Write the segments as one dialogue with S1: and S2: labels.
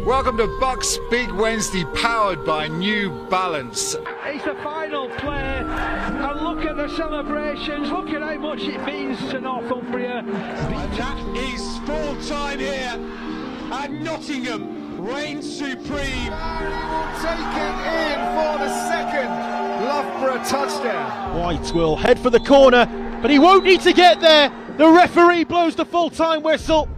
S1: Welcome to BUCS Big Wednesday, powered by New Balance.
S2: It's the final play, and look at the celebrations, look at how much it means to Northumbria.
S3: And that is full time here, and Nottingham reigns supreme.
S1: He will take it in for the second. Loughborough touchdown.
S4: White will head for the corner, but he won't need to get there. The referee blows the full-time whistle.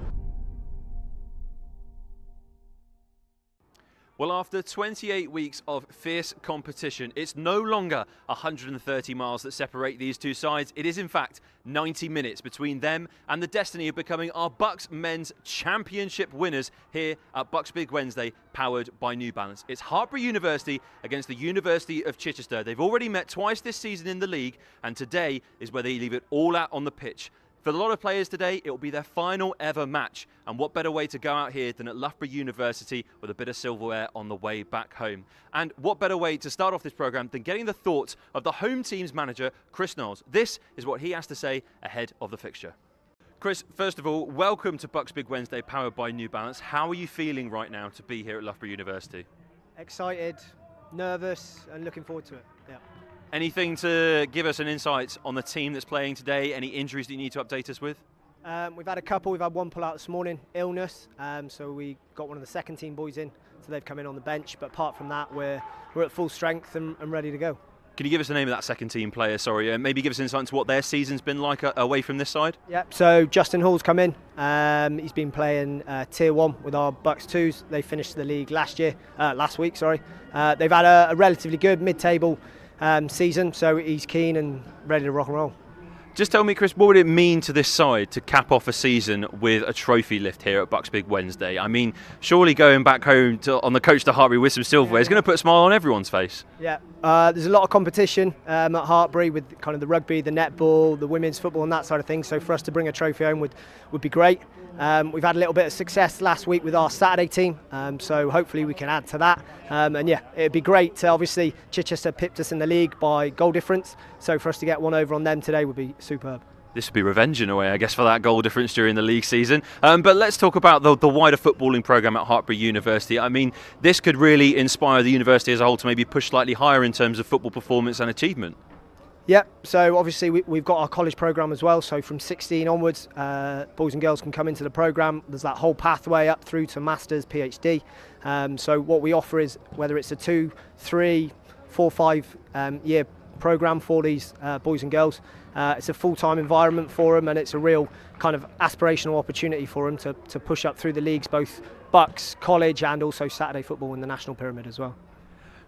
S5: Well, after 28 weeks of fierce competition, it's no longer 130 miles that separate these two sides. It is, in fact, 90 minutes between them and the destiny of becoming our BUCS Men's Championship winners here at BUCS Big Wednesday, powered by New Balance. It's Hartpury University against the University of Chichester. They've already met twice this season in the league, and today is where they leave it all out on the pitch. For a lot of players today, it will be their final ever match. And what better way to go out here than at Loughborough University with a bit of silverware on the way back home. And what better way to start off this programme than getting the thoughts of the home team's manager, Chris Knowles. This is what he has to say ahead of the fixture. Chris, first of all, welcome to BUCS Big Wednesday, powered by New Balance. How are you feeling right now to be here at Loughborough University?
S6: Excited, nervous, and looking forward to it. Yeah.
S5: Anything to give us an insight on the team that's playing today? Any injuries that you need to update us with?
S6: We've had a couple. We've had one pull out this morning, illness. So we got one of the second team boys in, so they've come in on the bench. But apart from that, we're at full strength and ready to go.
S5: Can you give us the name of that second team player? Sorry, maybe give us an insight into what their season's been like away from this side.
S6: Yeah. So Justin Hall's come in. He's been playing Tier 1 with our BUCS 2s. They finished the league last week. Sorry. They've had a relatively good mid-table season, so he's keen and ready to rock and roll.
S5: Just tell me, Chris, what would it mean to this side to cap off a season with a trophy lift here at BUCS Big Wednesday? I mean, surely going back home on the coach to Hartpury with some silverware is going to put a smile on everyone's face. Yeah,
S6: there's a lot of competition at Hartpury with kind of the rugby, the netball, the women's football and that side of things, so for us to bring a trophy home would be great. We've had a little bit of success last week with our Saturday team, so hopefully we can add to that. And yeah, it'd be great. Obviously, Chichester pipped us in the league by goal difference, so for us to get one over on them today would be superb.
S5: This would be revenge in a way, I guess, for that goal difference during the league season. But let's talk about the wider footballing programme at Hartpury University. I mean, this could really inspire the university as a whole to maybe push slightly higher in terms of football performance and achievement.
S6: Yeah, so obviously we've got our college programme as well, so from 16 onwards, boys and girls can come into the programme. There's that whole pathway up through to Masters, PhD. So what we offer is, whether it's a 2, 3, 4, 5 year programme for these boys and girls, it's a full-time environment for them, and it's a real kind of aspirational opportunity for them to push up through the leagues, both BUCS, college and also Saturday football in the national pyramid as well.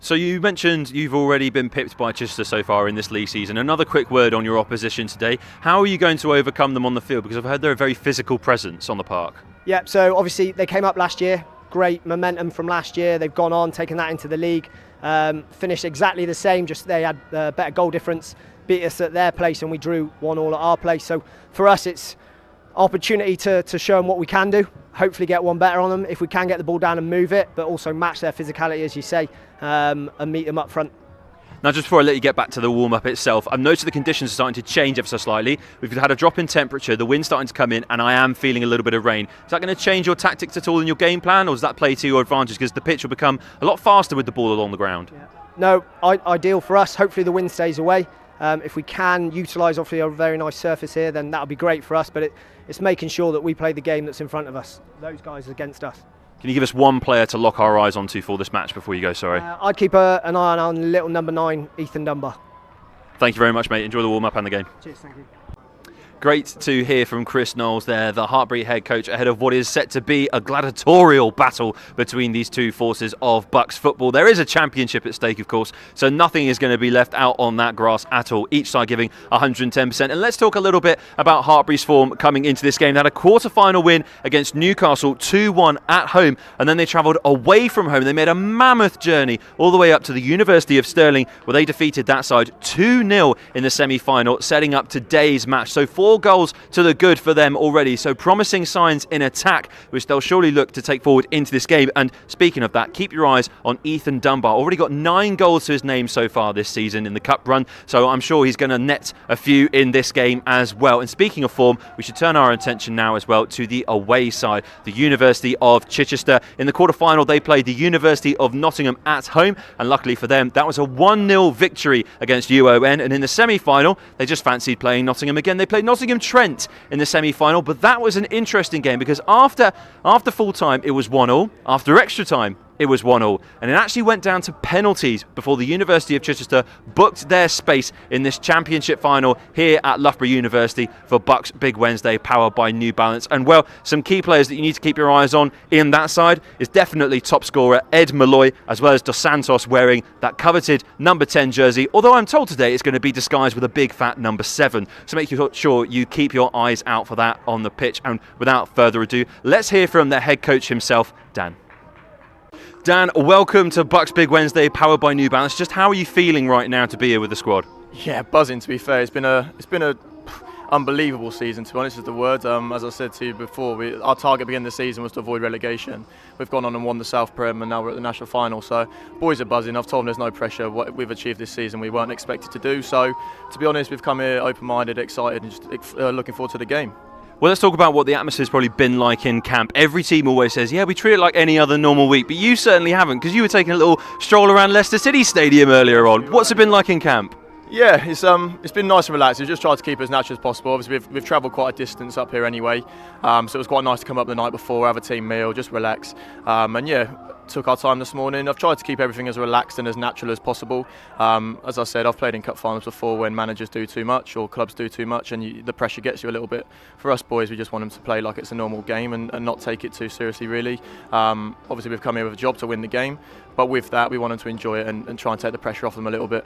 S5: So you mentioned you've already been pipped by Chichester so far in this league season. Another quick word on your opposition today. How are you going to overcome them on the field? Because I've heard they're a very physical presence on the park. Yeah,
S6: so obviously they came up last year. Great momentum from last year. They've gone on, taken that into the league. Finished exactly the same, just they had better goal difference. Beat us at their place and we drew 1-1 at our place. So for us it's opportunity to show them what we can do, hopefully get one better on them if we can get the ball down and move it, but also match their physicality, as you say, and meet them up front.
S5: Now, just before I let you get back to the warm-up itself, I've noticed the conditions are starting to change ever so slightly. We've had a drop in temperature, the wind's starting to come in, and I am feeling a little bit of rain. Is that going to change your tactics at all in your game plan, or does that play to your advantage because the pitch will become a lot faster with the ball along the ground?
S6: Yeah. No, ideal for us. Hopefully the wind stays away. If we can utilise obviously a very nice surface here, then that'll be great for us, but it's making sure that we play the game that's in front of us, those guys against us.
S5: Can you give us one player to lock our eyes onto for this match before you go, sorry?
S6: I'd keep an eye on little number 9, Ethan Dunbar.
S5: Thank you very much, mate. Enjoy the warm-up and the game.
S6: Cheers, thank you.
S5: Great to hear from Chris Knowles there, the Hartpury head coach, ahead of what is set to be a gladiatorial battle between these two forces of BUCS football. There is a championship at stake, of course, so nothing is going to be left out on that grass at all. Each side giving 110%. And let's talk a little bit about Hartpury's form coming into this game. They had a quarter-final win against Newcastle, 2-1 at home, and then they travelled away from home. They made a mammoth journey all the way up to the University of Stirling, where they defeated that side 2-0 in the semi-final, setting up today's match. So 4 4 goals to the good for them already. So promising signs in attack, which they'll surely look to take forward into this game. And speaking of that, keep your eyes on Ethan Dunbar. Already got 9 goals to his name so far this season in the cup run. So I'm sure he's going to net a few in this game as well. And speaking of form, we should turn our attention now as well to the away side, the University of Chichester. In the quarter-final, they played the University of Nottingham at home, and luckily for them, that was a 1-0 victory against UON. And in the semi-final, they just fancied playing Nottingham again. They played Nottingham Trent in the semi-final, but that was an interesting game because after full-time, it was 1-1. After extra time, it was 1-1, and it actually went down to penalties before the University of Chichester booked their space in this championship final here at Loughborough University for BUCS Big Wednesday, powered by New Balance. And well, some key players that you need to keep your eyes on in that side is definitely top scorer Ed Malloy, as well as Dos Santos wearing that coveted number 10 jersey, although I'm told today it's going to be disguised with a big fat number 7. So make sure you keep your eyes out for that on the pitch. And without further ado, let's hear from their head coach himself, Dan. Dan, welcome to BUCS Big Wednesday, powered by New Balance. Just how are you feeling right now to be here with the squad?
S7: Yeah, buzzing, to be fair. It's been a unbelievable season, to be honest, is the word. As I said to you before, our target beginning of the season was to avoid relegation. We've gone on and won the South Prem, and now we're at the national final. So boys are buzzing. I've told them there's no pressure. What we've achieved this season, we weren't expected to do. So to be honest, we've come here open-minded, excited, and just looking forward to the game.
S5: Well, let's talk about what the atmosphere's probably been like in camp. Every team always says, yeah, we treat it like any other normal week, but you certainly haven't, because you were taking a little stroll around Leicester City Stadium earlier on. What's it been like in camp?
S7: Yeah, it's been nice and relaxed. We've just tried to keep it as natural as possible. Obviously, we've travelled quite a distance up here anyway, so it was quite nice to come up the night before, have a team meal, just relax, and yeah, took our time this morning. I've tried to keep everything as relaxed and as natural as possible. As I said, I've played in cup finals before when managers do too much or clubs do too much, and the pressure gets you a little bit. For us boys, we just want them to play like it's a normal game and not take it too seriously, really. Obviously, we've come here with a job to win the game, but with that, we want them to enjoy it and try and take the pressure off them a little bit.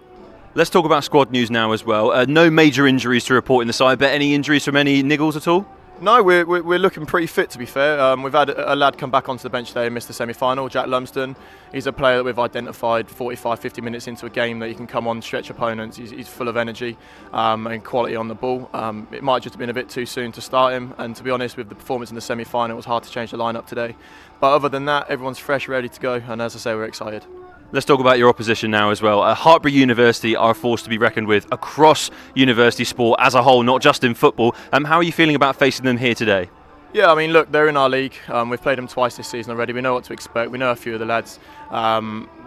S5: Let's talk about squad news now as well. No major injuries to report in the side, but any injuries from any niggles at all?
S7: No, we're looking pretty fit, to be fair. We've had a lad come back onto the bench today and missed the semi-final, Jack Lumsden. He's a player that we've identified 45-50 minutes into a game that he can come on, stretch opponents. He's full of energy and quality on the ball. It might just have been a bit too soon to start him, and to be honest, with the performance in the semi-final, it was hard to change the lineup today. But other than that, everyone's fresh, ready to go, and as I say, we're excited.
S5: Let's talk about your opposition now as well. Hartpury University are a force to be reckoned with across university sport as a whole, not just in football. How are you feeling about facing them here today?
S7: Yeah, I mean, look, they're in our league. We've played them twice this season already. We know what to expect. We know a few of the lads.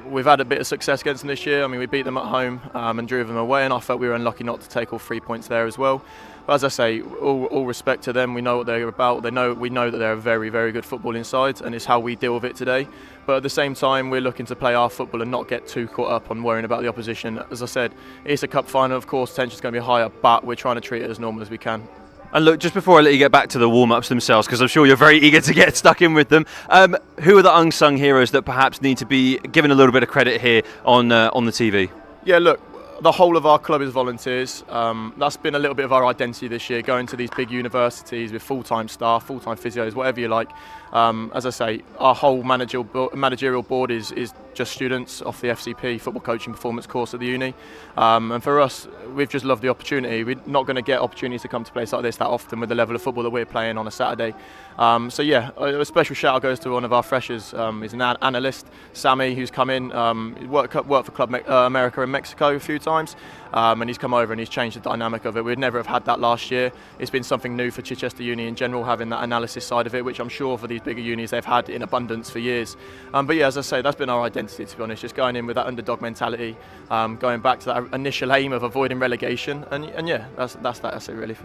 S7: We've had a bit of success against them this year. I mean, we beat them at home and drew them away, and I felt we were unlucky not to take all 3 points there as well. But as I say, all respect to them. We know what they're about. We know that they're a very, very good footballing side, and it's how we deal with it today. But at the same time, we're looking to play our football and not get too caught up on worrying about the opposition. As I said, it's a cup final, of course, tension's going to be higher, but we're trying to treat it as normal as we can.
S5: And look, just before I let you get back to the warm-ups themselves, because I'm sure you're very eager to get stuck in with them, who are the unsung heroes that perhaps need to be given a little bit of credit here on the TV?
S7: Yeah, look, the whole of our club is volunteers. That's been a little bit of our identity this year, going to these big universities with full-time staff, full-time physios, whatever you like. As I say, our whole managerial board is just students off the FCP, Football Coaching Performance course at the uni. And for us, we've just loved the opportunity. We're not going to get opportunities to come to places like this that often with the level of football that we're playing on a Saturday. So yeah, a special shout out goes to one of our freshers. He's an analyst, Sammy, who's come in, worked for Club America in Mexico a few times. And he's come over and he's changed the dynamic of it. We'd never have had that last year. It's been something new for Chichester Uni in general, having that analysis side of it, which I'm sure for these bigger unis they've had in abundance for years. But yeah, as I say, that's been our identity, to be honest, just going in with that underdog mentality, going back to that initial aim of avoiding relegation, and yeah, that's it really.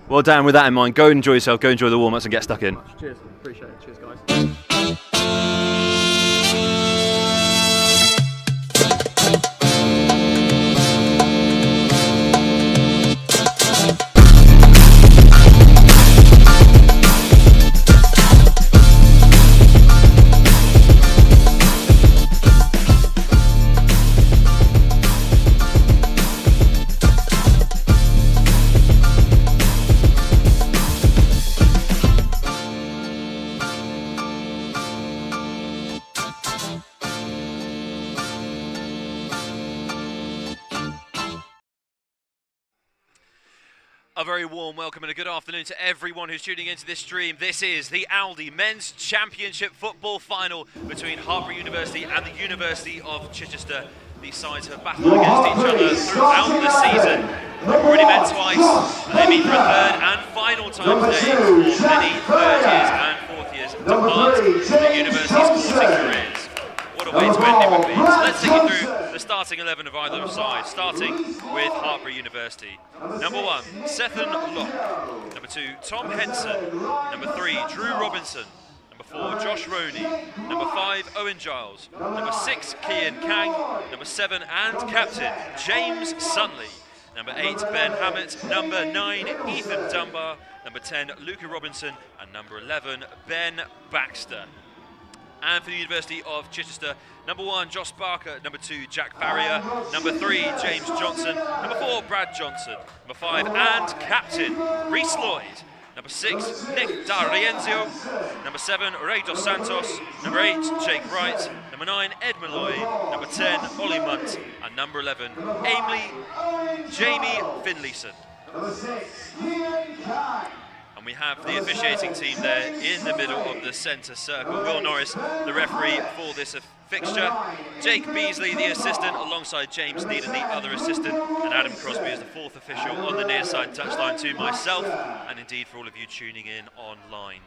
S5: Well, Dan, with that in mind, go enjoy yourself, go enjoy the warm-ups and get stuck in.
S7: Cheers, appreciate it. Cheers, guys.
S5: A very warm welcome and a good afternoon to everyone who's tuning into this stream. This is the Aldi Men's Championship Football Final between Hartpury University and the University of Chichester. These sides have battled against each other throughout the season. They've already met twice, and they meet for a third and final time today for many third years and fourth years depart the university's sporting careers. What a way to end it would be. So let's take you through the starting 11 of either side, starting with Hartpury University. Number 1, Sethan Locke. Number 2, Tom Henson. Number 3, Drew Robinson. Number 4, Josh Roney. Number 5, Owen Giles. Number 6, Kian Kang. Number 7, and captain, James Sunley. Number 8, Ben Hammett. Number 9, Ethan Dunbar. Number 10, Luca Robinson. And number 11, Ben Baxter. And for the University of Chichester, number 1, Josh Barker. Number 2, Jack Farrier. Number 3, James Johnson. Number 4, Brad Johnson. Number 5, and captain, Reece Lloyd. Number 6, Nick D'Arienzio. Number 7, Ray Dos Santos. Number 8, Jake Wright. Number 9, Ed Malloy. Number 10, Ollie Munt. And number 11, Jamie Finlayson.
S1: Number 6, Kian Kang.
S5: And we have the officiating team there in the middle of the centre circle. Will Norris, the referee for this fixture. Jake Beasley, the assistant, alongside James Needham, the other assistant. And Adam Crosby is the fourth official on the near side touchline to myself, and indeed for all of you tuning in online.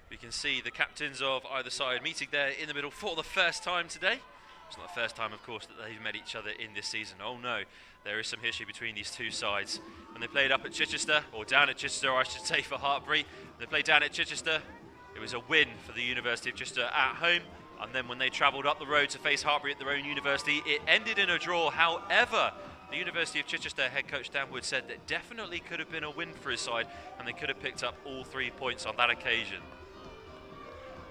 S5: We can see the captains of either side meeting there in the middle for the first time today. It's not the first time, of course, that they've met each other in this season. Oh no, there is some history between these two sides. When they played up at Chichester, or down at Chichester, I should say, for Hartpury, they played down at Chichester. It was a win for the University of Chichester at home. And then when they travelled up the road to face Hartpury at their own university, it ended in a draw. However, the University of Chichester head coach Dan Wood said that definitely could have been a win for his side, and they could have picked up all 3 points on that occasion.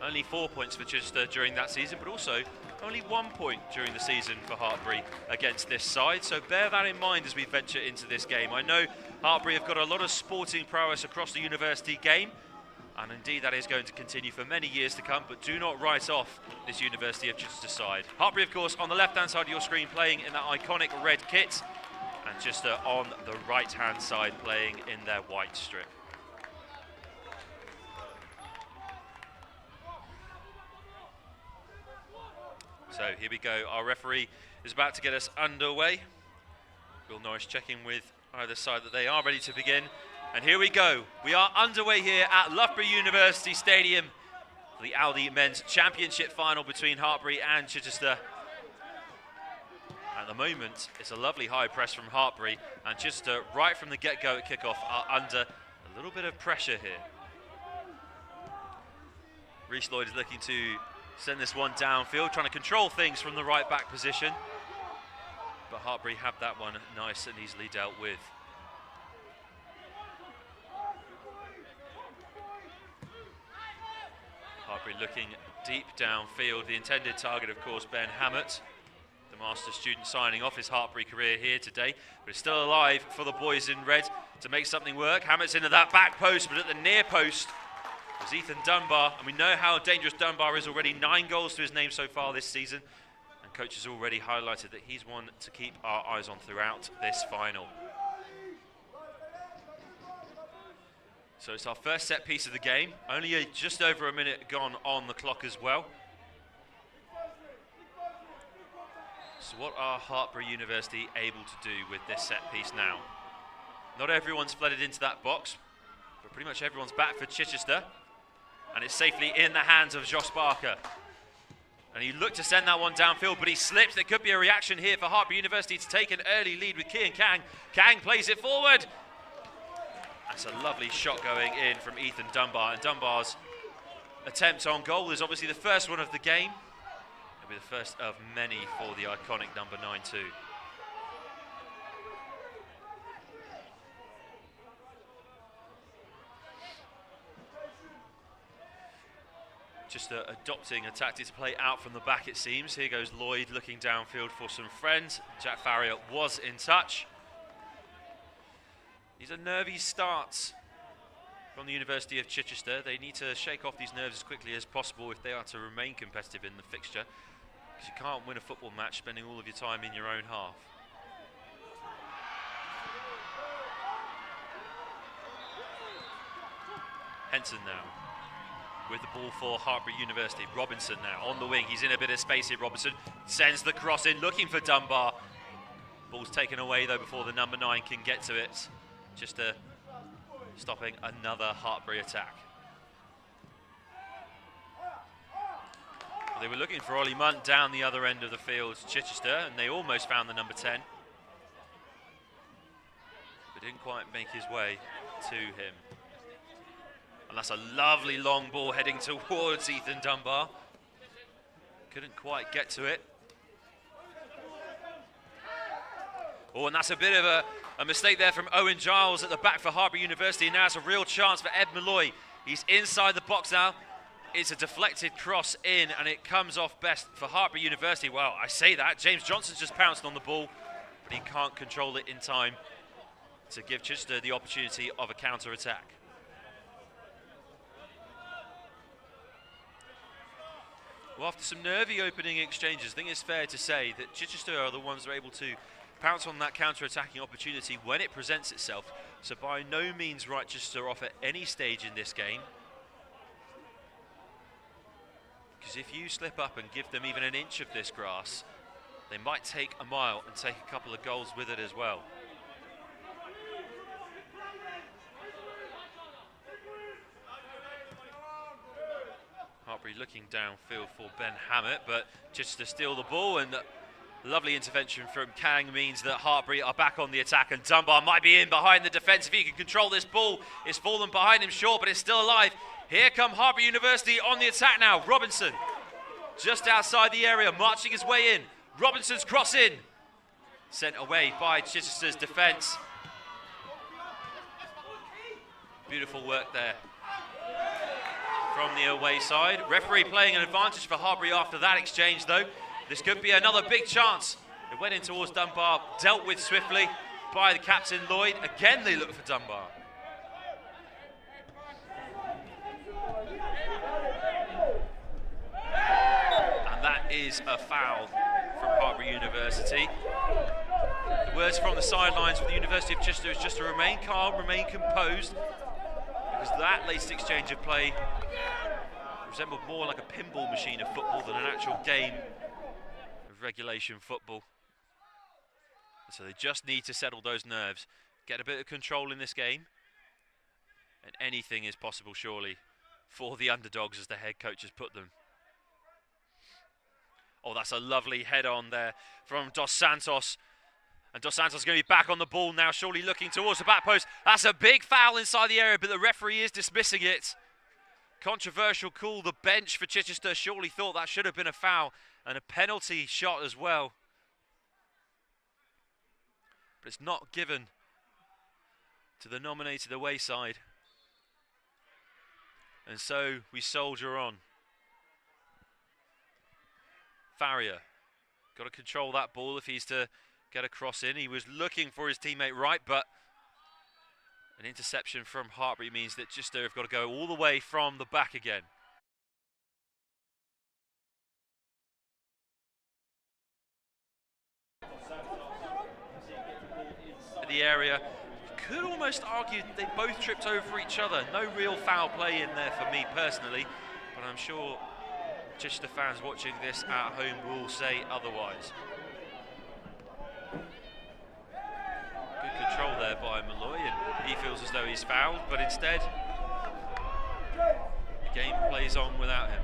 S5: Only 4 points for Chichester during that season, but also only 1 point during the season for Hartpury against this side. So bear that in mind as we venture into this game. I know Hartpury have got a lot of sporting prowess across the university game, and indeed that is going to continue for many years to come, but do not write off this University of Chichester side. Hartpury, of course, on the left-hand side of your screen playing in that iconic red kit, and Chichester on the right-hand side playing in their white strip. So here we go, our referee is about to get us underway. Will Norris checking with either side that they are ready to begin. And here we go, we are underway here at Loughborough University Stadium for the Aldi Men's Championship Final between Hartpury and Chichester. At the moment, it's a lovely high press from Hartpury, and Chichester, right from the get-go at kickoff, are under a little bit of pressure here. Reece Lloyd is looking to send this one downfield, trying to control things from the right back position. But Hartpury have that one nice and easily dealt with. Hartpury looking deep downfield. The intended target, of course, Ben Hammett, the master student signing off his Hartpury career here today. But it's still alive for the boys in red to make something work. Hammett's into that back post, but at the near post was Ethan Dunbar, and we know how dangerous Dunbar is already. 9 goals to his name so far this season, and coach has already highlighted that he's one to keep our eyes on throughout this final. So it's our first set piece of the game, only just over a minute gone on the clock as well. So what are Hartpury University able to do with this set piece now? Not everyone's flooded into that box, but pretty much everyone's back for Chichester. And it's safely in the hands of Josh Barker. And he looked to send that one downfield, but he slipped. There could be a reaction here for Hartpury University to take an early lead with Kian Kang. Kang plays it forward. That's a lovely shot going in from Ethan Dunbar. And Dunbar's attempt on goal is obviously the first one of the game. It'll be the first of many for the iconic number 9 too. Just adopting a tactic to play out from the back, it seems. Here goes Lloyd looking downfield for some friends. Jack Farrier was in touch. These are nervy starts from the University of Chichester. They need to shake off these nerves as quickly as possible if they are to remain competitive in the fixture, because you can't win a football match spending all of your time in your own half. Henson now with the ball for Hartpury University. Robinson now on the wing. He's in a bit of space here. Robinson sends the cross in, looking for Dunbar. Ball's taken away though before the number 9 can get to it. Just stopping another Hartpury attack. Well, they were looking for Ollie Munt down the other end of the field, Chichester, and they almost found the number 10. But didn't quite make his way to him. And that's a lovely long ball heading towards Ethan Dunbar. Couldn't quite get to it. Oh, and that's a bit of a mistake there from Owen Giles at the back for Hartpury University. And now it's a real chance for Ed Malloy. He's inside the box now. It's a deflected cross in, and it comes off best for Hartpury University. Well, I say that. James Johnson's just pounced on the ball, but he can't control it in time to give Chichester the opportunity of a counter-attack. Well, after some nervy opening exchanges, I think it's fair to say that Chichester are the ones that are able to pounce on that counter-attacking opportunity when it presents itself. So by no means write Chichester off at any stage in this game. Because if you slip up and give them even an inch of this grass, they might take a mile and take a couple of goals with it as well. Hartpury looking downfield for Ben Hammett, but Chichester steal the ball, and lovely intervention from Kang means that Hartpury are back on the attack, and Dunbar might be in behind the defence if he can control this ball. It's fallen behind him short, but it's still alive. Here come Hartpury University on the attack now. Robinson just outside the area, marching his way in. Robinson's cross in, sent away by Chichester's defence. Beautiful work there from the away side. Referee playing an advantage for Hartpury after that exchange though. This could be another big chance. It went in towards Dunbar, dealt with swiftly by the captain Lloyd. Again they look for Dunbar. And that is a foul from Hartpury University. The words from the sidelines for the University of Chichester is just to remain calm, remain composed, because that latest exchange of play resembled more like a pinball machine of football than an actual game of regulation football. So they just need to settle those nerves, get a bit of control in this game, and anything is possible surely for the underdogs, as the head coach has put them. Oh, that's a lovely head on there from Dos Santos. And Dos Santos is going to be back on the ball now, surely looking towards the back post. That's a big foul inside the area, but the referee is dismissing it. Controversial call. The bench for Chichester surely thought that should have been a foul and a penalty shot as well. But it's not given to the nominated away side. And so we soldier on. Farrier got to control that ball if he's to get a cross in. He was looking for his teammate right, but an interception from Hartpury means that Chichester have got to go all the way from the back again. The area, could almost argue they both tripped over each other. No real foul play in there for me personally, but I'm sure Chichester fans watching this at home will say otherwise. Good control there by Malloy, and he feels as though he's fouled, but instead the game plays on without him.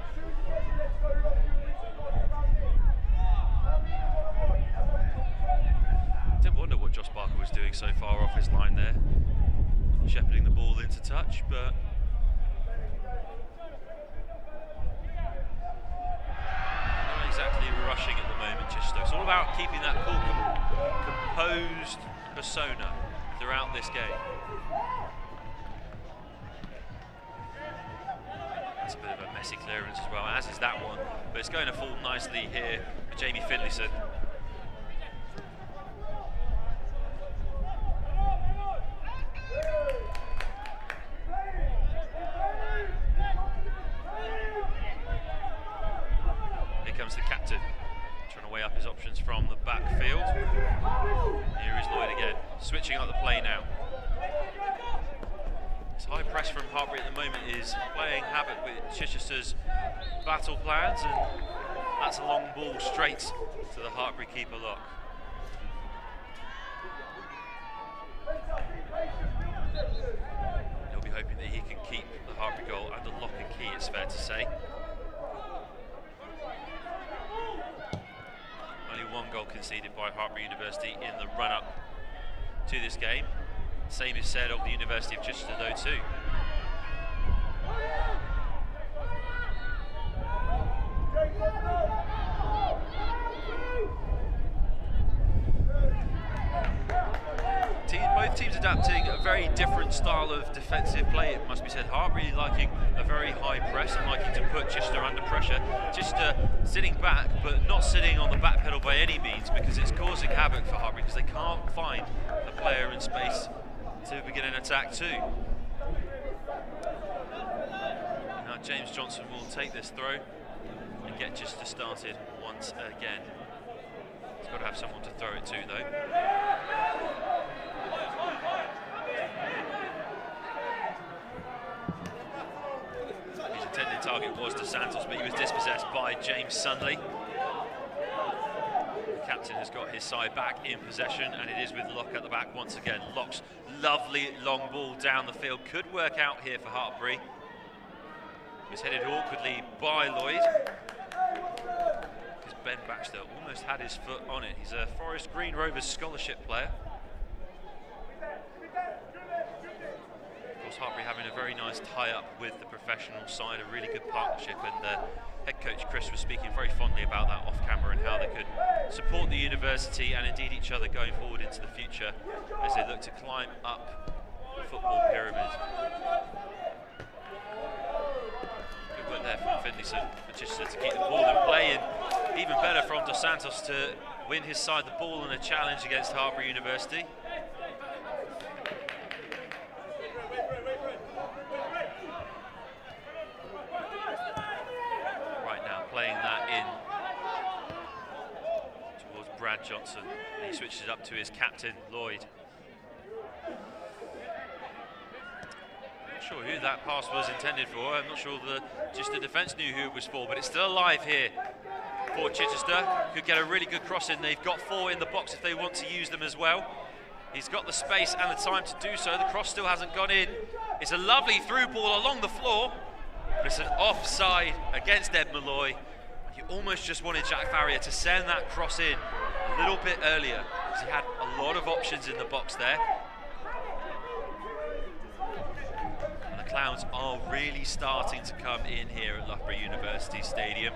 S5: Did wonder what Josh Barker was doing so far off his line there, shepherding the ball into touch, but not exactly rushing at the moment, Chichester. It's all about keeping that cool, composed persona throughout this game. That's a bit of a messy clearance as well, as is that one, but it's going to fall nicely here for Jamie Finlayson. Here comes the captain, trying to weigh up his options from the backfield. Here is Lloyd again, switching up the play now. It's high press from Hartpury at the moment. moment is playing havoc with Chichester's battle plans, and that's a long ball straight to the Hartpury keeper Lock. He'll be hoping that he can keep the Hartpury goal under lock and key, it's fair to say. Only one goal conceded by Hartpury University in the run-up to this game. Same is said of the University of Chichester though too. Both teams adapting a very different style of defensive play, it must be said. Hartpury liking a very high press and liking to put Chichester under pressure. Chichester sitting back, but not sitting on the back pedal by any means, because it's causing havoc for Hartpury because they can't find a player in space to begin an attack too. Now James Johnson will take this throw and get Chichester started once again. He's got to have someone to throw it to though. His intended target was Dos Santos, but he was dispossessed by James Sunley. The captain has got his side back in possession, and it is with Locke at the back once again. Locke's lovely long ball down the field could work out here for Hartpury. It was headed awkwardly by Lloyd, because Ben Baxter almost had his foot on it. He's a Forest Green Rovers scholarship player. Of course, Hartpury having a very nice tie-up with the professional side, a really good partnership, and head coach Chris was speaking very fondly about that off camera and how they could support the university and indeed each other going forward into the future as they look to climb up the football pyramid. Good work there from Finlayson for Chichester to keep the ball in play, and even better from Dos Santos to win his side the ball in a challenge against Hartpury University. Playing that in towards Brad Johnson. And he switches it up to his captain, Lloyd. Not sure who that pass was intended for. I'm not sure just the defence knew who it was for, but it's still alive here for Chichester. Could get a really good cross in. They've got 4 in the box if they want to use them as well. He's got the space and the time to do so. The cross still hasn't gone in. It's a lovely through ball along the floor. But it's an offside against Ed Malloy. You almost just wanted Jack Farrier to send that cross in a little bit earlier, because he had a lot of options in the box there. And the clouds are really starting to come in here at Loughborough University Stadium.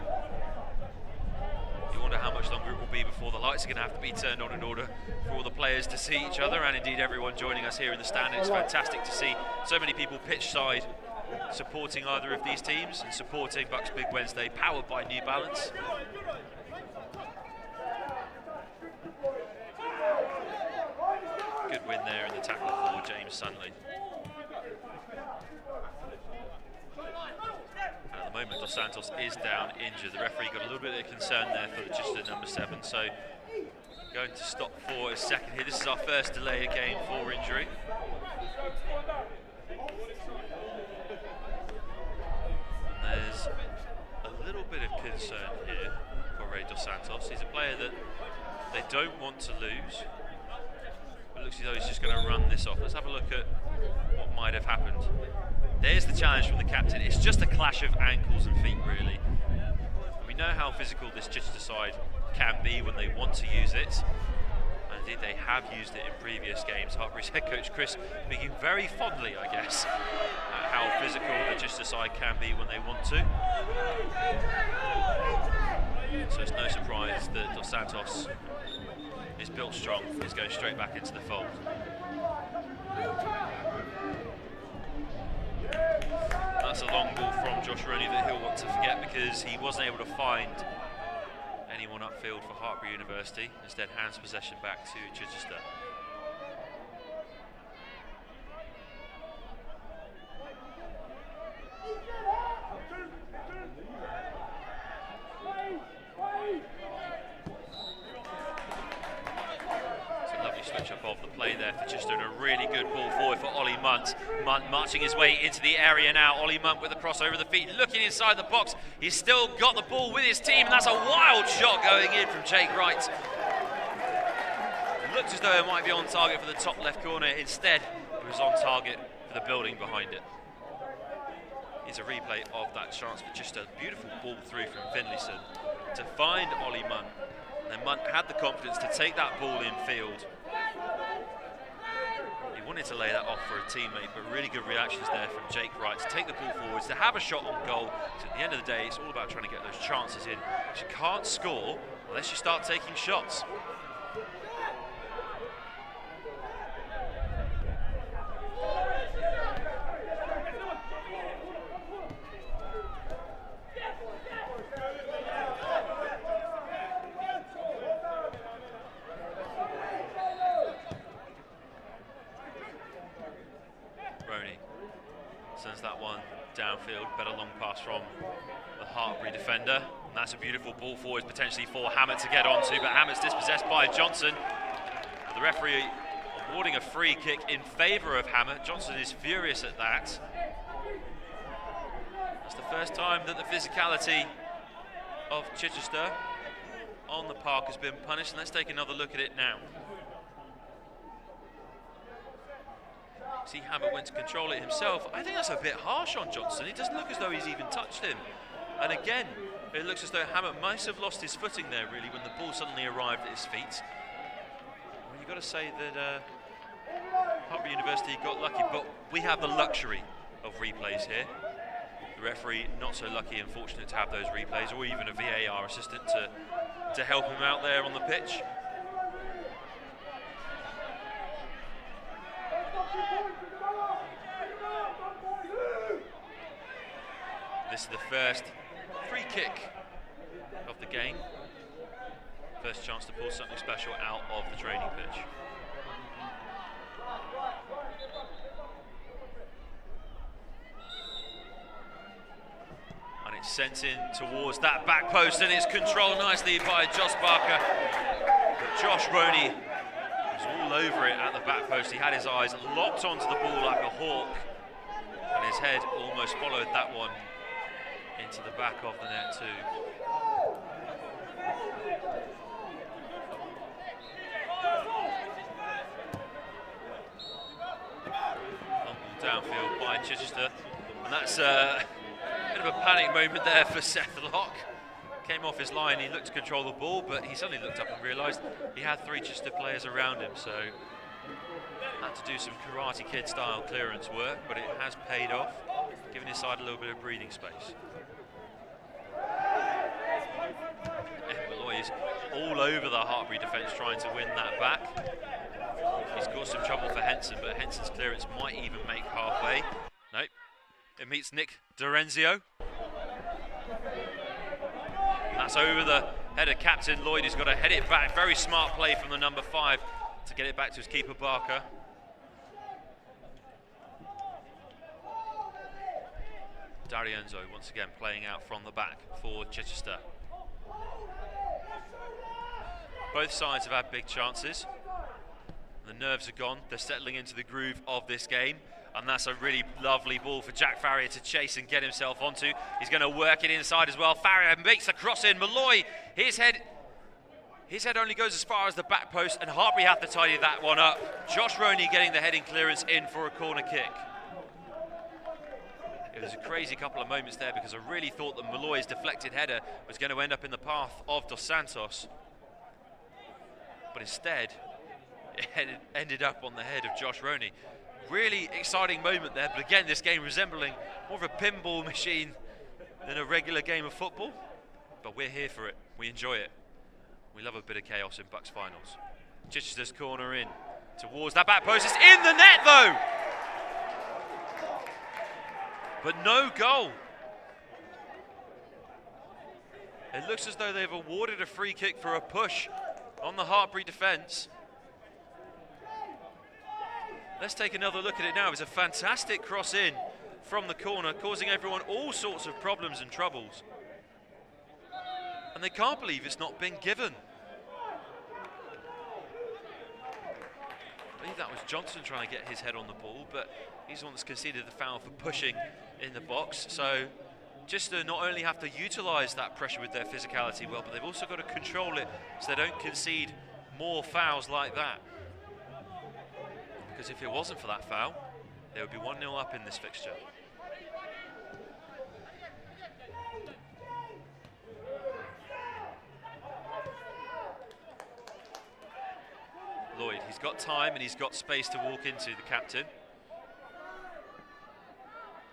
S5: You wonder how much longer it will be before the lights are going to have to be turned on in order for all the players to see each other, and indeed everyone joining us here in the stand. It's fantastic to see so many people pitch side supporting either of these teams and supporting BUCS Big Wednesday, powered by New Balance. Good win there in the tackle for James Sunley. And at the moment, Dos Santos is down injured. The referee got a little bit of concern there for the Chichester number 7, so going to stop for a second here. This is our first delay of game for injury. There's a little bit of concern here for Ray Dos Santos. He's a player that they don't want to lose. It looks as though he's just going to run this off. Let's have a look at what might have happened. There's the challenge from the captain. It's just a clash of ankles and feet, really. We know how physical this Chichester side can be when they want to use it. And indeed, they have used it in previous games. Hartpury's head coach Chris speaking very fondly, I guess, at how physical the Chichester side can be when they want to. So it's no surprise that Dos Santos is built strong. He's going straight back into the fold. That's a long ball from Josh Roney that he'll want to forget, because he wasn't able to find anyone upfield for Hartpury University. Instead, hands possession back to Chichester. It's a lovely switch up of the play there for Chichester, and a really good ball forward for Ollie Munn. Munt. Munt marching his way into the area now. Ollie Munt with the cross over the feet, looking inside the box. He's still got the ball with his team, and that's a wild shot going in from Jake Wright. It looked as though it might be on target for the top left corner. Instead, it was on target for the building behind it. Here's a replay of that chance, but just a beautiful ball through from Finlayson to find Ollie Munt. And Munt had the confidence to take that ball in field. He wanted to lay that off for a teammate, but really good reactions there from Jake Wright to take the ball forwards, to have a shot on goal. So at the end of the day, it's all about trying to get those chances in. You can't score unless you start taking shots. Sends that one downfield, better long pass from the Hartpury defender. And that's a beautiful ball forward potentially for Hammett to get onto, but Hammett's dispossessed by Johnson. The referee awarding a free kick in favour of Hammett. Johnson is furious at that. It's the first time that the physicality of Chichester on the park has been punished, and let's take another look at it now. See, Hammett went to control it himself. I think that's a bit harsh on Johnson. It doesn't look as though he's even touched him. And again, it looks as though Hammett might have lost his footing there, really, when the ball suddenly arrived at his feet. Well, you've got to say that Hartpury University got lucky, but we have the luxury of replays here. The referee not so lucky and fortunate to have those replays, or even a VAR assistant to help him out there on the pitch. This is the first free kick of the game. First chance to pull something special out of the training pitch. And it's sent in towards that back post, and it's controlled nicely by Josh Barker. But Josh Roney was all over it at the back post. He had his eyes locked onto the ball like a hawk, and his head almost followed that one into the back of the net too. Downfield by Chichester, and that's a bit of a panic moment there for Seth Locke. Came off his line, he looked to control the ball, but he suddenly looked up and realised he had 3 Chichester players around him, so had to do some Karate Kid style clearance work, but it has paid off, giving his side a little bit of breathing space. Malloy is all over the Hartpury defence trying to win that back. He's caused some trouble for Henson, but Henson's clearance might even make halfway. Nope, it meets Nick Dorenzio. That's over the head of captain Lloyd, who's got to head it back. Very smart play from the number 5 to get it back to his keeper Barker. D'Arienzo once again playing out from the back for Chichester. Both sides have had big chances. The nerves are gone. They're settling into the groove of this game. And that's a really lovely ball for Jack Farrier to chase and get himself onto. He's going to work it inside as well. Farrier makes the cross in. Malloy, his head only goes as far as the back post, and Hartpury have to tidy that one up. Josh Roney getting the heading clearance in for a corner kick. It was a crazy couple of moments there, because I really thought that Malloy's deflected header was going to end up in the path of Dos Santos. But instead, it ended up on the head of Josh Roney. Really exciting moment there, but again, this game resembling more of a pinball machine than a regular game of football. But we're here for it. We enjoy it. We love a bit of chaos in BUCS finals. Chichester's corner in towards that back post. It's in the net though! But no goal. It looks as though they've awarded a free kick for a push on the Hartpury defence. Let's take another look at it now. It's a fantastic cross in from the corner, causing everyone all sorts of problems and troubles. And they can't believe it's not been given. believe that was Johnson trying to get his head on the ball, but he's the one that's conceded the foul for pushing in the box. So just to not only have to utilise that pressure with their physicality well, but they've also got to control it so they don't concede more fouls like that. Because if it wasn't for that foul, they would be 1-0 up in this fixture. Lloyd, he's got time and he's got space to walk into, the captain.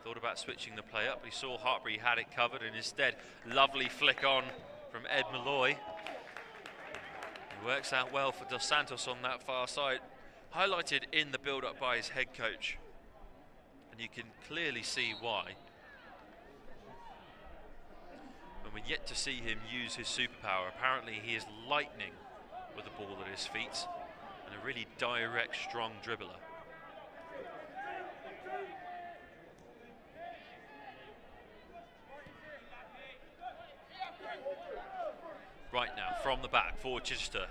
S5: Thought about switching the play up, but he saw Hartpury had it covered, and instead, lovely flick on from Ed Malloy. It works out well for Dos Santos on that far side, highlighted in the build-up by his head coach. And you can clearly see why. And we're yet to see him use his superpower. Apparently he is lightning with the ball at his feet, and a really direct, strong dribbler. Right now, from the back for Chichester,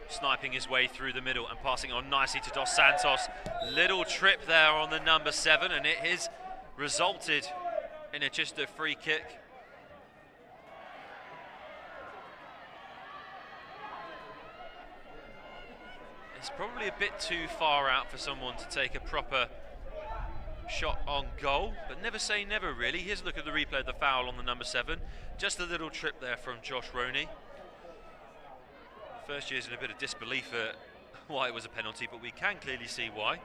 S5: sniping his way through the middle and passing on nicely to Dos Santos. Little trip there on the number 7, and it has resulted in a Chichester free kick. It's probably a bit too far out for someone to take a proper shot on goal, but never say never really. Here's a look at the replay of the foul on the number 7. Just a little trip there from Josh Roney. First year's in a bit of disbelief at why it was a penalty, but we can clearly see why.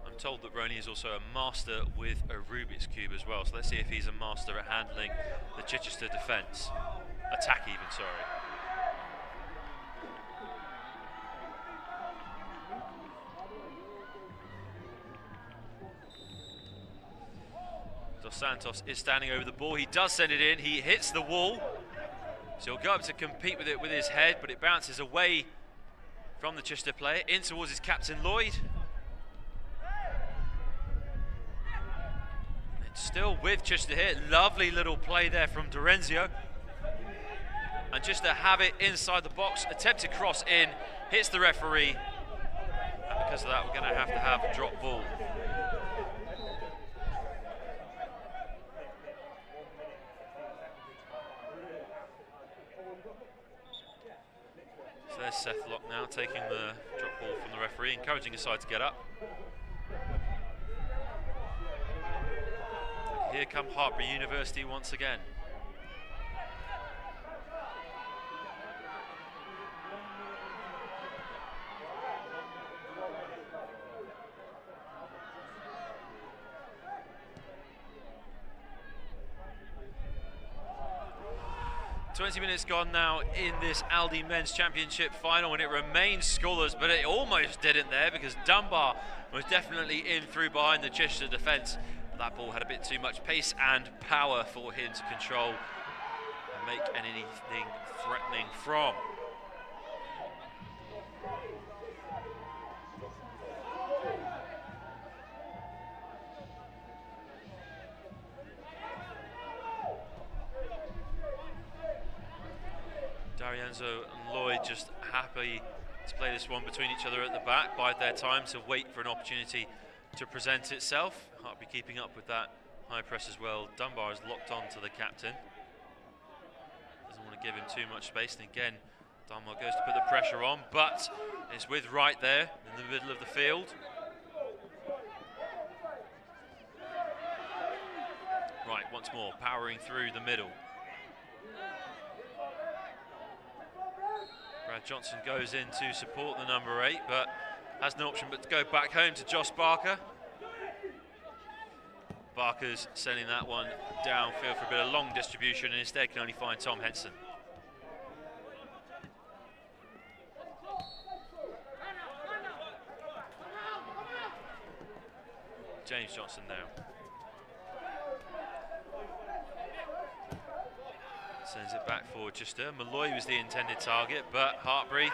S5: I'm told that Roney is also a master with a Rubik's Cube as well, so let's see if he's a master at handling the Chichester defence. Attack even, sorry. Dos Santos is standing over the ball. He does send it in. He hits the wall. So he'll go up to compete with it with his head, but it bounces away from the Chichester player in towards his captain Lloyd. It's still with Chichester here. Lovely little play there from Dorenzio. And just to have it inside the box, attempted cross in, hits the referee. And because of that, we're going to have a drop ball. So there's Seth Locke now taking the drop ball from the referee, encouraging his side to get up. Here come Hartpury University once again. 20 minutes gone now in this Aldi Men's Championship final, and it remains scoreless, but it almost didn't there because Dunbar was definitely in through behind the Chichester defence. But that ball had a bit too much pace and power for him to control and make anything threatening from. D'Arienzo and Lloyd just happy to play this one between each other at the back, bide their time to wait for an opportunity to present itself. Hartpury keeping up with that high press as well. Dunbar is locked on to the captain. Doesn't want to give him too much space, and again Dunbar goes to put the pressure on, but it's with Wright there in the middle of the field. Wright once more powering through the middle. Brad Johnson goes in to support the number 8, but has no option but to go back home to Josh Barker. Barker's sending that one downfield for a bit of long distribution, and instead can only find Tom Henson. James Johnson now. Sends it back for Chichester. Malloy was the intended target, but Hartpury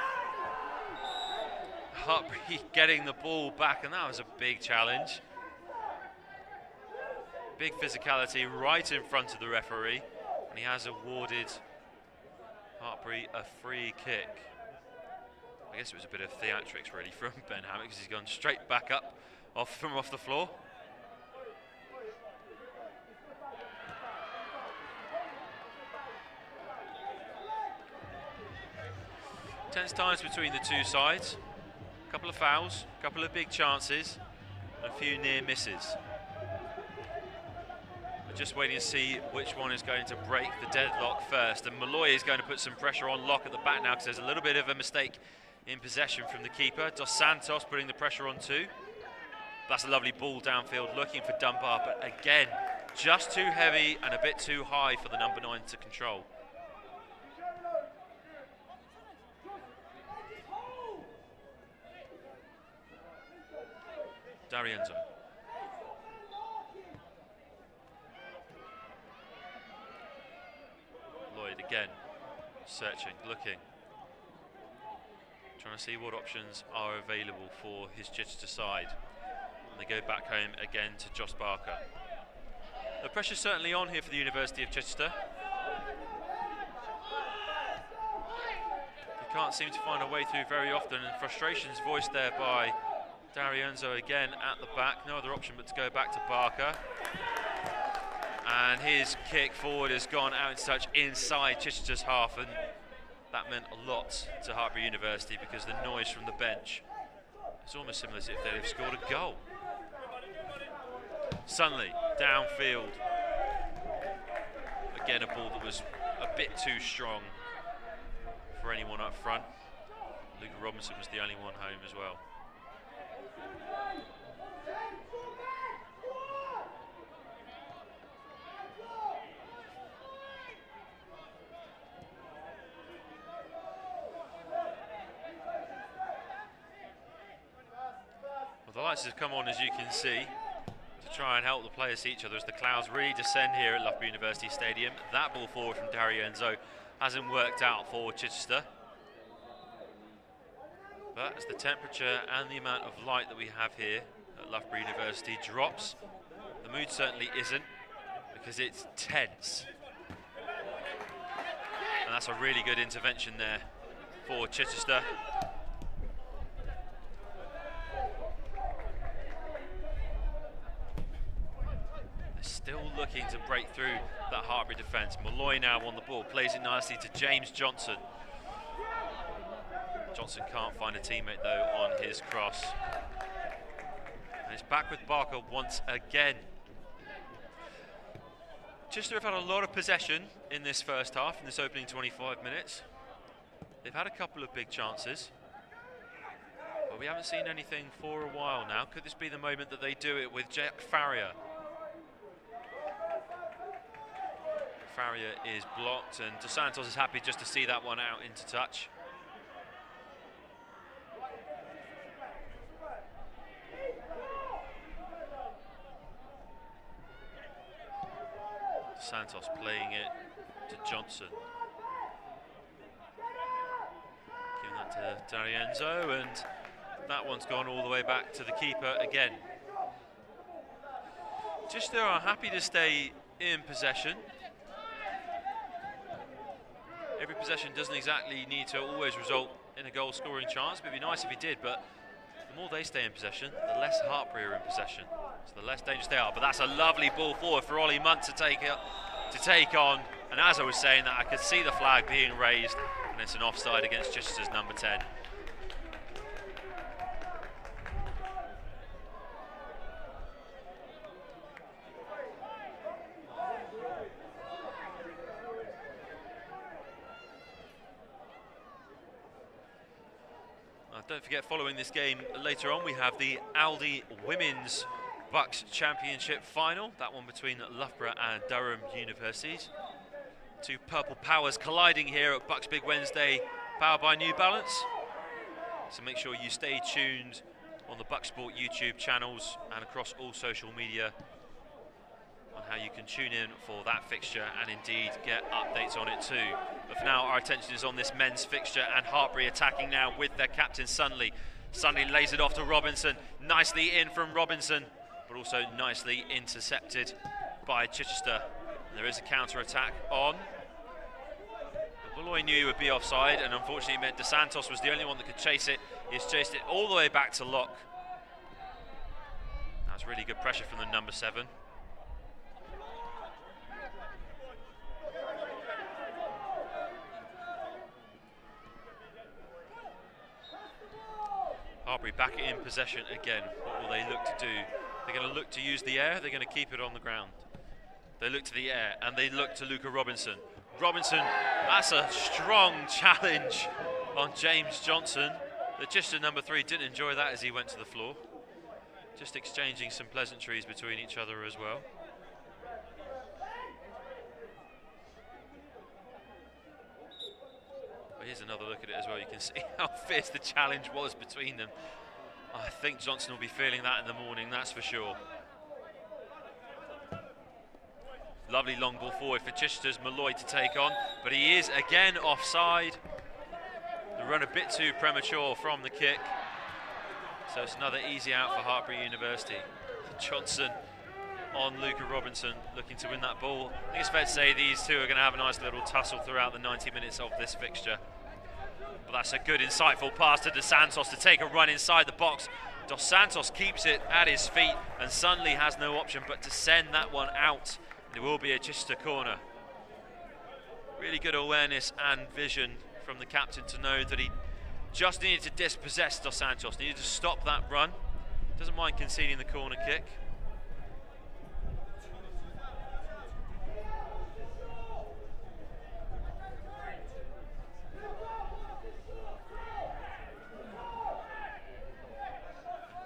S5: getting the ball back, and that was a big challenge. Big physicality right in front of the referee, and he has awarded Hartpury, a free kick. I guess it was a bit of theatrics really from Ben Hammett, because he's gone straight back up from off the floor. Tense times between the two sides. A couple of fouls, a couple of big chances, and a few near misses. We're just waiting to see which one is going to break the deadlock first. And Malloy is going to put some pressure on Locke at the back now, because there's a little bit of a mistake in possession from the keeper. Dos Santos putting the pressure on too. That's a lovely ball downfield, looking for Dunbar, but again, just too heavy and a bit too high for the number 9 to control. D'Arienzo. Lloyd again, searching, looking. Trying to see what options are available for his Chichester side. And they go back home again to Josh Barker. The pressure's certainly on here for the University of Chichester. They can't seem to find a way through very often, and frustration's voiced there by D'Arienzo again at the back. No other option but to go back to Barker. And his kick forward has gone out in touch inside Chichester's half, and that meant a lot to Hartpury University, because the noise from the bench is almost similar as if they'd have scored a goal. Sunley, downfield. Again, a ball that was a bit too strong for anyone up front. Luca Robinson was the only one home as well. Well, the lights have come on, as you can see, to try and help the players see each other as the clouds really descend here at Loughborough University Stadium. That ball forward from D'Arienzo hasn't worked out for Chichester. But as the temperature and the amount of light that we have here at Loughborough University drops, the mood certainly isn't, because it's tense. And that's a really good intervention there for Chichester. They're still looking to break through that Hartpury defence. Malloy now on the ball, plays it nicely to James Johnson. Johnson can't find a teammate though on his cross. And it's back with Barker once again. Chichester have had a lot of possession in this first half, in this opening 25 minutes. They've had a couple of big chances, but we haven't seen anything for a while now. Could this be the moment that they do it with Jack Farrier? Farrier is blocked, and Dos Santos is happy just to see that one out into touch. Santos playing it to Johnson. Giving that to D'Arienzo, and that one's gone all the way back to the keeper again. Chichester are happy to stay in possession. Every possession doesn't exactly need to always result in a goal scoring chance, but it'd be nice if it did. But the more they stay in possession, the less Hartpury are in possession, so the less dangerous they are. But that's a lovely ball forward for Ollie Munt to take on. And as I was saying that, I could see the flag being raised, and it's an offside against Chichester's number 10. Don't forget, following this game later on, we have the Aldi Women's BUCS Championship final. That one between Loughborough and Durham Universities. Two purple powers colliding here at BUCS Big Wednesday, powered by New Balance. So make sure you stay tuned on the BUCS Sport YouTube channels and across all social media on how you can tune in for that fixture and indeed get updates on it too. But for now, our attention is on this men's fixture, and Hartpury attacking now with their captain Sunley. Sunley lays it off to Robinson, nicely in from Robinson, but also nicely intercepted by Chichester. And there is a counter-attack on. The Malloy knew he would be offside, and unfortunately it meant DeSantos was the only one that could chase it. He's chased it all the way back to Locke. That's really good pressure from the number 7. Hartpury back in possession again. What will they look to do? They're going to look to use the air, they're going to keep it on the ground. They look to the air and they look to Luca Robinson. Robinson, that's a strong challenge on James Johnson. The Chichester number 3 didn't enjoy that as he went to the floor. Just exchanging some pleasantries between each other as well. But here's another look at it as well. You can see how fierce the challenge was between them. I think Johnson will be feeling that in the morning, that's for sure. Lovely long ball forward for Chichester's Malloy to take on, but he is again offside. The run a bit too premature from the kick. So it's another easy out for Hartpury University. Johnson on Luca Robinson, looking to win that ball. I think it's fair to say these two are going to have a nice little tussle throughout the 90 minutes of this fixture. But that's a good, insightful pass to DeSantos to take a run inside the box. Dos Santos keeps it at his feet, and Sunley has no option but to send that one out. It will be a Chichester corner. Really good awareness and vision from the captain to know that he just needed to dispossess Dos Santos, needed to stop that run. Doesn't mind conceding the corner kick.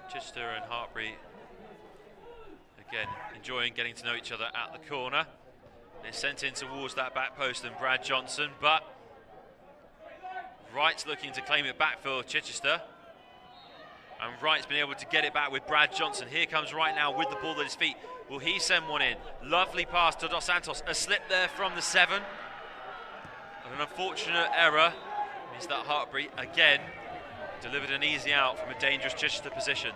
S5: Chichester and Hartpury again enjoying getting to know each other at the corner. They're sent in towards that back post and Brad Johnson, but Wright's looking to claim it back for Chichester. And Wright's been able to get it back with Brad Johnson. Here comes Wright now with the ball at his feet. Will he send one in? Lovely pass to Dos Santos. A slip there from the 7. And an unfortunate error means that Hartpury again delivered an easy out from a dangerous Chichester position.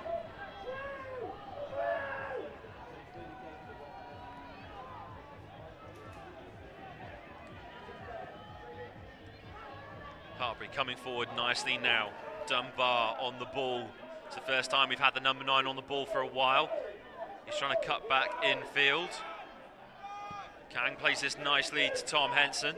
S5: Hartpury coming forward nicely now. Dunbar on the ball. It's the first time we've had the number 9 on the ball for a while. He's trying to cut back infield. Kang plays this nicely to Tom Henson.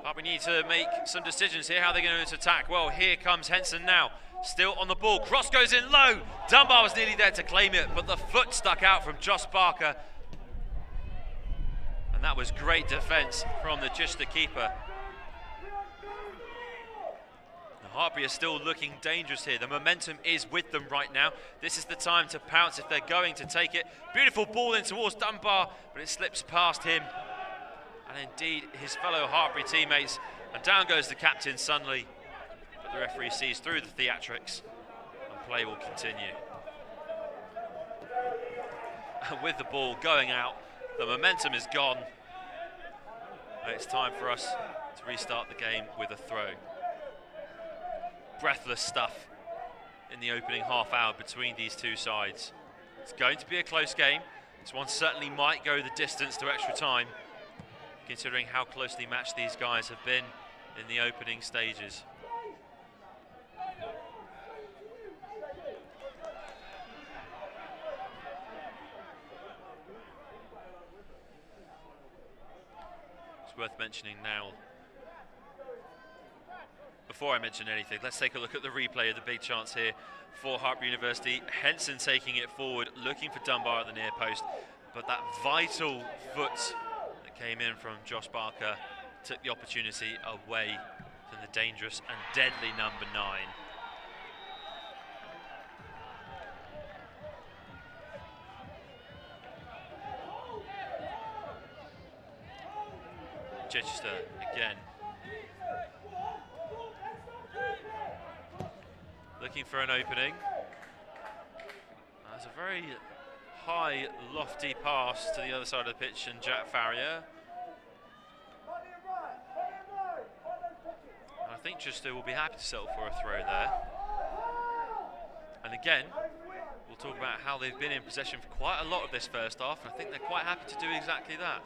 S5: But we need to make some decisions here. How are they going to attack? Well, here comes Henson now. Still on the ball. Cross goes in low. Dunbar was nearly there to claim it, but the foot stuck out from Josh Barker. And that was great defence from the Chichester keeper. The Hartpury are still looking dangerous here. The momentum is with them right now. This is the time to pounce if they're going to take it. Beautiful ball in towards Dunbar, but it slips past him. And indeed his fellow Hartpury teammates. And down goes the captain, Sunley. But the referee sees through the theatrics and play will continue. And with the ball going out, the momentum is gone. And it's time for us to restart the game with a throw. Breathless stuff in the opening half hour between these two sides. It's going to be a close game. This one certainly might go the distance to extra time, considering how closely matched these guys have been in the opening stages. It's worth mentioning now, before I mention anything, let's take a look at the replay of the big chance here for Hartpury University. Henson taking it forward, looking for Dunbar at the near post, but that vital foot that came in from Josh Barker took the opportunity away from the dangerous and deadly number 9. Chichester again. Looking for an opening. That's a very high, lofty pass to the other side of the pitch, and Jack Farrier. And I think Chichester will be happy to settle for a throw there. And again, we'll talk about how they've been in possession for quite a lot of this first half, and I think they're quite happy to do exactly that.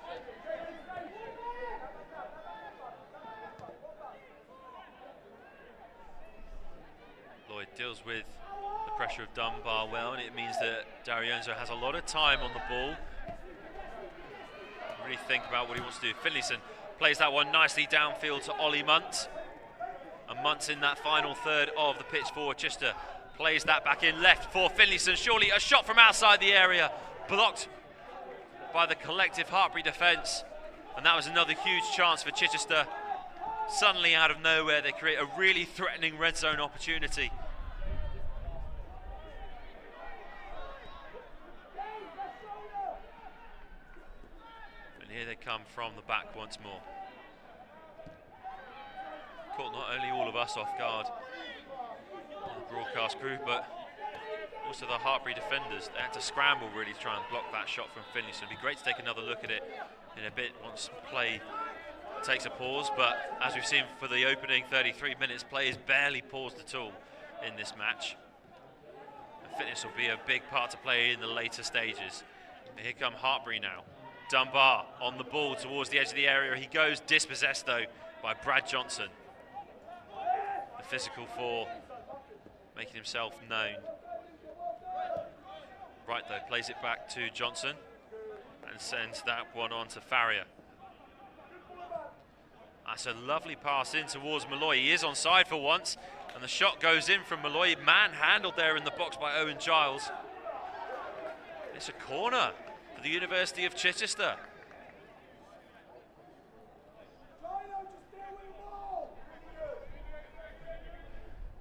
S5: deals with the pressure of Dunbar well, and it means that Darionzo has a lot of time on the ball. Really think about what he wants to do. Finlayson plays that one nicely downfield to Ollie Munt. And Munt's in that final third of the pitch for Chichester. Plays that back in left for Finlayson. Surely a shot from outside the area. Blocked by the collective Hartpury defence. And that was another huge chance for Chichester. Suddenly out of nowhere they create a really threatening red zone opportunity. And here they come from the back once more. Caught not only all of us off guard, the broadcast crew, but also the Hartpury defenders. They had to scramble really to try and block that shot from Finlayson. It'd be great to take another look at it in a bit once play takes a pause, but as we've seen for the opening 33 minutes, play is barely paused at all in this match. And fitness will be a big part to play in the later stages. And here come Hartpury now. Dunbar on the ball towards the edge of the area. He goes, dispossessed though by Brad Johnson. The physical four making himself known. Right though, plays it back to Johnson and sends that one on to Farrier. That's a lovely pass in towards Malloy. He is onside for once, and the shot goes in from Malloy. Man-handled there in the box by Owen Giles. It's a corner for the University of Chichester.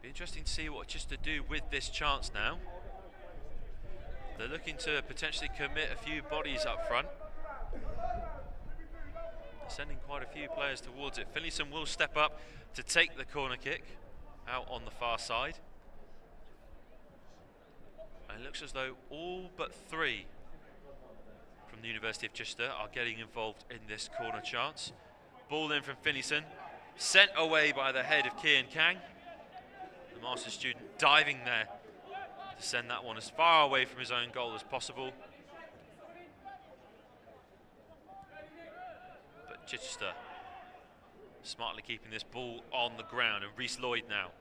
S5: Be interesting to see what Chichester do with this chance now. They're looking to potentially commit a few bodies up front. Sending quite a few players towards it. Finlayson will step up to take the corner kick out on the far side. And it looks as though all but three from the University of Chichester are getting involved in this corner chance. Ball in from Finlayson, sent away by the head of Kian Kang. The master's student diving there to send that one as far away from his own goal as possible. Chichester smartly keeping this ball on the ground, and Reece Lloyd now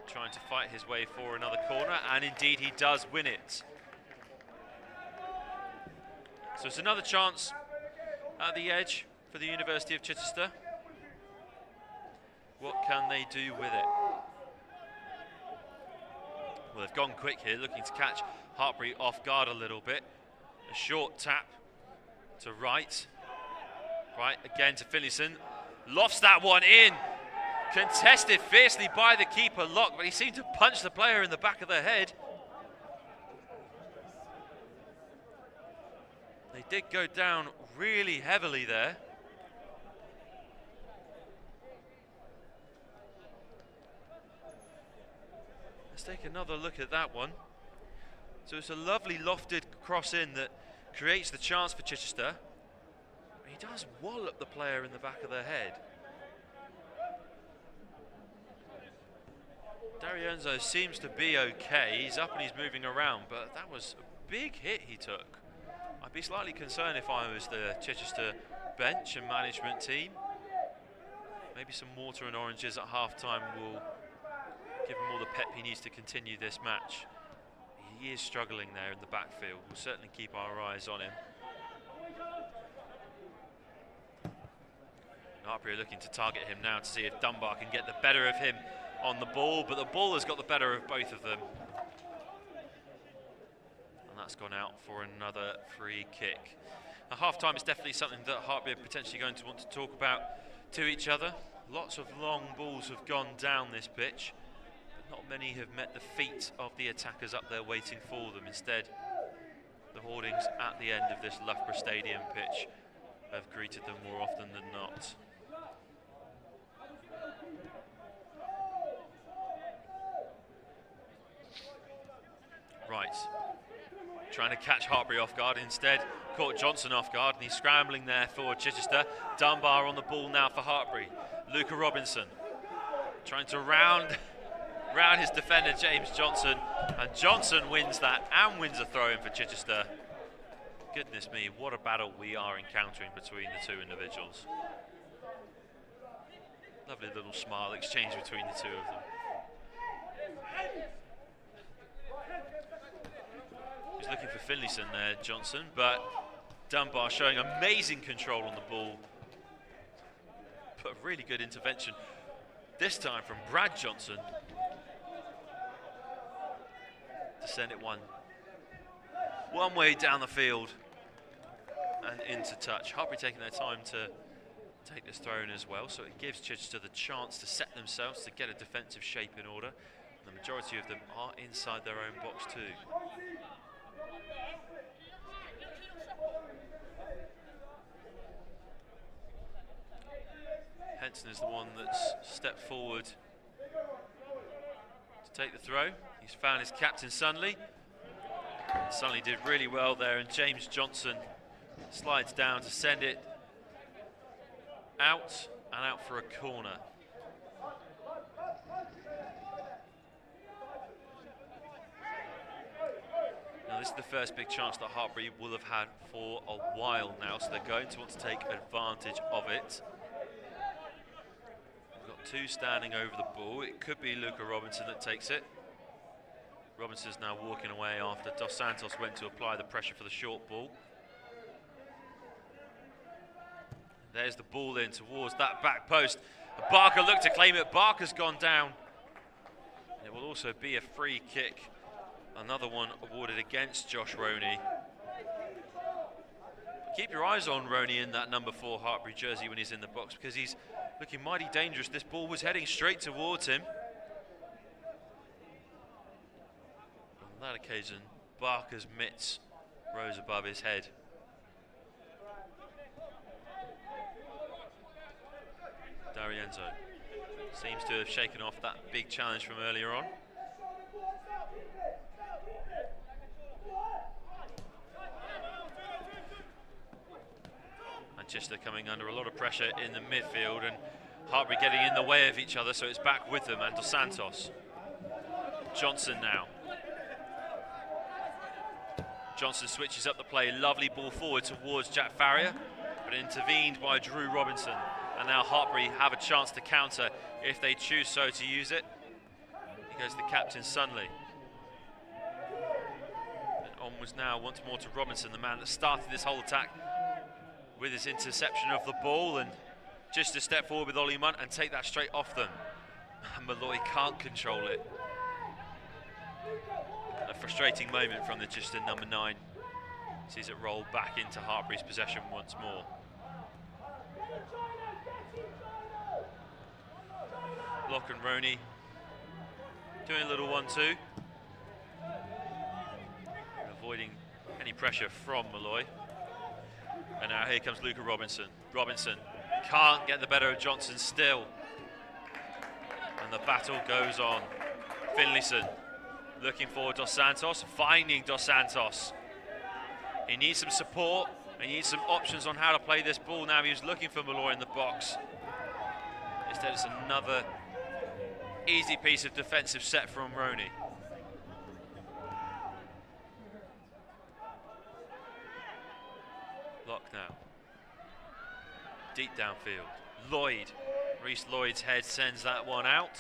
S5: trying to fight his way for another corner, and indeed he does win it. So it's another chance at the edge for the University of Chichester. What can they do with it? Well, they've gone quick here, looking to catch Hartpury off guard a little bit. A short tap to right. Right again to Finlayson. Lofts that one in. Contested fiercely by the keeper, Locke, but he seemed to punch the player in the back of the head. They did go down really heavily there. Let's take another look at that one. So it's a lovely lofted cross in that creates the chance for Chichester. He does wallop the player in the back of the head. Darionzo seems to be okay. He's up and he's moving around, but that was a big hit he took. I'd be slightly concerned if I was the Chichester bench and management team. Maybe some water and oranges at half-time will give him all the pep he needs to continue this match. He is struggling there in the backfield. We'll certainly keep our eyes on him. Hartpury are looking to target him now to see if Dunbar can get the better of him on the ball, but the ball has got the better of both of them. And that's gone out for another free kick. Now, half-time is definitely something that Hartpury are potentially going to want to talk about to each other. Lots of long balls have gone down this pitch. Not many have met the feet of the attackers up there waiting for them. Instead, the hoardings at the end of this Loughborough Stadium pitch have greeted them more often than not. Right, trying to catch Hartpury off guard, instead caught Johnson off guard, and he's scrambling there for Chichester. Dunbar on the ball now for Hartpury. Luca Robinson trying to round his defender James Johnson, and Johnson wins that and wins a throw-in for Chichester. Goodness me, what a battle we are encountering between the two individuals. Lovely little smile exchange between the two of them. He's looking for Finlayson there, Johnson, but Dunbar showing amazing control on the ball. But really good intervention, this time from Brad Johnson, to send it one way down the field and into touch. Hartpury taking their time to take this throw in as well, so it gives Chichester the chance to set themselves, to get a defensive shape in order. And the majority of them are inside their own box too. Henson is the one that's stepped forward to take the throw. He's found his captain Sunley. Sunley did really well there, and James Johnson slides down to send it out and out for a corner. Now this is the first big chance that Hartpury will have had for a while now, so they're going to want to take advantage of it. We've got two standing over the ball. It could be Luca Robinson that takes it. Robinson's now walking away after Dos Santos went to apply the pressure for the short ball. There's the ball in towards that back post. Barker looked to claim it. Barker's gone down. It will also be a free kick. Another one awarded against Josh Roney. Keep your eyes on Roney in that number 4 Hartpury jersey when he's in the box, because he's looking mighty dangerous. This ball was heading straight towards him. On that occasion, Barker's mitts rose above his head. D'Arienzo seems to have shaken off that big challenge from earlier on. Manchester coming under a lot of pressure in the midfield, and Hartpury getting in the way of each other, so it's back with them. And Dos Santos. Johnson now. Johnson switches up the play. Lovely ball forward towards Jack Farrier, but intervened by Drew Robinson. And now Hartpury have a chance to counter if they choose so to use it. Here goes the captain, Sunley. And onwards now once more to Robinson, the man that started this whole attack with his interception of the ball, and just to step forward with Ollie Munt and take that straight off them. And Malloy can't control it. A frustrating moment from the Chichester number 9. Sees it roll back into Hartpury's possession once more. Block and Roney doing a little 1-2, avoiding any pressure from Malloy. And now here comes Luca Robinson. Robinson can't get the better of Johnson still. And the battle goes on. Finlayson looking for Dos Santos, finding Dos Santos. He needs some support, and he needs some options on how to play this ball now. He was looking for Malloy in the box. Instead it's another easy piece of defensive set from Roney. Lock now. Deep downfield. Lloyd. Reece Lloyd's head sends that one out.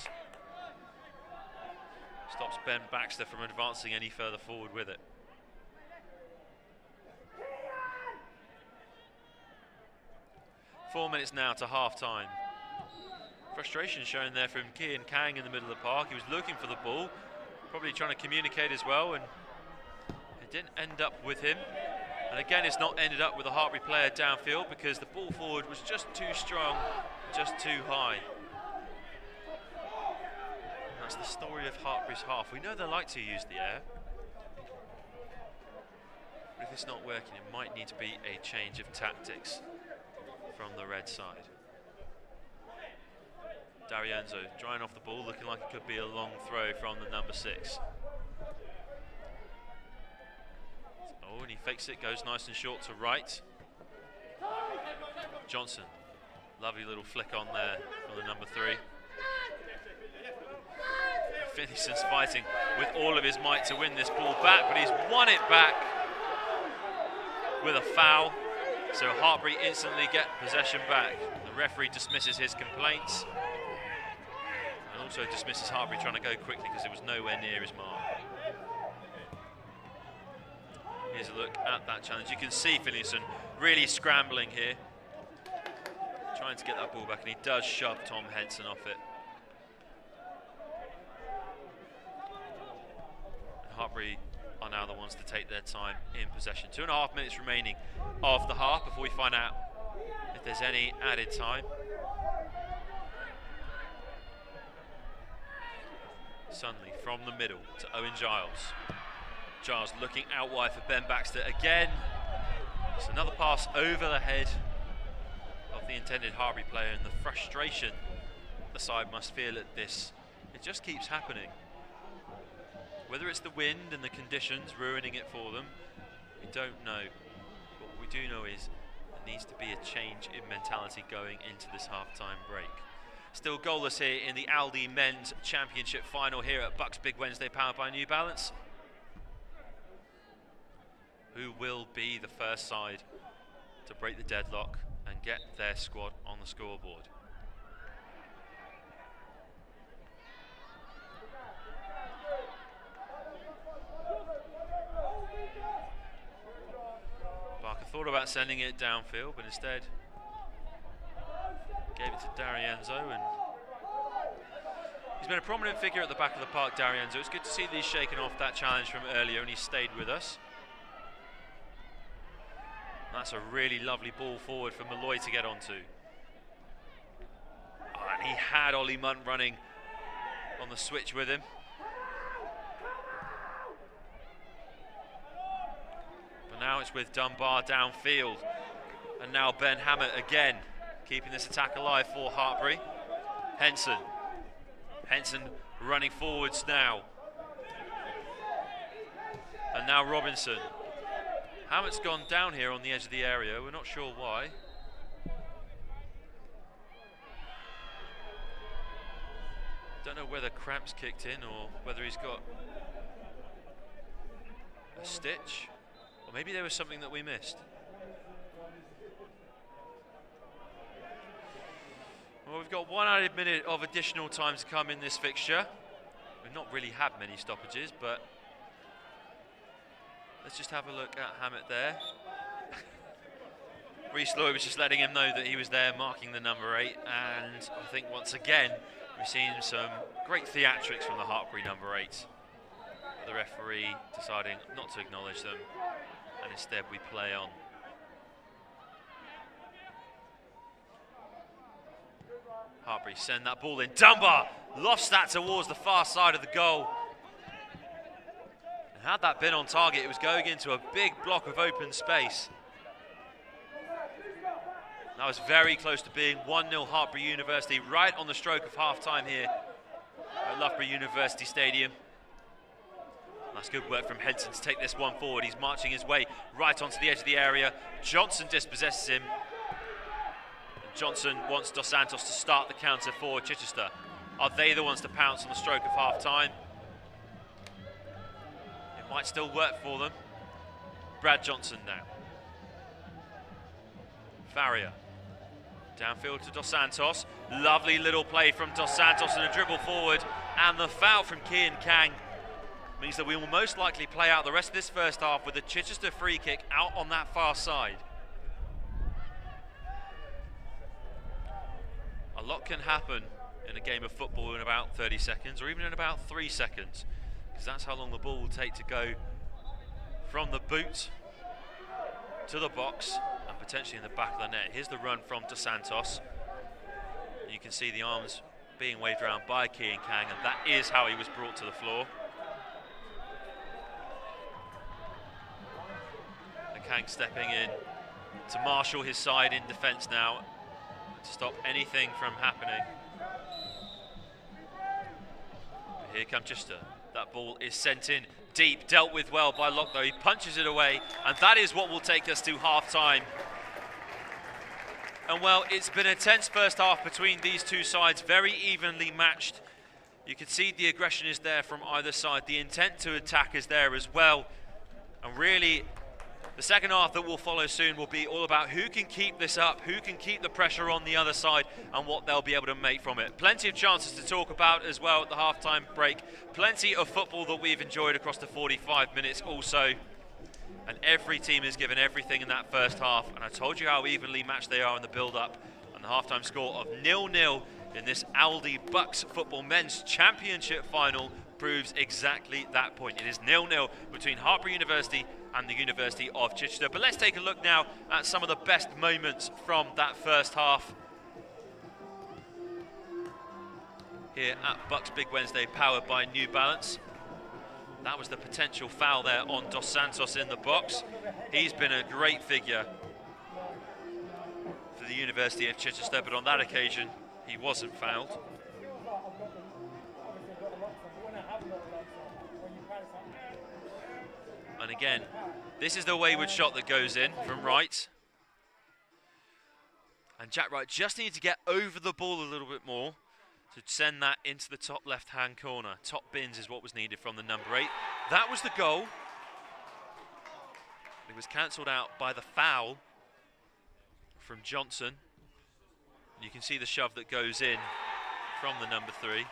S5: Stops Ben Baxter from advancing any further forward with it. Four minutes now to half-time. Frustration shown there from Kian Kang in the middle of the park. He was looking for the ball, probably trying to communicate as well, and it didn't end up with him. And again, it's not ended up with a Hartpury player downfield because the ball forward was just too strong, just too high. And that's the story of Hartpury's half. We know they like to use the air, but if it's not working, it might need to be a change of tactics from the red side. D'Arienzo drying off the ball, looking like it could be a long throw from the number 6. Oh, and he fakes it, goes nice and short to right. Johnson, lovely little flick on there from the number 3. Finlayson's fighting with all of his might to win this ball back, but he's won it back with a foul. So Hartpury instantly get possession back. The referee dismisses his complaints. Also dismisses Hartpury trying to go quickly because it was nowhere near his mark. Here's a look at that challenge. You can see Finlayson really scrambling here, trying to get that ball back, and he does shove Tom Henson off it. And Hartpury are now the ones to take their time in possession. 2.5 minutes remaining of the half before we find out if there's any added time. Suddenly from the middle to Owen Giles. Giles looking out wide for Ben Baxter again. It's another pass over the head of the intended Hartpury player, and the frustration the side must feel at this, it just keeps happening. Whether it's the wind and the conditions ruining it for them, we don't know. But what we do know is there needs to be a change in mentality going into this half-time break. Still goalless here in the Aldi Men's Championship final here at BUCS Big Wednesday, powered by New Balance. Who will be the first side to break the deadlock and get their squad on the scoreboard? Barker thought about sending it downfield, but instead gave it to D'Arienzo, and he's been a prominent figure at the back of the park, D'Arienzo. It's good to see that he's shaken off that challenge from earlier and he's stayed with us. And that's a really lovely ball forward for Malloy to get onto. Oh, and he had Ollie Munt running on the switch with him. But now it's with Dunbar downfield. And now Ben Hammett again, keeping this attack alive for Hartpury. Henson running forwards now. And now Robinson. Hammett's gone down here on the edge of the area. We're not sure why. Don't know whether cramps kicked in or whether he's got a stitch. Or maybe there was something that we missed. Well, we've got 1 added minute of additional time to come in this fixture. We've not really had many stoppages, but let's just have a look at Hammett there. Reece Lloyd was just letting him know that he was there marking the number 8, and I think once again we've seen some great theatrics from the Hartpury number 8. The referee deciding not to acknowledge them, and instead we play on. Hartpury send that ball in. Dunbar lofts that towards the far side of the goal. And had that been on target, it was going into a big block of open space. That was very close to being 1-0 Hartpury University, right on the stroke of half-time here at Loughborough University Stadium. That's good work from Henson to take this one forward. He's marching his way right onto the edge of the area. Johnson dispossesses him. Johnson wants Dos Santos to start the counter for Chichester. Are they the ones to pounce on the stroke of half-time? It might still work for them. Brad Johnson now. Farrier. Downfield to Dos Santos. Lovely little play from Dos Santos and a dribble forward. And the foul from Kian Kang means that we will most likely play out the rest of this first half with a Chichester free kick out on that far side. A lot can happen in a game of football in about 30 seconds, or even in about 3 seconds, because that's how long the ball will take to go from the boot to the box and potentially in the back of the net. Here's the run from Dos Santos. You can see the arms being waved around by Kian Kang, and that is how he was brought to the floor. And Kang stepping in to marshal his side in defence now, to stop anything from happening. But here comes Chichester. That ball is sent in deep, dealt with well by Locke though. He punches it away, and that is what will take us to half-time. And well, it's been a tense first half between these two sides, very evenly matched. You can see the aggression is there from either side. The intent to attack is there as well. And really, The second half that will follow soon will be all about who can keep this up, who can keep the pressure on the other side, and what they'll be able to make from it. Plenty of chances to talk about as well at the half-time break. Plenty of football that we've enjoyed across the 45 minutes also. And every team has given everything in that first half. And I told you how evenly matched they are in the build-up. And the half-time score of 0-0 in this Aldi BUCS Football Men's Championship final proves exactly that point. It is 0-0 between Hartpury University and the University of Chichester. But let's take a look now at some of the best moments from that first half. Here at BUCS Big Wednesday, powered by New Balance. That was the potential foul there on Dos Santos in the box. He's been a great figure for the University of Chichester, but on that occasion, he wasn't fouled. And again, this is the wayward shot that goes in from Wright. And Jack Wright just needs to get over the ball a little bit more to send that into the top left-hand corner. Top bins is what was needed from the number 8. That was the goal. It was cancelled out by the foul from Johnson. You can see the shove that goes in from the number 3.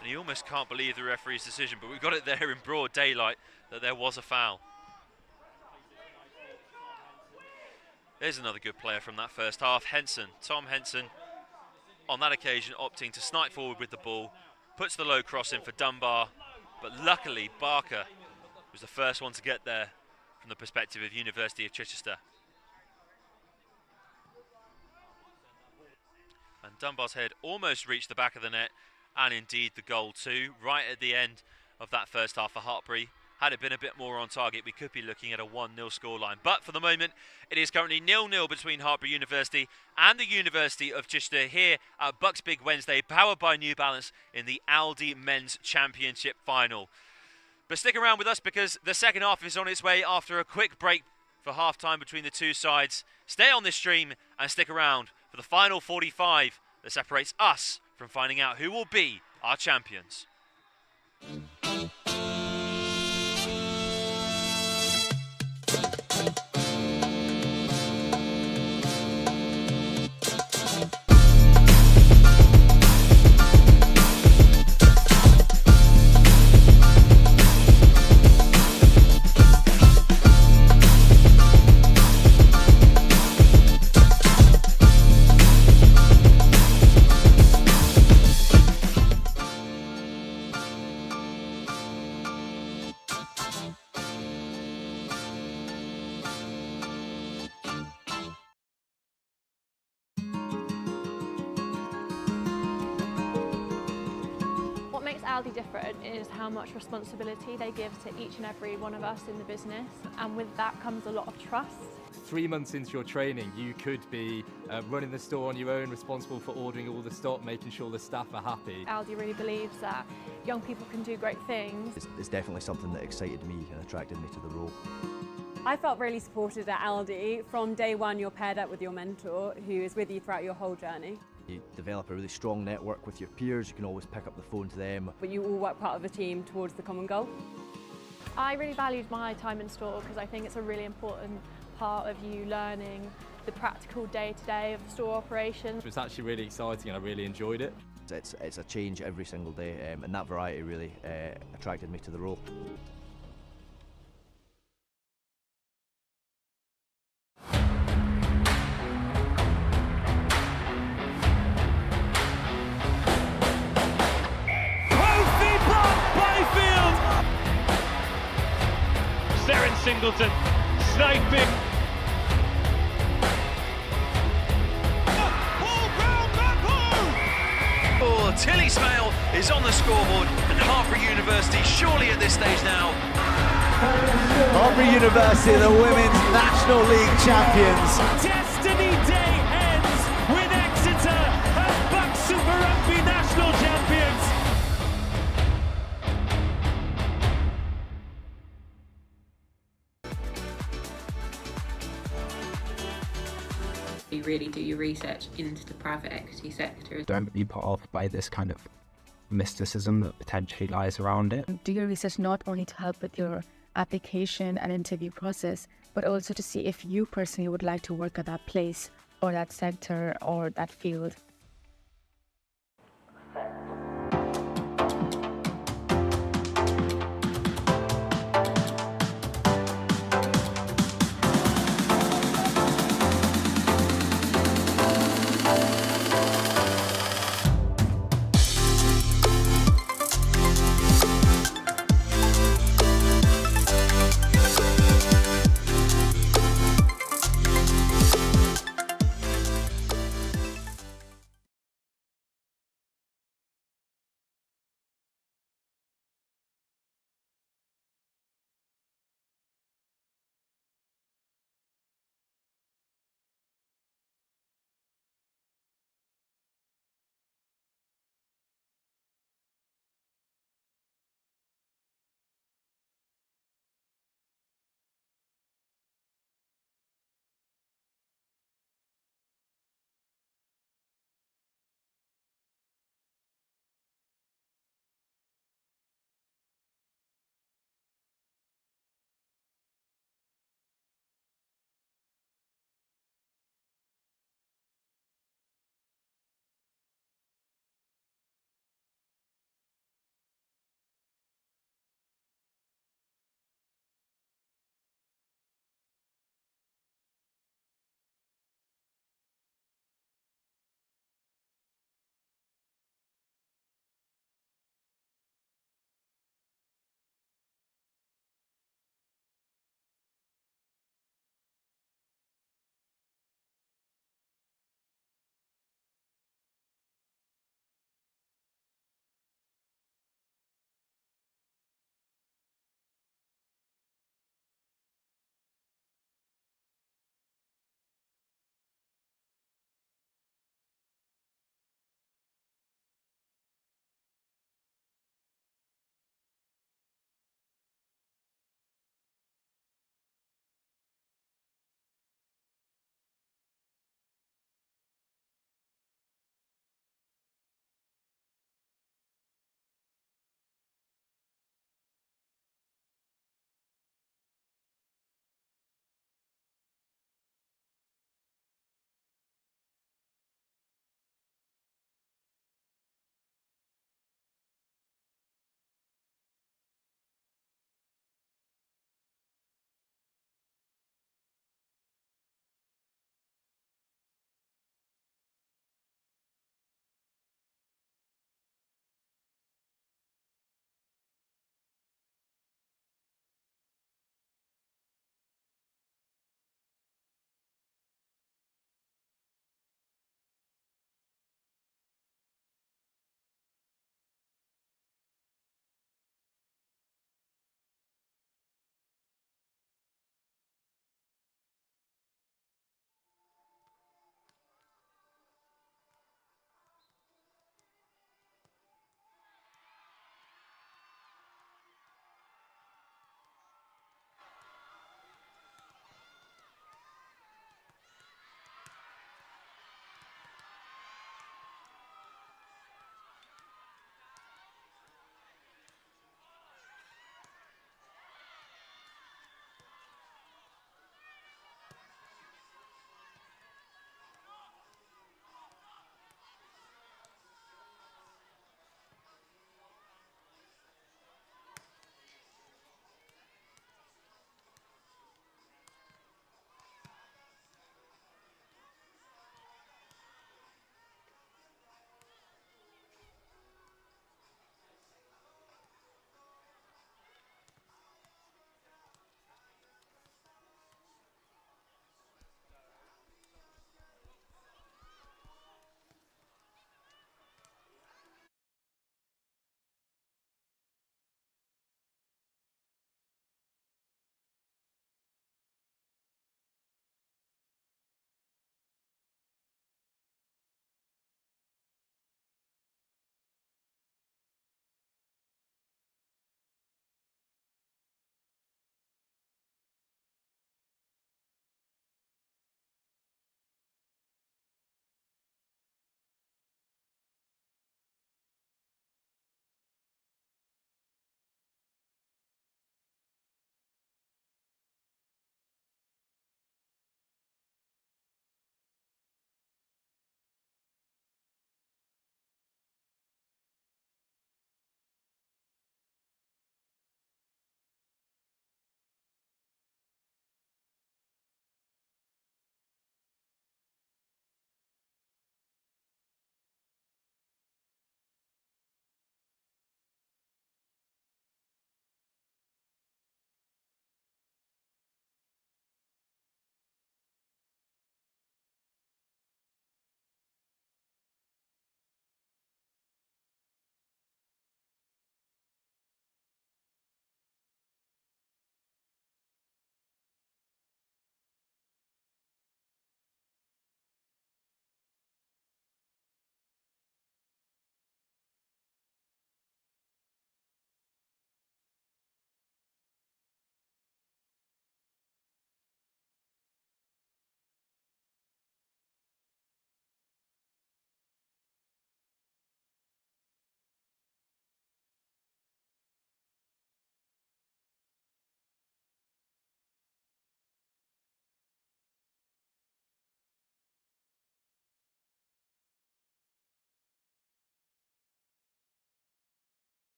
S5: And he almost can't believe the referee's decision, but we've got it there in broad daylight that there was a foul. There's another good player from that first half, Henson. Tom Henson, on that occasion, opting to snipe forward with the ball, puts the low cross in for Dunbar, but luckily Barker was the first one to get there from the perspective of University of Chichester. And Dunbar's head almost reached the back of the net, and indeed the goal too, right at the end of that first half for Hartpury. Had it been a bit more on target, we could be looking at a 1-0 scoreline. But for the moment, it is currently 0-0 between Hartpury University and the University of Chichester here at BUCS Big Wednesday, powered by New Balance in the Aldi Men's Championship final. But stick around with us because the second half is on its way after a quick break for half-time between the two sides. Stay on this stream and stick around for the final 45 that separates us from finding out who will be our champions.
S8: What makes Aldi different is how much responsibility they give to each and every one of us in the business, and with that comes a lot of trust.
S9: 3 months into your training, you could be running the store on your own, responsible for ordering all the stock, making sure the staff are happy.
S8: Aldi really believes that young people can do great things.
S10: It's definitely something that excited me and attracted me to the role.
S11: I felt really supported at Aldi. From day one, you're paired up with your mentor, who is with you throughout your whole journey.
S10: You develop a really strong network with your peers, you can always pick up the phone to them.
S11: But you all work part of a team towards the common goal.
S8: I really valued my time in store because I think it's a really important part of you learning the practical day-to-day of the store operations.
S9: It was actually really exciting and I really enjoyed it.
S10: It's a change every single day, and that variety really attracted me to the role.
S2: Singleton sniping.
S5: Oh, Tilly Smale is on the scoreboard, and Hartpury University surely at this stage now.
S12: Hartpury University, the Women's National League champions.
S2: Destiny Day ends with Exeter as BUCS Super Rugby national champions.
S13: You really do your research into the private equity sector.
S14: Don't be put off by this kind of mysticism that potentially lies around it.
S15: Do your research not only to help with your application and interview process, but also to see if you personally would like to work at that place or that sector or that field.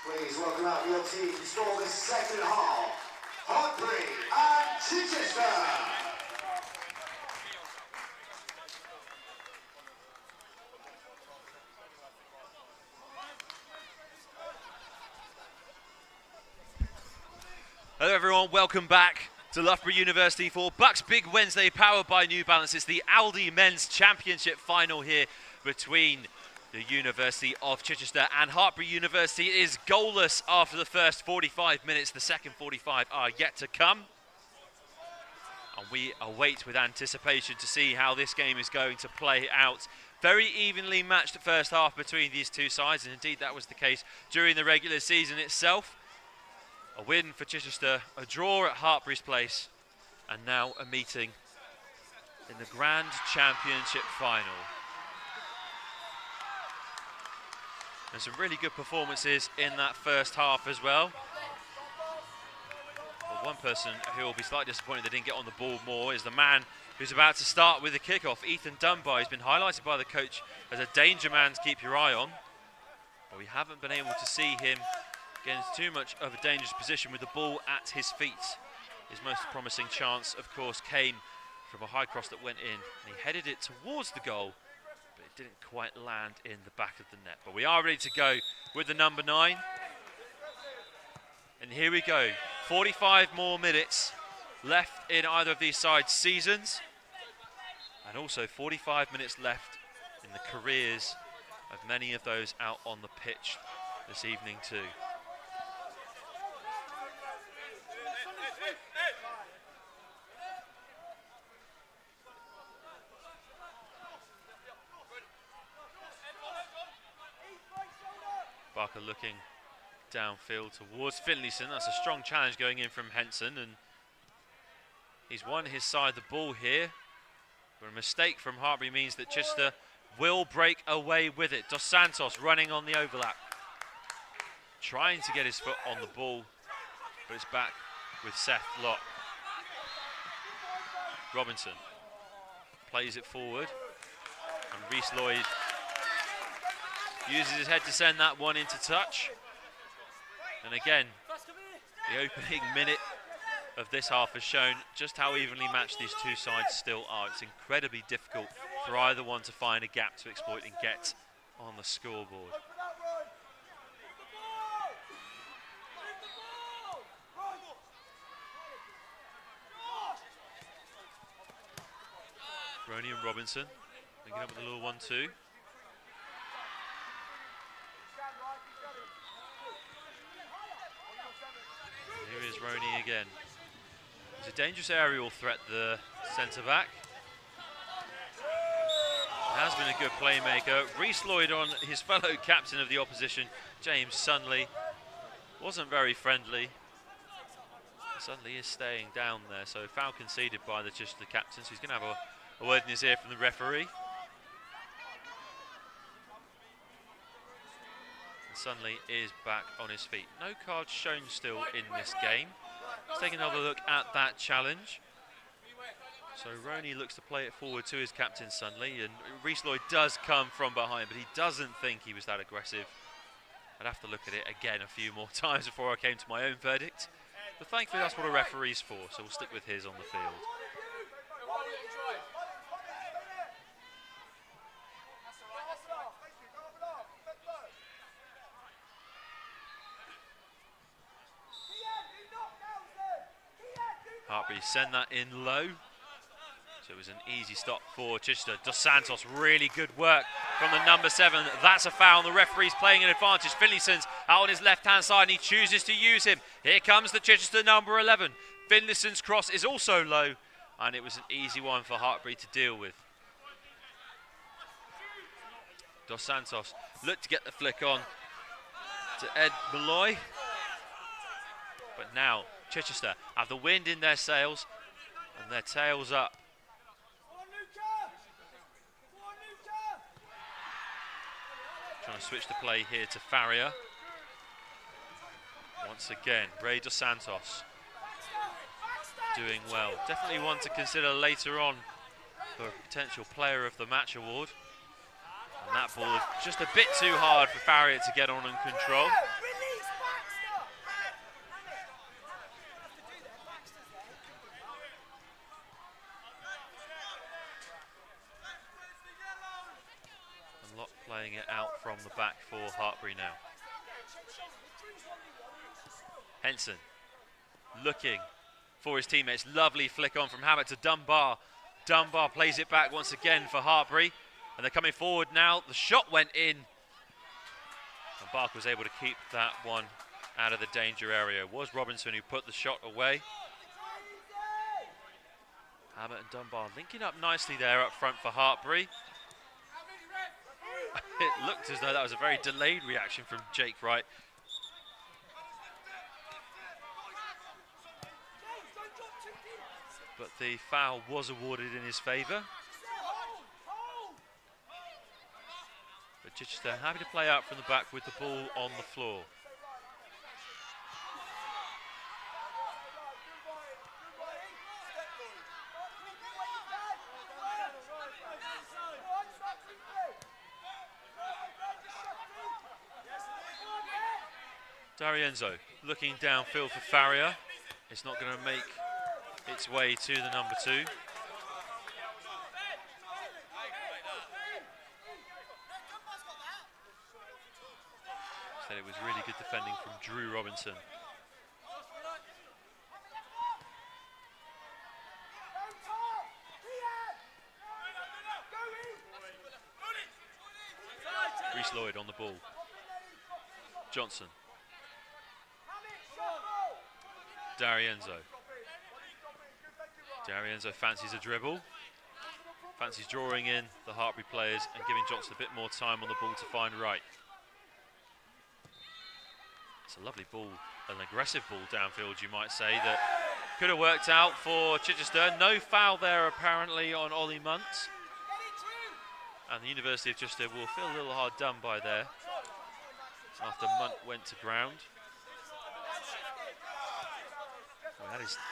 S16: Please welcome out your team to score the second half. Hartpury and Chichester.
S5: Hello everyone, welcome back to Loughborough University for BUCS Big Wednesday, powered by New Balance. It's the Aldi Men's Championship final here between the University of Chichester and Hartpury University. It is goalless after the first 45 minutes. The second 45 are yet to come. And we await with anticipation to see how this game is going to play out. Very evenly matched first half between these two sides, and indeed that was the case during the regular season itself. A win for Chichester, a draw at Hartpury's place, and now a meeting in the Grand Championship final. And some really good performances in that first half as well. But one person who will be slightly disappointed they didn't get on the ball more is the man who's about to start with the kickoff, Ethan Dunbar. He's been highlighted by the coach as a danger man to keep your eye on, but we haven't been able to see him get into too much of a dangerous position with the ball at his feet. His most promising chance, of course, came from a high cross that went in, and he headed it towards the goal, but it didn't quite land in the back of the net. But we are ready to go with the number 9. And here we go, 45 more minutes left in either of these sides' seasons, and also 45 minutes left in the careers of many of those out on the pitch this evening too. Barker looking downfield towards Finlayson. That's a strong challenge going in from Henson, and he's won his side the ball here. But a mistake from Hartpury means that Chichester will break away with it. Dos Santos running on the overlap, trying to get his foot on the ball, but it's back with Seth Lott. Robinson plays it forward, and Reece Lloyd uses his head to send that one into touch. And again, the opening minute of this half has shown just how evenly matched these two sides still are. It's incredibly difficult for either one to find a gap to exploit and get on the scoreboard. Roney and Robinson linking up with a little 1-2. Here is Roney again. It's a dangerous aerial threat, the centre-back. Has been a good playmaker. Reece Lloyd on his fellow captain of the opposition, James Sunley. Wasn't very friendly. Sunley is staying down there, so foul conceded by the Chichester captain, so he's going to have a word in his ear from the referee. And Sunley is back on his feet. No cards shown still in this game. Let's take another look at that challenge. So Roney looks to play it forward to his captain Sunley, and Reece Lloyd does come from behind, but he doesn't think he was that aggressive. I'd have to look at it again a few more times before I came to my own verdict. But thankfully that's what a referee's for, so we'll stick with his on the field. Hartpury send that in low. So it was an easy stop for Chichester. Dos Santos, really good work from the number 7. That's a foul. The referee's playing an advantage. Finlayson's out on his left-hand side, and he chooses to use him. Here comes the Chichester number 11. Finlayson's cross is also low, and it was an easy one for Hartpury to deal with. Dos Santos looked to get the flick on to Ed Malloy. But now Chichester have the wind in their sails, and their tails up. Trying to switch the play here to Farrier. Once again, Ray Dos Santos doing well. Definitely one to consider later on for a potential player of the match award. And that ball is just a bit too hard for Farrier to get on and control. playing it out from the back for Hartpury now. Henson looking for his teammates. Lovely flick on from Hammett to Dunbar. Dunbar plays it back once again for Hartpury. And they're coming forward now. The shot went in. And Barker was able to keep that one out of the danger area. It was Robinson who put the shot away. Hammett and Dunbar linking up nicely there up front for Hartpury. It looked as though that was a very delayed reaction from Jake Wright. But the foul was awarded in his favour. But Chichester happy to play out from the back with the ball on the floor. D'Arienzo looking downfield for Farrier. It's not going to make its way to the number 2. Said it was really good defending from Drew Robinson. Reece Lloyd on the ball. Johnson. D'Arienzo. D'Arienzo fancies a dribble. Fancies drawing in the Hartpury players and giving Johnson a bit more time on the ball to find Wright. It's a lovely ball, an aggressive ball downfield, you might say, that could have worked out for Chichester. No foul there apparently on Ollie Munt. And the University of Chichester will feel a little hard done by there after Munt went to ground.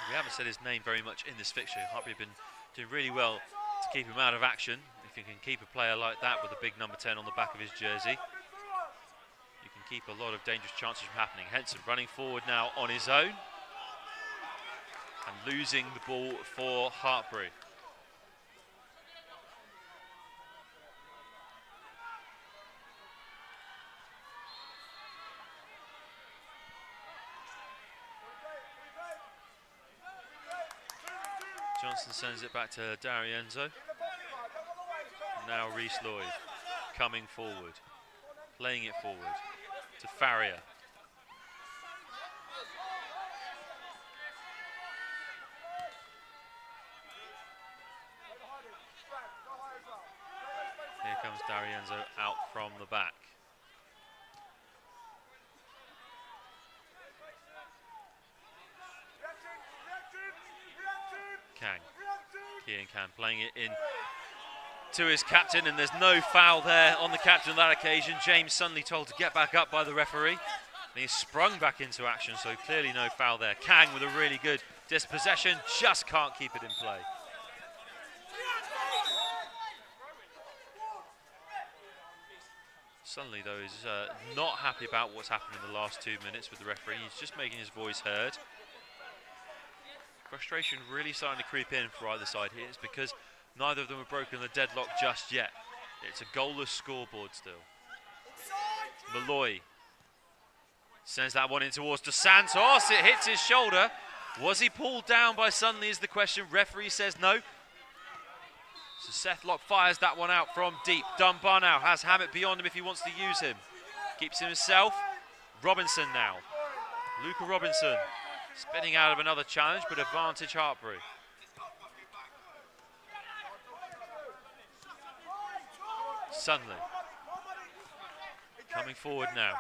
S5: We haven't said his name very much in this fixture. Hartpury have been doing really well to keep him out of action. If you can keep a player like that with a big number 10 on the back of his jersey, you can keep a lot of dangerous chances from happening. Henson running forward now on his own and losing the ball for Hartpury. Johnson sends it back to D'Arienzo. Now Reece Lloyd coming forward, playing it forward to Farrier. Here comes D'Arienzo out from the back. Kang playing it in to his captain, and there's no foul there on the captain on that occasion. James Sunley told to get back up by the referee, and he's sprung back into action, so clearly no foul there. Kang with a really good dispossession, just can't keep it in play. Sunley, though, is not happy about what's happened in the last 2 minutes with the referee. He's just making his voice heard. Frustration really starting to creep in for either side here. It's because neither of them have broken the deadlock just yet. It's a goalless scoreboard still. Malloy sends that one in towards Dos Santos. It hits his shoulder. Was he pulled down by Sunley is the question. Referee says no. So Seth Locke fires that one out from deep. Dunbar now has Hammett beyond him if he wants to use him. Keeps himself. Robinson now. Luca Robinson. Spinning out of another challenge, but advantage Hartpury. Sunley coming forward now.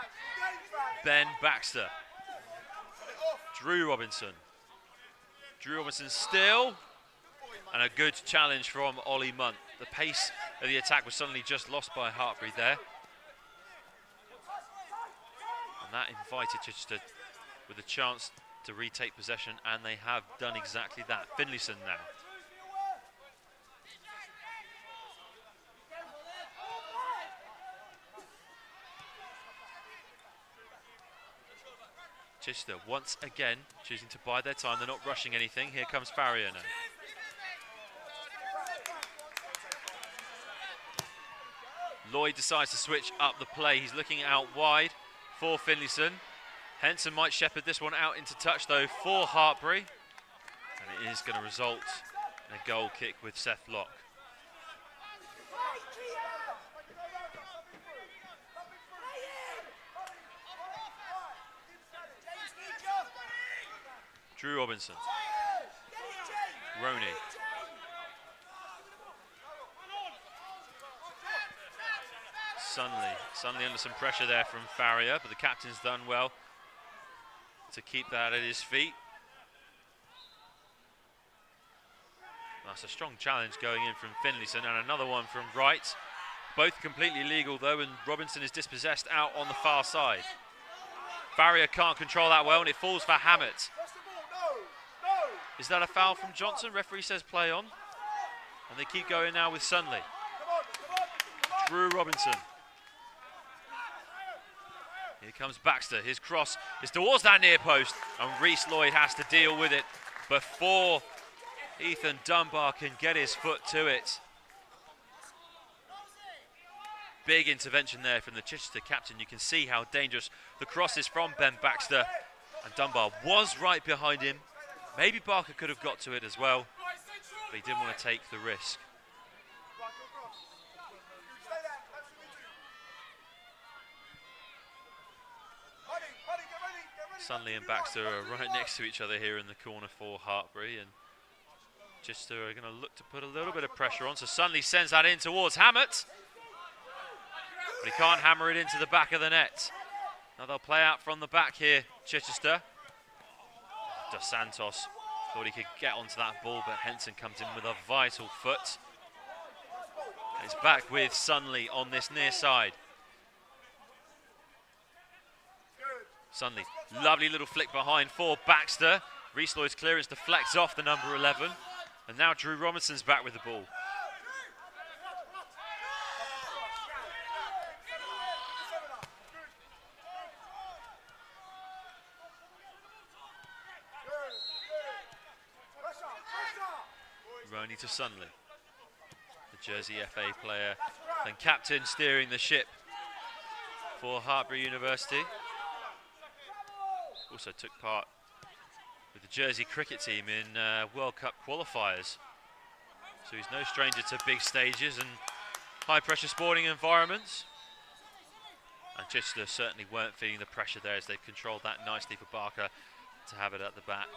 S5: Ben Baxter. Drew Robinson. Drew Robinson still. And a good challenge from Ollie Munt. The pace of the attack was suddenly just lost by Hartpury there. And that invited Chichester with a chance to retake possession, and they have done exactly that. Finlayson now. Chichester once again choosing to bide their time. They're not rushing anything. Here comes Farrier now. Lloyd decides to switch up the play. He's looking out wide for Finlayson. Henson might shepherd this one out into touch though for Hartpury. And it is going to result in a goal kick with Seth Locke. Drew Robinson. Roney. Sunley under some pressure there from Farrier, but the captain's done well to keep that at his feet. That's a strong challenge going in from Finlayson, and another one from Wright. Both completely legal though, and Robinson is dispossessed out on the far side. Farrier can't control that well, and it falls for Hammett. Is that a foul from Johnson? Referee says play on. And they keep going now with Sunley. Drew Robinson. Here comes Baxter. His cross is towards that near post, and Reece Lloyd has to deal with it before Ethan Dunbar can get his foot to it. Big intervention there from the Chichester captain. You can see how dangerous the cross is from Ben Baxter, and Dunbar was right behind him. Maybe Barker could have got to it as well, but he didn't want to take the risk. Sunley and Baxter are right next to each other here in the corner for Hartpury, and Chichester are going to look to put a little bit of pressure on. So Sunley sends that in towards Hammett, but he can't hammer it into the back of the net. Now they'll play out from the back here, Chichester. Dos Santos thought he could get onto that ball, but Henson comes in with a vital foot. And it's back with Sunley on this near side. Sunley, lovely little flick behind for Baxter. Reece Lloyd's clearance deflects off the number 11. And now Drew Robinson's back with the ball. Roney to Sunley. The Jersey FA player and captain steering the ship for Hartpury University. Also took part with the Jersey cricket team in World Cup qualifiers. So he's no stranger to big stages and high pressure sporting environments. And Chichester certainly weren't feeling the pressure there as they controlled that nicely for Barker to have it at the back.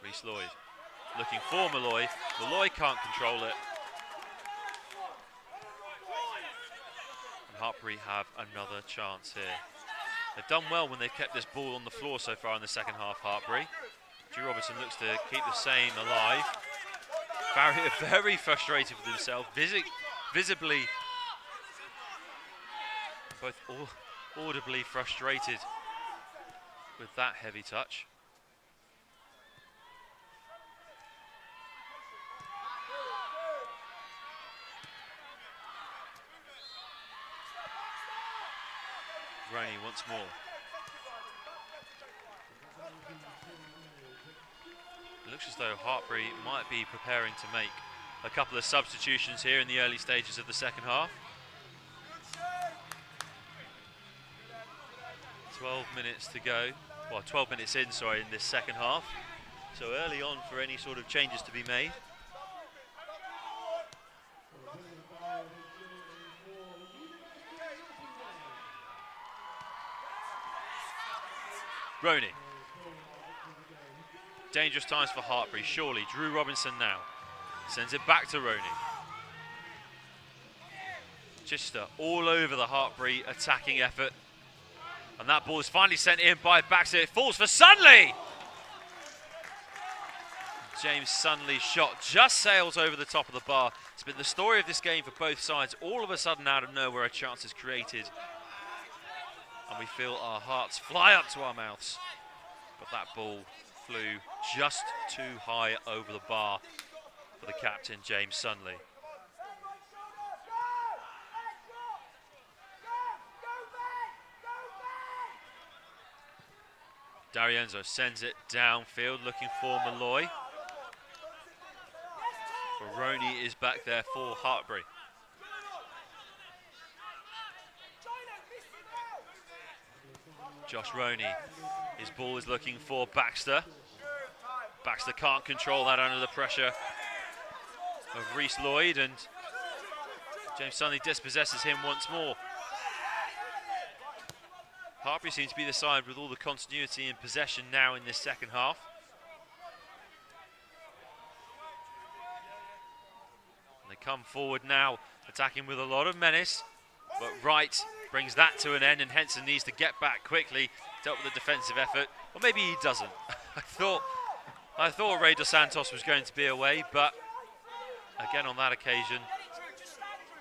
S5: Reece Lloyd looking for Malloy. Malloy can't control it. And Hartpury have another chance here. They've done well when they've kept this ball on the floor so far in the second half, Hartpury. Drew Robertson looks to keep the same alive. Farrier very frustrated with himself, visibly, both audibly frustrated with that heavy touch. Roney once more. It looks as though Hartpury might be preparing to make a couple of substitutions here in the early stages of the second half. 12 minutes to go. Well, 12 minutes in, sorry, in this second half. So early on for any sort of changes to be made. Roney. Dangerous times for Hartpury, surely. Drew Robinson now. Sends it back to Roney. Chichester all over the Hartpury attacking effort. And that ball is finally sent in by Baxter. It falls for Sunley! James Sunley's shot just sails over the top of the bar. It's been the story of this game for both sides. All of a sudden, out of nowhere, a chance is created. And we feel our hearts fly up to our mouths. But that ball flew just too high over the bar for the captain, James Sunley. D'Arienzo sends it downfield, looking for Malloy. Baroni is back there for Hartpury. Josh Roney, his ball is looking for Baxter. Baxter can't control that under the pressure of Reece Lloyd, and James Sunley dispossesses him once more. Hartpury seems to be the side with all the continuity and possession now in this second half. And they come forward now, attacking with a lot of menace, but Wright brings that to an end, and Henson needs to get back quickly, dealt with a defensive effort, or maybe he doesn't. I thought Ray Dos Santos was going to be away, but again on that occasion,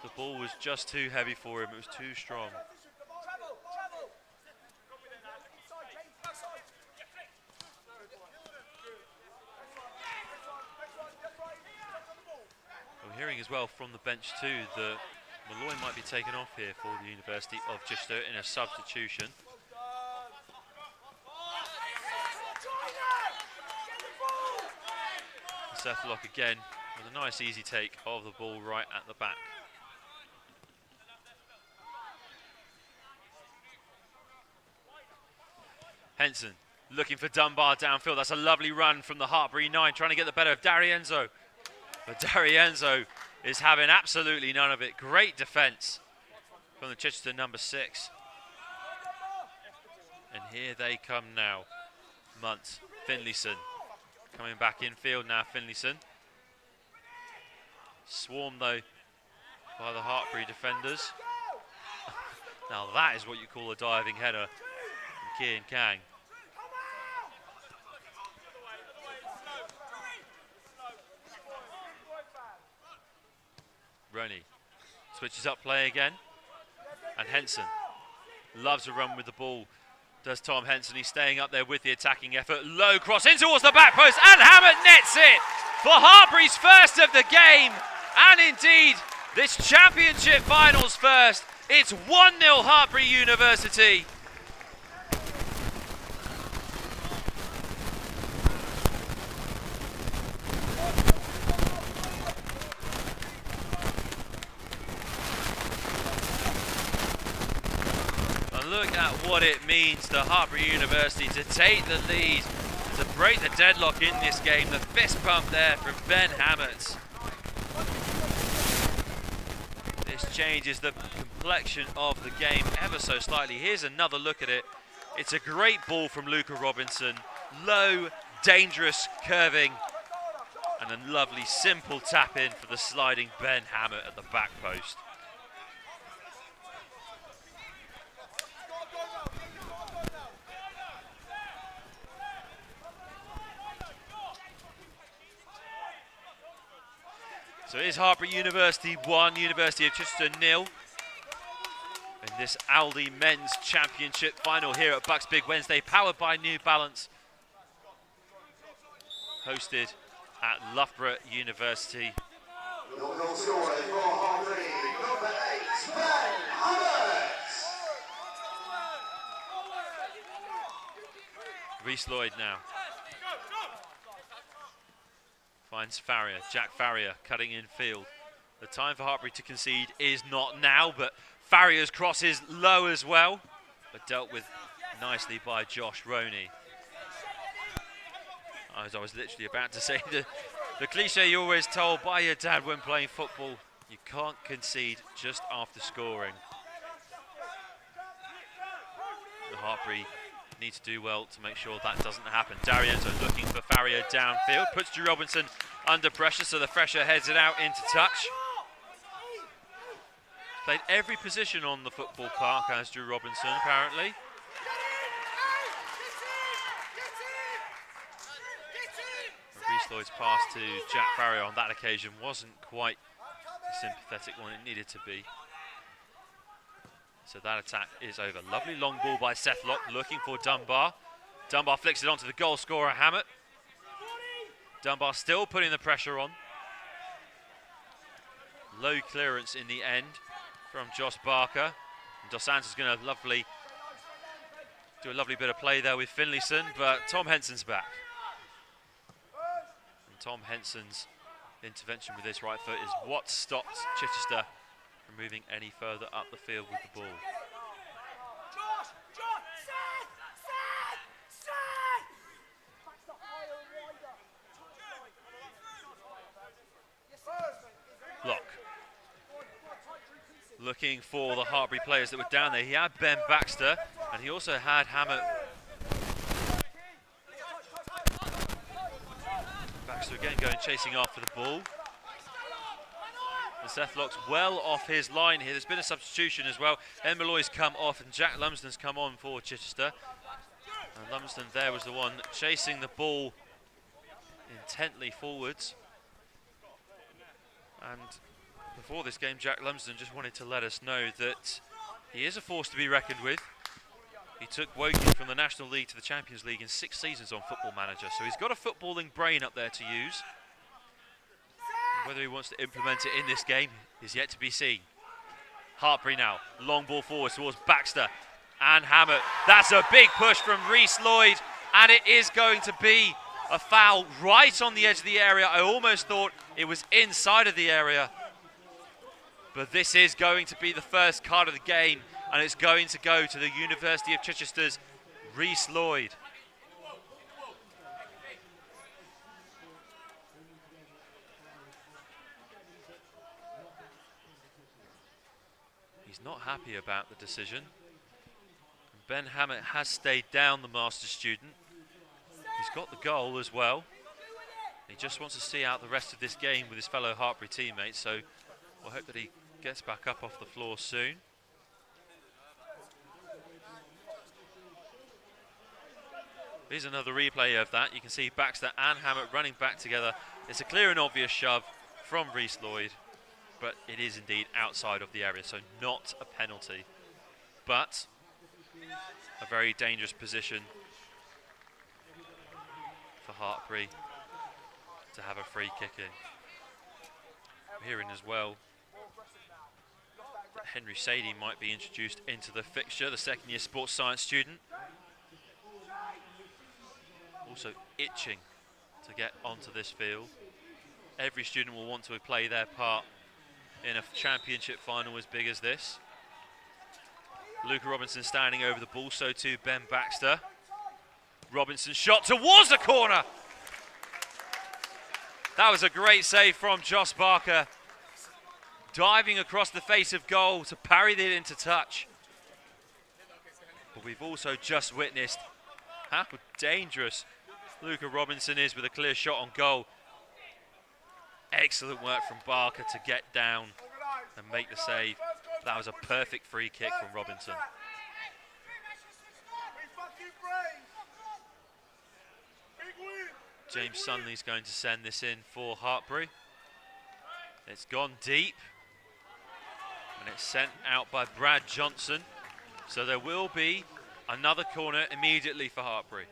S5: the ball was just too heavy for him, it was too strong. We're hearing as well from the bench too that Malloy might be taken off here for the University of Chichester in a substitution. Seth Locke again with a nice easy take of the ball right at the back. Henson looking for Dunbar downfield. That's a lovely run from the Hartpury 9, trying to get the better of D'Arienzo. But D'Arienzo is having absolutely none of it. Great defence from the Chichester number 6. And here they come now. Muntz, Finlayson. Coming back in field now, Finlayson. Swarmed though by the Hartpury defenders. Now that is what you call a diving header from Kian Kang. Roney switches up play again. And Henson loves a run with the ball. Does Tom Henson, he's staying up there with the attacking effort. Low cross in towards the back post, and Hammett nets it for Hartpury's first of the game. And indeed, this championship finals first. It's 1-0 Hartpury University. Look at what it means to Hartpury University to take the lead, to break the deadlock in this game. The fist pump there from Ben Hammett. This changes the complexion of the game ever so slightly. Here's another look at it. It's a great ball from Luca Robinson. Low, dangerous curving, and a lovely simple tap in for the sliding Ben Hammett at the back post. So it is Hartpury University 1, University of Chichester 0. In this Aldi Men's Championship final here at BUCS Big Wednesday, powered by New Balance. Hosted at Loughborough University. Reece Lloyd now. Finds Farrier, Jack Farrier cutting in field. The time for Hartpury to concede is not now, but Farrier's cross is low as well, but dealt with nicely by Josh Roney. As I was literally about to say, the cliche you're always told by your dad when playing football, you can't concede just after scoring. The Hartpury need to do well to make sure that doesn't happen. D'Arienzo looking for Farrier downfield, puts Drew Robinson under pressure, so the fresher heads it out into touch. Played every position on the football park as Drew Robinson, apparently. Reece Lloyd's pass to Jack Farrier on that occasion wasn't quite the sympathetic one it needed to be. So that attack is over. Lovely long ball by Seth Locke, looking for Dunbar. Dunbar flicks it onto the goal scorer, Hammett. Dunbar still putting the pressure on. Low clearance in the end from Josh Barker. And Dos Santos is going to lovely Do a lovely bit of play there with Finlayson, but Tom Henson's back. And Tom Henson's intervention with his right foot is what stopped Chichester from moving any further up the field with the ball. Lock. Looking for the Hartpury players that were down there. He had Ben Baxter, and he also had Hammett. Baxter again going chasing after the ball. And Seth Lock's well off his line here. There's been a substitution as well. Ed Malloy's come off and Jack Lumsden's come on for Chichester. And Lumsden there was the one chasing the ball intently forwards. And before this game, Jack Lumsden just wanted to let us know that he is a force to be reckoned with. He took Woking from the National League to the Champions League in 6 seasons on Football Manager, so he's got a footballing brain up there to use. And whether he wants to implement it in this game is yet to be seen. Hartpury now, long ball forward towards Baxter and Hammett. That's a big push from Reece Lloyd, and it is going to be a foul right on the edge of the area. I almost thought it was inside of the area. But this is going to be the first card of the game, and it's going to go to the University of Chichester's Reece Lloyd. He's not happy about the decision. Ben Hammett has stayed down, the master student. He's got the goal as well. He just wants to see out the rest of this game with his fellow Hartpury teammates, so we'll hope that he gets back up off the floor soon. Here's another replay of that. You can see Baxter and Hammett running back together. It's a clear and obvious shove from Reece Lloyd, but it is indeed outside of the area, so not a penalty. But a very dangerous position for Hartpury to have a free kick in. I'm hearing as well that Henry Sadie might be introduced into the fixture, the second-year sports science student. Also itching to get onto this field. Every student will want to play their part in a championship final as big as this. Luca Robinson standing over the ball, so too Ben Baxter. Robinson shot towards the corner. That was a great save from Josh Barker. Diving across the face of goal to parry it into touch. But we've also just witnessed how dangerous Luca Robinson is with a clear shot on goal. Excellent work from Barker to get down and make the save. That was a perfect free kick from Robinson. James Sunley's going to send this in for Hartpury. It's gone deep. And it's sent out by Brad Johnson. So there will be another corner immediately for Hartpury.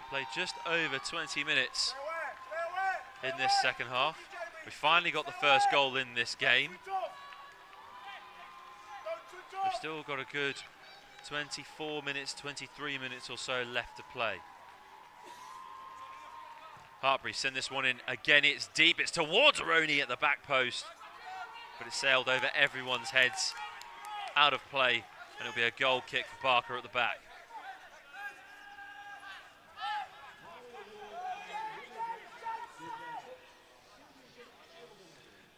S5: Played just over 20 minutes in this second half. We finally got the first goal in this game. We've still got a good 24 minutes, 23 minutes or so left to play. Hartpury send this one in. Again, it's deep. It's towards Roney at the back post. But it sailed over everyone's heads out of play. And it'll be a goal kick for Barker at the back.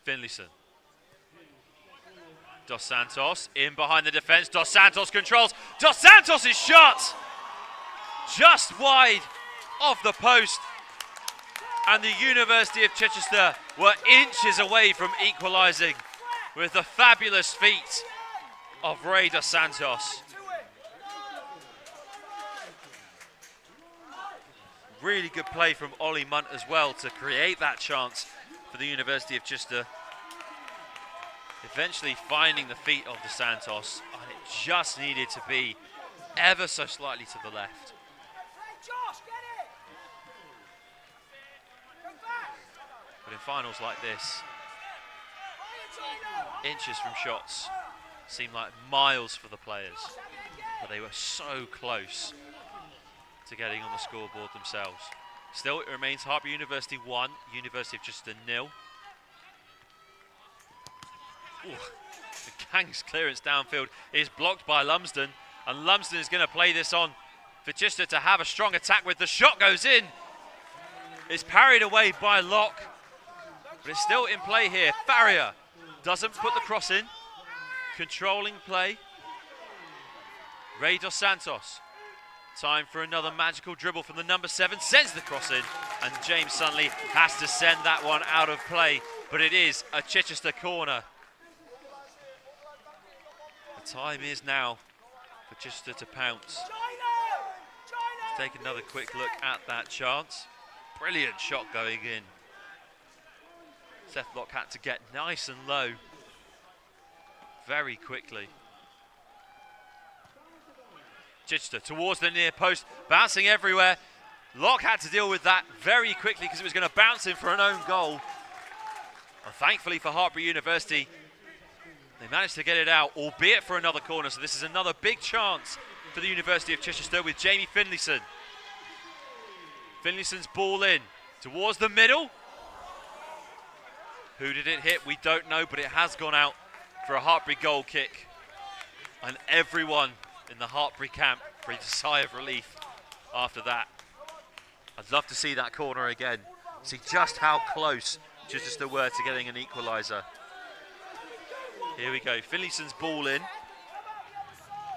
S5: Finlayson. Dos Santos in behind the defence. Dos Santos controls. Dos Santos' shot just wide of the post. And the University of Chichester were inches away from equalising with the fabulous feat of Ray Dos Santos. Really good play from Ollie Munt as well to create that chance for the University of Chichester. Eventually finding the feet of Dos Santos, and it just needed to be ever so slightly to the left. But in finals like this, inches from shots seem like miles for the players, but they were so close to getting on the scoreboard themselves. Still, it remains Hartpury University 1, University of Chichester 0. Ooh, the Gang's clearance downfield is blocked by Lumsden, and Lumsden is going to play this on for Chichester to have a strong attack with. The shot goes in. It's parried away by Locke, but it's still in play here. Farrier doesn't put the cross in. Controlling play. Ray Dos Santos. Time for another magical dribble from the number 7. Sends the cross in, and James Sunley has to send that one out of play, but it is a Chichester corner. The time is now for Chichester to pounce. Let's take another quick look at that chance. Brilliant shot going in. Seth Locke had to get nice and low very quickly. Chichester towards the near post, bouncing everywhere. Locke had to deal with that very quickly because it was going to bounce in for an own goal. And thankfully for Hartpury University, they managed to get it out, albeit for another corner. So this is another big chance for the University of Chichester with Jamie Finlayson. Finlayson's ball in towards the middle. Who did it hit? We don't know, but it has gone out for a Hartpury goal kick. And everyone in the Hartpury camp breathed a sigh of relief after that. I'd love to see that corner again. See just how close Chichester were to getting an equaliser. Here we go, Finlayson's ball in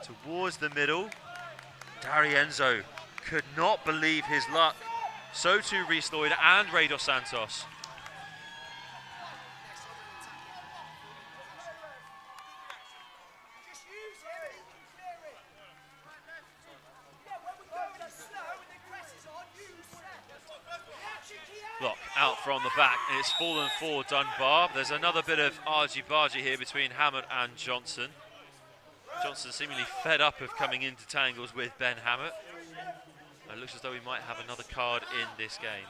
S5: towards the middle. D'Arienzo could not believe his luck. So too Rhys Lloyd and Ray Dos Santos. Locke out from the back, and it's fallen for Dunbar. There's another bit of argy-bargy here between Hammett and Johnson. Johnson seemingly fed up of coming into tangles with Ben Hammett. It looks as though we might have another card in this game.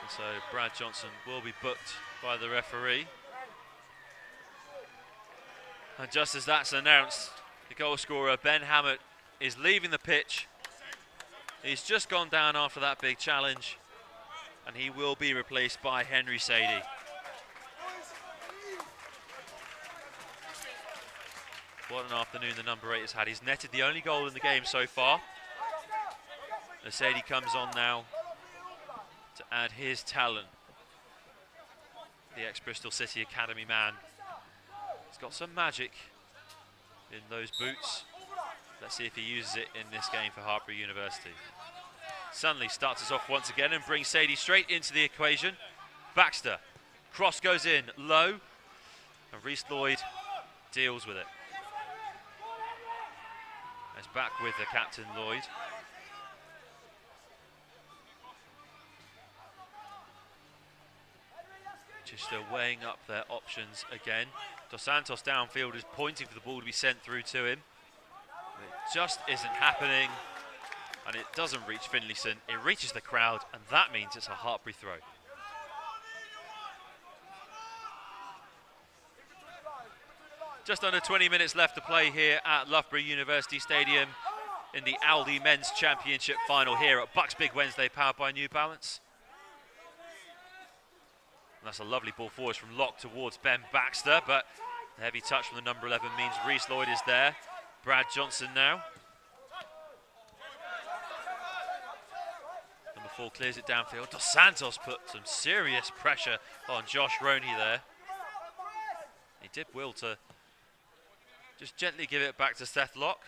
S5: And so Brad Johnson will be booked by the referee. And just as that's announced, the goal scorer, Ben Hammett, is leaving the pitch. He's just gone down after that big challenge, and he will be replaced by Henry Sadie. What an afternoon the number 8 has had. He's netted the only goal in the game so far. As Sadie comes on now to add his talent. The ex-Bristol City Academy man. He's got some magic in those boots. Let's see if he uses it in this game for Hartpury University. Sunley starts us off once again and brings Sadie straight into the equation. Baxter, cross goes in low, and Rhys Lloyd deals with it. It's back with the captain, Lloyd. Just weighing up their options again. Dos Santos downfield is pointing for the ball to be sent through to him. It just isn't happening, and it doesn't reach Finlayson. It reaches the crowd, and that means it's a Hartpury throw. Just under 20 minutes left to play here at Loughborough University Stadium in the Aldi Men's Championship final here at BUCS Big Wednesday, powered by New Balance. And that's a lovely ball forwards from Locke towards Ben Baxter, but the heavy touch from the number 11 means Rhys Lloyd is there. Brad Johnson now. Number 4 clears it downfield. Dos Santos put some serious pressure on Josh Roney there. He did will to just gently give it back to Seth Locke.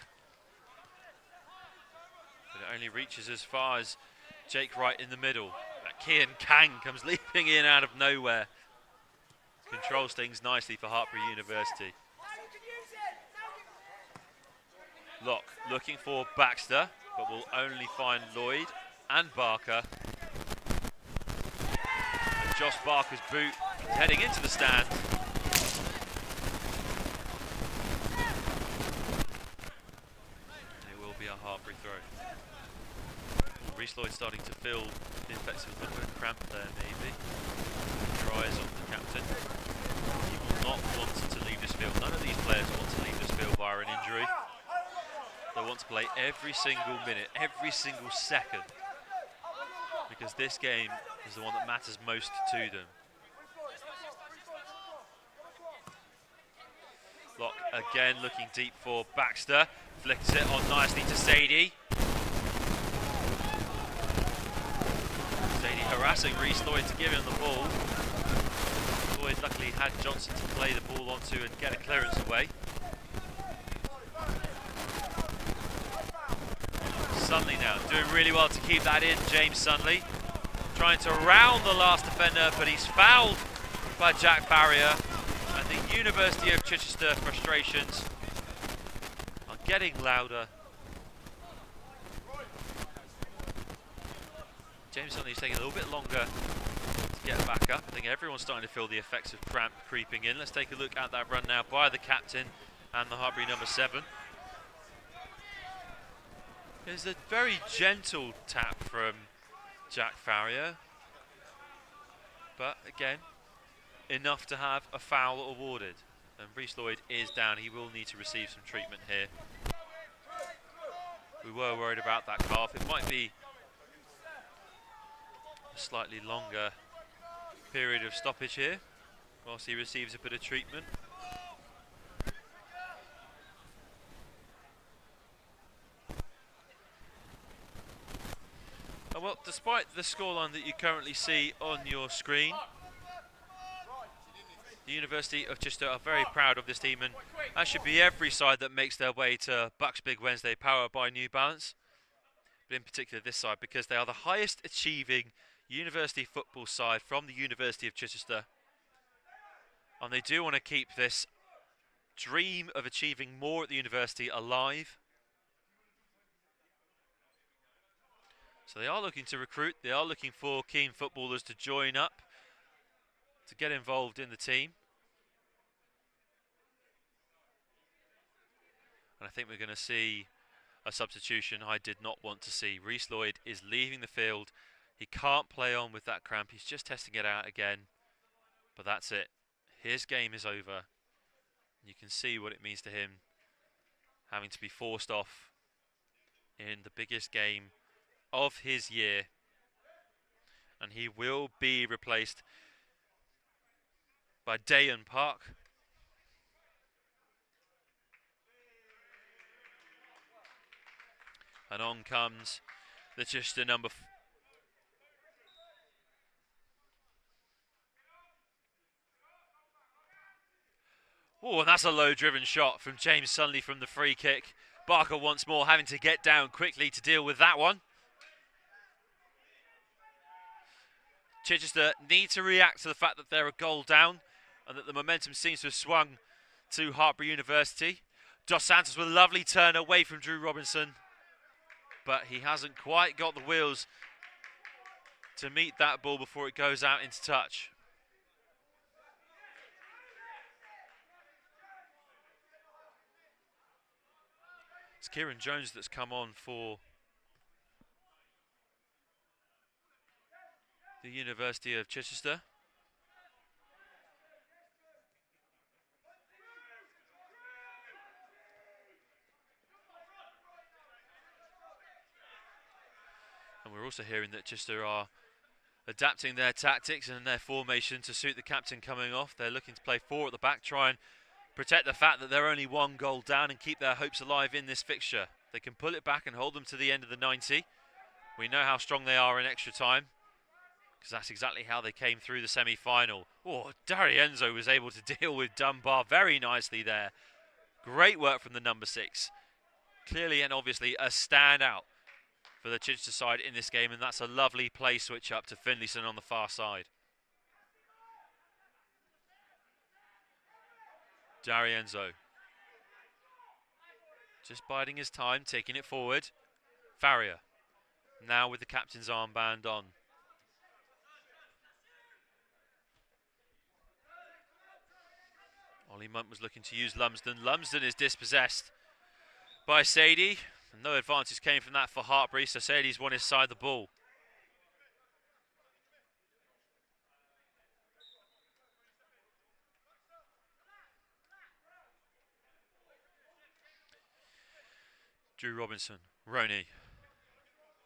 S5: But it only reaches as far as Jake Wright in the middle. Kian Kang comes leaping in out of nowhere. Controls things nicely for Hartpury University. Locke looking for Baxter, but will only find Lloyd and Barker. Josh Barker's boot heading into the stand. It will be a Hartpury throw. Reece Lloyd starting to feel the effects of a little bit of cramp there, maybe. Your eyes on the captain. He will not want to leave this field. None of these players want to leave this field via an injury. They want to play every single minute, every single second, because this game is the one that matters most to them. Lock again, looking deep for Baxter. Flicks it on nicely to Sadie. Sadie harassing Reece Lloyd to give him the ball. Lloyd luckily had Johnson to play the ball onto and get a clearance away. Sunley now doing really well to keep that in. James Sunley trying to round the last defender, but he's fouled by Jack Farrier. And the University of Chichester frustrations are getting louder. James Sunley's taking a little bit longer to get back up. I think everyone's starting to feel the effects of cramp creeping in. Let's take a look at that run now by the captain and the Hartpury number 7. There's a very gentle tap from Jack Farrier, but again, enough to have a foul awarded. And Reece Lloyd is down. He will need to receive some treatment here. We were worried about that calf. It might be a slightly longer period of stoppage here whilst he receives a bit of treatment. Well, despite the scoreline that you currently see on your screen, the University of Chichester are very proud of this team, and that should be every side that makes their way to BUCS Big Wednesday, powered by New Balance. But in particular this side, because they are the highest achieving university football side from the University of Chichester. And they do want to keep this dream of achieving more at the university alive. So they are looking to recruit, they are looking for keen footballers to join up, to get involved in the team. And I think we're going to see a substitution I did not want to see. Reece Lloyd is leaving the field. He can't play on with that cramp. He's just testing it out again. But that's it. His game is over. You can see what it means to him, having to be forced off in the biggest game of his year. And he will be replaced by Dayan Park. And on comes the Chichester number. Oh, and that's a low-driven shot from James Sunley from the free kick. Barker once more having to get down quickly to deal with that one. Chichester need to react to the fact that they're a goal down and that the momentum seems to have swung to Hartpury University. Dos Santos with a lovely turn away from Drew Robinson, but he hasn't quite got the wheels to meet that ball before it goes out into touch. It's Kieran Jones that's come on for the University of Chichester. And we're also hearing that Chichester are adapting their tactics and their formation to suit the captain coming off. They're looking to play 4 at the back, try and protect the fact that they're only 1 goal down and keep their hopes alive in this fixture. They can pull it back and hold them to the end of the 90. We know how strong they are in extra time, because that's exactly how they came through the semi-final. Oh, D'Arienzo was able to deal with Dunbar very nicely there. Great work from the number 6. Clearly and obviously a standout for the Chichester side in this game, and that's a lovely play switch up to Finlayson on the far side. D'Arienzo just biding his time, taking it forward. Farrier now with the captain's armband on. Ollie Munt was looking to use Lumsden. Lumsden is dispossessed by Sadie. And no advantage came from that for Hartpury, so Sadie's won his side of the ball. Drew Robinson, Roney.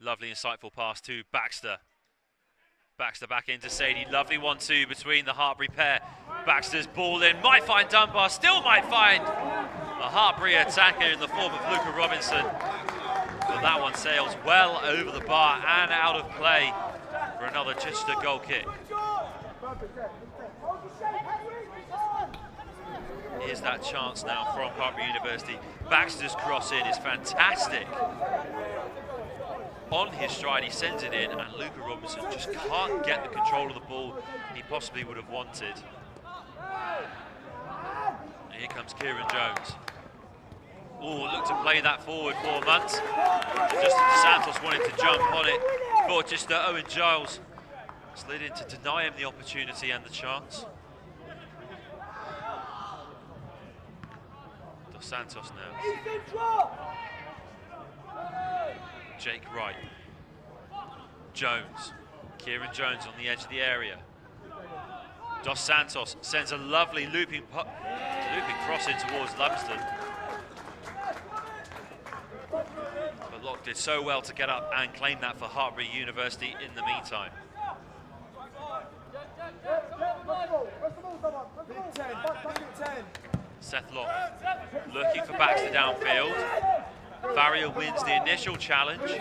S5: Lovely insightful pass to Baxter. Baxter back into Sadie. Lovely 1-2 between the Hartpury pair. Baxter's ball in, might find Dunbar, still might find a Hartpury attacker in the form of Luca Robinson. But that one sails well over the bar and out of play for another Chichester goal kick. Here's that chance now from Hartpury University. Baxter's cross in is fantastic. On his stride, he sends it in, and Luca Robinson just can't get the control of the ball he possibly would have wanted. And here comes Kieran Jones. Oh, look to play that forward for Munt. Just Santos wanted to jump on it for just Owen Giles slid in to deny him the opportunity and the chance. Dos Santos now. Jake Wright. Jones. Kieran Jones on the edge of the area. Dos Santos sends a lovely looping cross in towards Lumsden. But Locke did so well to get up and claim that for Hartpury University in the meantime. Seth Locke looking for Baxter downfield. Farrier wins the initial challenge.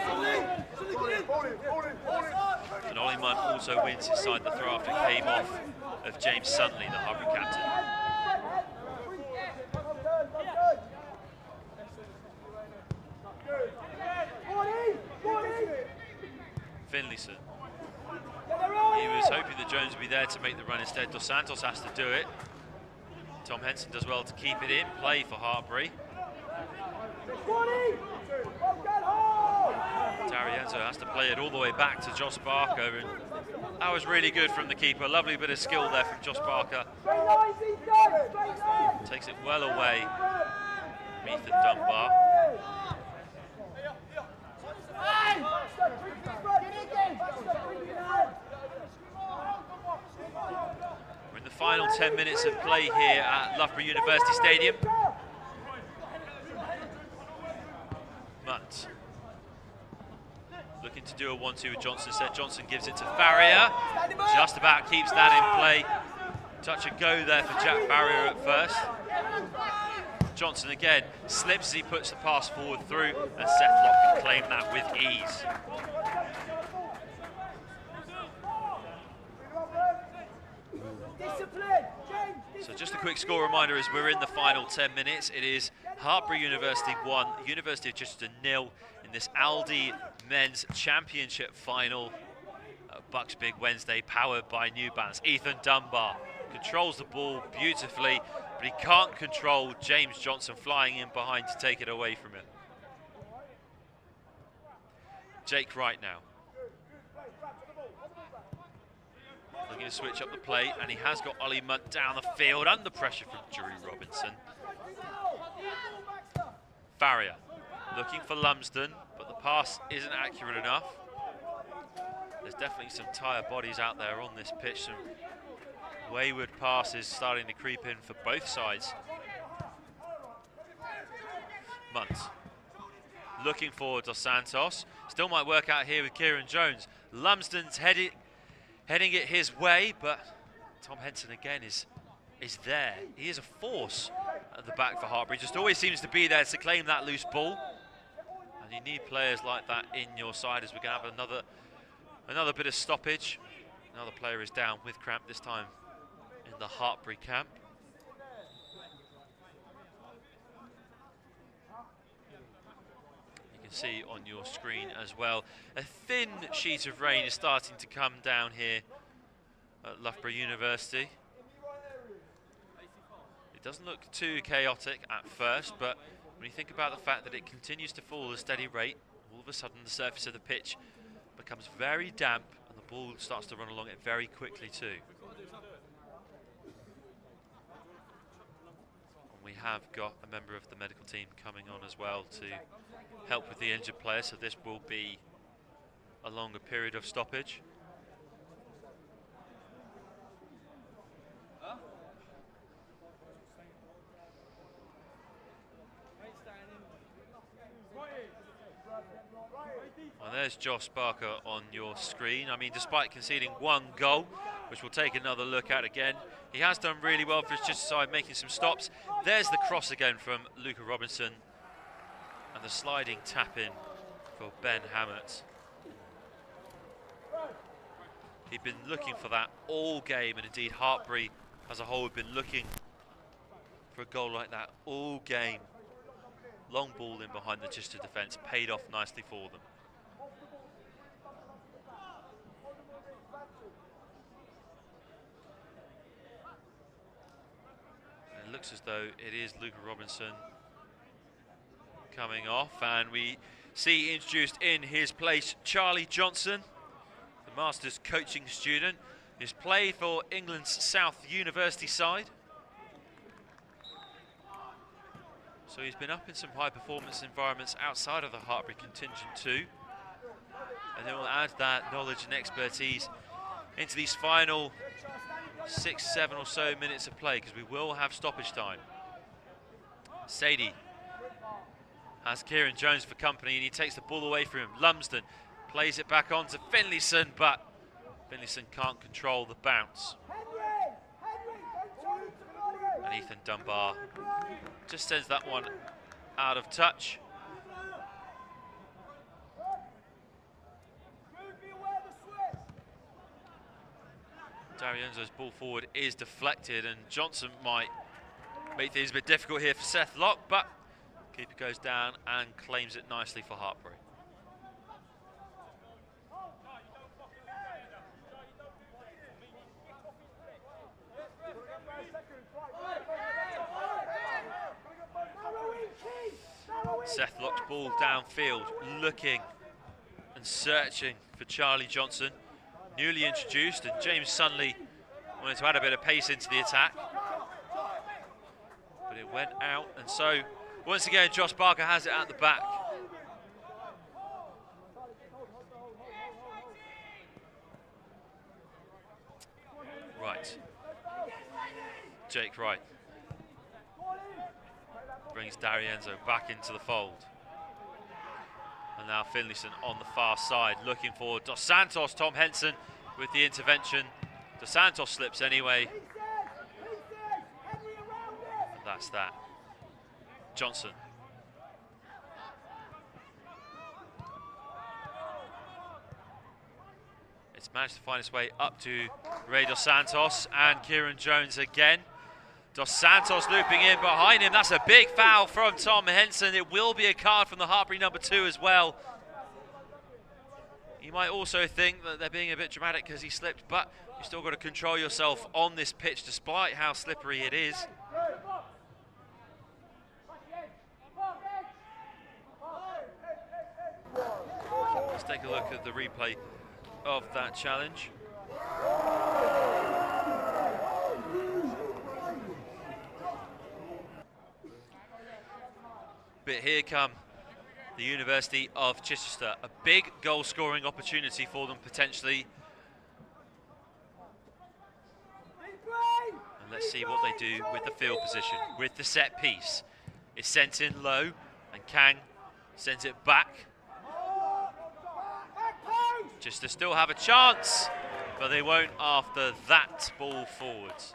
S5: And Ollie Munt also wins his side the throw after it came off of James Sunley, the Hartpury captain. Finlayson. He was hoping that Jones would be there to make the run instead. Dos Santos has to do it. Tom Henson does well to keep it in play for Hartpury. Tarienzo has to play it all the way back to Josh Barker, and that was really good from the keeper. Lovely bit of skill there from Josh Barker. Takes it well away from Ethan Dunbar. We're in the final 10 minutes of play here at Loughborough University Stadium. Munt looking to do a 1-2 with Johnson instead. Johnson gives it to Farrier. Just about keeps that in play. Touch and go there for Jack Farrier at first. Johnson again slips as he puts the pass forward through, and Seth Locke can claim that with ease. So just a quick score reminder as we're in the final 10 minutes. It is Hartpury University 1, University of Chichester 0 in this Aldi Men's Championship final. BUCS Big Wednesday powered by New Balance. Ethan Dunbar controls the ball beautifully, but he can't control James Johnson flying in behind to take it away from him. Jake Wright now. Looking to switch up the play, and he has got Ollie Munt down the field under pressure from Drew Robinson. Farrier looking for Lumsden, but the pass isn't accurate enough. There's definitely some tired bodies out there on this pitch. Some wayward passes starting to creep in for both sides. Munt looking for Dos Santos. Still might work out here with Kieran Jones. Lumsden's heading it his way, but Tom Henson again is there. He is a force at the back for Hartpury. Just always seems to be there to claim that loose ball. And you need players like that in your side, as we're going to have another bit of stoppage. Another player is down with cramp, this time in the Hartpury camp. You can see on your screen as well, a thin sheet of rain is starting to come down here at Loughborough University. It doesn't look too chaotic at first, but when you think about the fact that it continues to fall at a steady rate, all of a sudden the surface of the pitch becomes very damp and the ball starts to run along it very quickly too.
S17: we have got a member of the medical team coming on as well to help with the injured player, so this will be a longer period of stoppage. Well, there's Josh Barker on your screen. I mean, despite conceding 1 goal, which we'll take another look at again, he has done really well for his Chichester side, making some stops. There's the cross again from Luca Robinson, and the sliding tap-in for Ben Hammett. He'd been looking for that all game, and indeed Hartpury as a whole had been looking for a goal like that all game. Long ball in behind the Chichester defence, paid off nicely for them. And it looks as though it is Luca Robinson coming off, and we see introduced in his place Charlie Johnson, the Masters coaching student, who's played for England's South University side. So he's been up in some high performance environments outside of the Hartpury contingent too. And then we'll add that knowledge and expertise into these final 6-7 or so minutes of play, because we will have stoppage time. Sadie has Kieran Jones for company, and he takes the ball away from him. Lumsden plays it back on to Finlayson, but Finlayson can't control the bounce. And Ethan Dunbar just sends that one out of touch. D'Arienzo's ball forward is deflected, and Johnson might make things a bit difficult here for Seth Locke, but keeper goes down and claims it nicely for Hartpury. Seth Locke's ball downfield, looking and searching for Charlie Johnson, newly introduced, and James Sunley wanted to add a bit of pace into the attack, but it went out, and so once again Josh Barker has it at the back. Right, Jake Wright brings D'Arienzo back into the fold. And now Finlayson on the far side, looking for Dos Santos. Tom Henson with the intervention. Dos Santos slips anyway. And that's that. Johnson. It's managed to find its way up to Ray Dos Santos and Kieran Jones again. Dos Santos looping in behind him. That's a big foul from Tom Henson. It will be a card from the Hartpury number 2 as well. You might also think that they're being a bit dramatic because he slipped, but you've still got to control yourself on this pitch despite how slippery it is. Let's take a look at the replay of that challenge. But here come the University of Chichester. A big goal scoring opportunity for them potentially. And let's see what they do with the field position, with the set piece. It's sent in low, and Kang sends it back. Chichester still have a chance, but they won't after that ball forwards.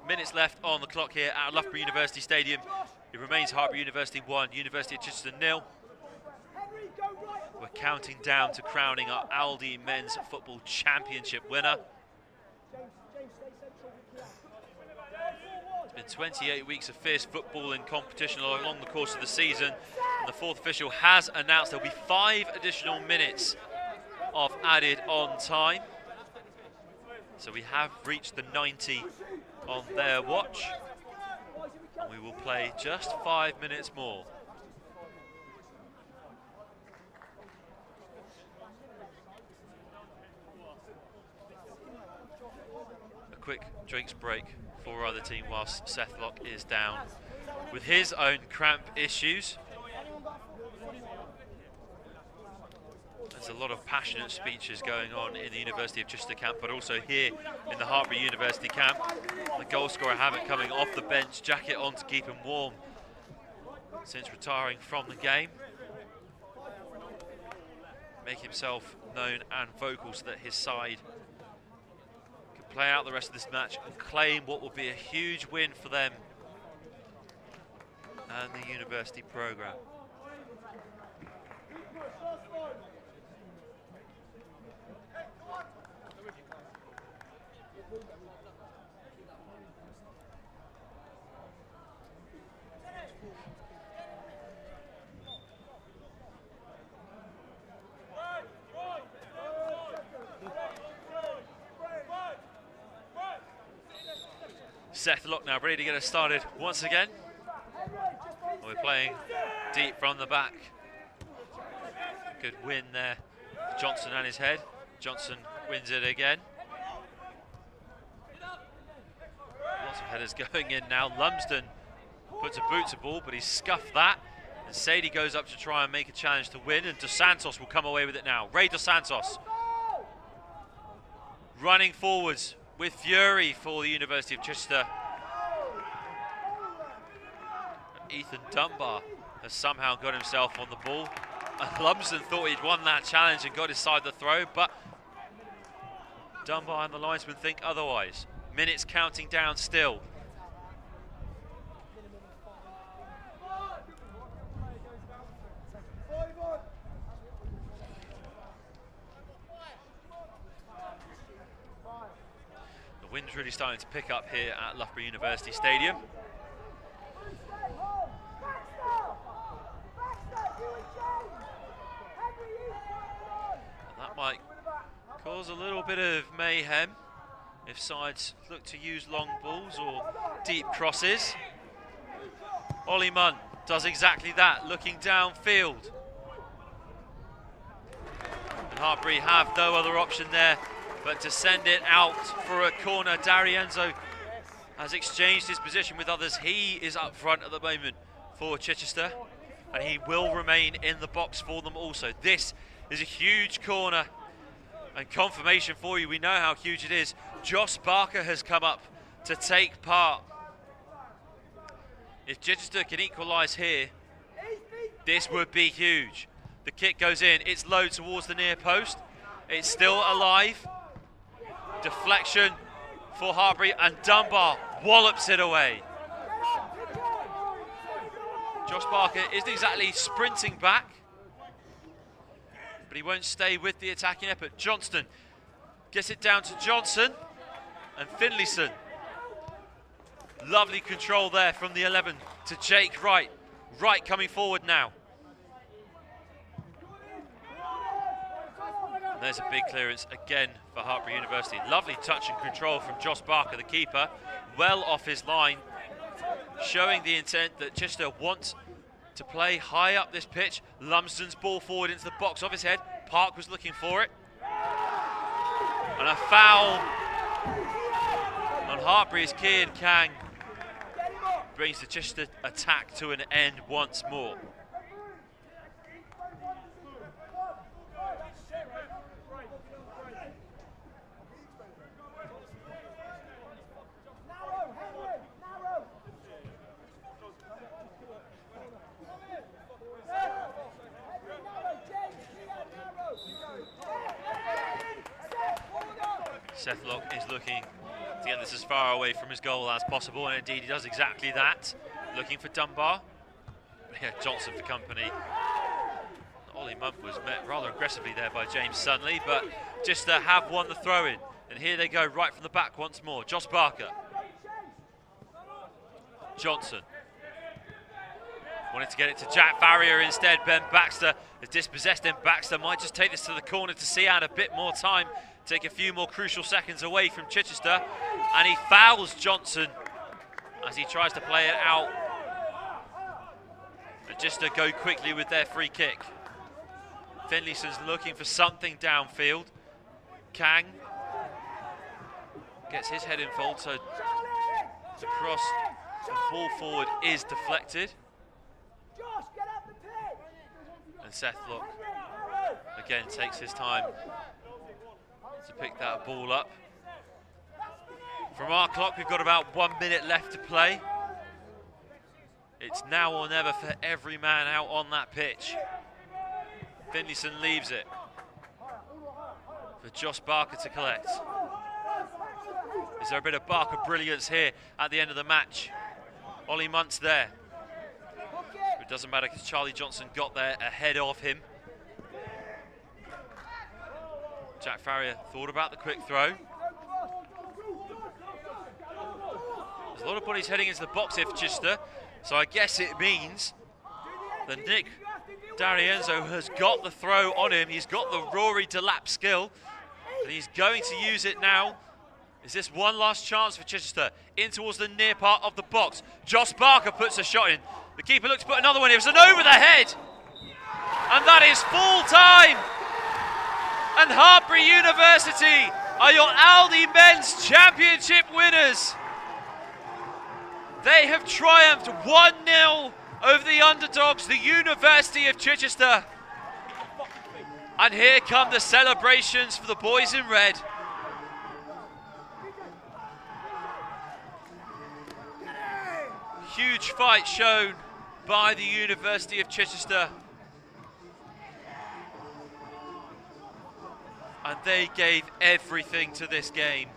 S17: Minutes left on the clock here at Loughborough University Stadium. It remains Hartpury University 1, University of Chichester 0. We're counting down to crowning our Aldi Men's Football Championship winner. It's been 28 weeks of fierce footballing competition along the course of the season, and the fourth official has announced there'll be 5 additional minutes of added on time. So we have reached the 90 on their watch, and we will play just 5 minutes more. quick drinks break for either team whilst Sethlock is down with his own cramp issues. There's a lot of passionate speeches going on in the University of Chichester camp, but also here in the Hartpury University camp. The goal scorer Hammock coming off the bench, jacket on to keep him warm since retiring from the game. Make himself known and vocal so that his side can play out the rest of this match and claim what will be a huge win for them and the university programme. Sethlock now ready to get us started once again. We're playing deep from the back. Good win there. Johnson and his head. Johnson wins it again. Lots of headers going in now. Lumsden puts a boot to ball, but he scuffed that. And Sadie goes up to try and make a challenge to win, and Dos Santos will come away with it now. Ray Dos Santos running forwards with fury for the University of Chichester. And Ethan Dunbar has somehow got himself on the ball. And Lumsden thought he'd won that challenge and got his side the throw, but Dunbar and the linesman think otherwise. Minutes counting down still. The wind's really starting to pick up here at Loughborough University Stadium. And that might cause a little bit of mayhem if sides look to use long balls or deep crosses. Ollie Munn does exactly that, looking downfield. And Hartpury have no other option there but to send it out for a corner. D'Arienzo has exchanged his position with others. He is up front at the moment for Chichester, and he will remain in the box for them also. This is a huge corner, and confirmation for you, we know how huge it is. Josh Barker has come up to take part. If Chichester can equalise here, this would be huge. The kick goes in, it's low towards the near post. It's still alive. Deflection for Hartpury, and Dunbar wallops it away. Josh Barker isn't exactly sprinting back, but he won't stay with the attacking effort. Johnston gets it down to Johnson and Finlayson. Lovely control there from the 11 to Jake Wright. Wright coming forward now. And there's a big clearance again for Hartpury University. Lovely touch and control from Josh Barker, the keeper. Well off his line, showing the intent that Chichester wants to play high up this pitch. Lumsden's ball forward into the box off his head. Park was looking for it. And a foul on Hartpury's Kian Kang brings the Chichester attack to an end once more. Sethlock is looking to get this as far away from his goal as possible, and indeed he does exactly that. Looking for Dunbar. Yeah, Johnson for company. Ollie Munn was met rather aggressively there by James Sunley, but just have won the throw-in. And here they go right from the back once more. Josh Barker. Johnson. Wanted to get it to Jack Farrier instead. Ben Baxter has dispossessed him. Baxter might just take this to the corner to see out a bit more time. Take a few more crucial seconds away from Chichester, and he fouls Johnson as he tries to play it out. And Chichester go quickly with their free kick. Finlayson's looking for something downfield. Kang gets his head involved, so the cross, the ball forward is deflected. And Seth Lock again takes his time to pick that ball up. From our clock, we've got about 1 minute left to play. It's now or never for every man out on that pitch. Finlayson leaves it for Josh Barker to collect. Is there a bit of Barker brilliance here at the end of the match? Ollie Muntz there. It doesn't matter because Charlie Johnson got there ahead of him. Jack Farrier thought about the quick throw. There's a lot of bodies heading into the box here for Chichester, so I guess it means that Nick D'Arienzo has got the throw on him. He's got the Rory Delap skill, and he's going to use it now. Is this one last chance for Chichester? In towards the near part of the box. Josh Barker puts a shot in. The keeper looks to put another one in. It was an over the head. And that is full time. And Hartpury University are your Aldi Men's Championship winners. They have triumphed 1-0 over the underdogs, the University of Chichester. And here come the celebrations for the boys in red. Huge fight shown by the University of Chichester. And they gave everything to this game.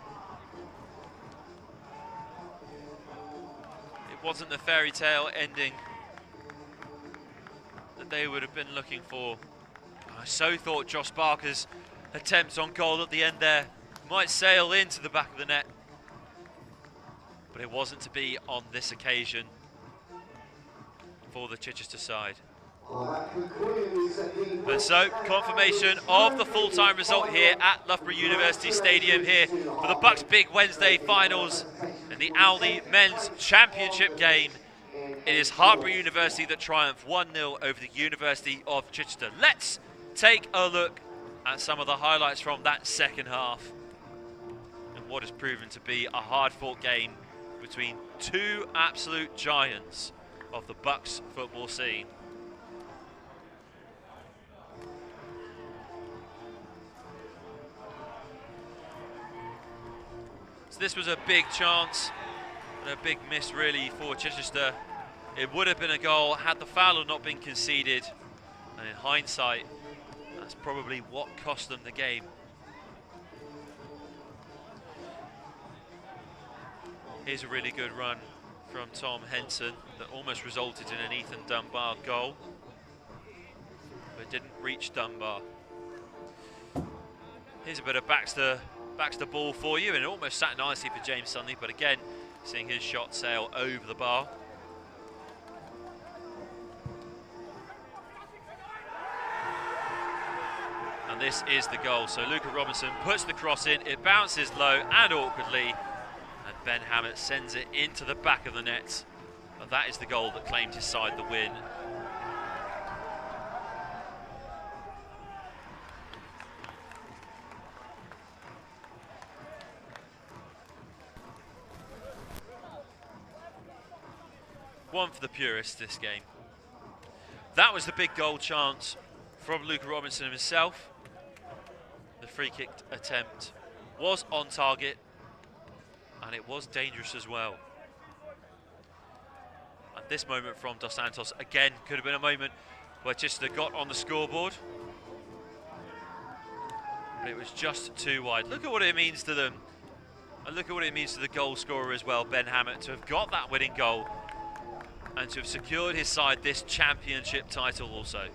S17: It wasn't the fairy tale ending that they would have been looking for. I so thought Josh Barker's attempt on goal at the end there might sail into the back of the net. But it wasn't to be on this occasion for the Chichester side. And so, confirmation of the full-time result here at Loughborough University Stadium here for the BUCS Big Wednesday finals and the Aldi Men's Championship game. It is Hartpury University that triumphed 1-0 over the University of Chichester. Let's take a look at some of the highlights from that second half and what has proven to be a hard-fought game between two absolute giants of the BUCS football scene. So this was a big chance and a big miss really for Chichester. It would have been a goal had the foul not been conceded, and in hindsight that's probably what cost them the game. Here's a really good run from Tom Henson that almost resulted in an Ethan Dunbar goal, but didn't reach Dunbar. Here's a bit of Baxter ball for you, and it almost sat nicely for James Sunley, but again, seeing his shot sail over the bar. And this is the goal. So Luca Robinson puts the cross in, it bounces low and awkwardly, and Ben Hammett sends it into the back of the net. And that is the goal that claimed his side the win. One for the purists this game. That was the big goal chance from Luca Robinson himself. The free kick attempt was on target, and it was dangerous as well. And this moment from Dos Santos, again, could have been a moment where Chichester got on the scoreboard. But it was just too wide. Look at what it means to them. And look at what it means to the goal scorer as well, Ben Hammett, to have got that winning goal and to have secured his side this championship title also.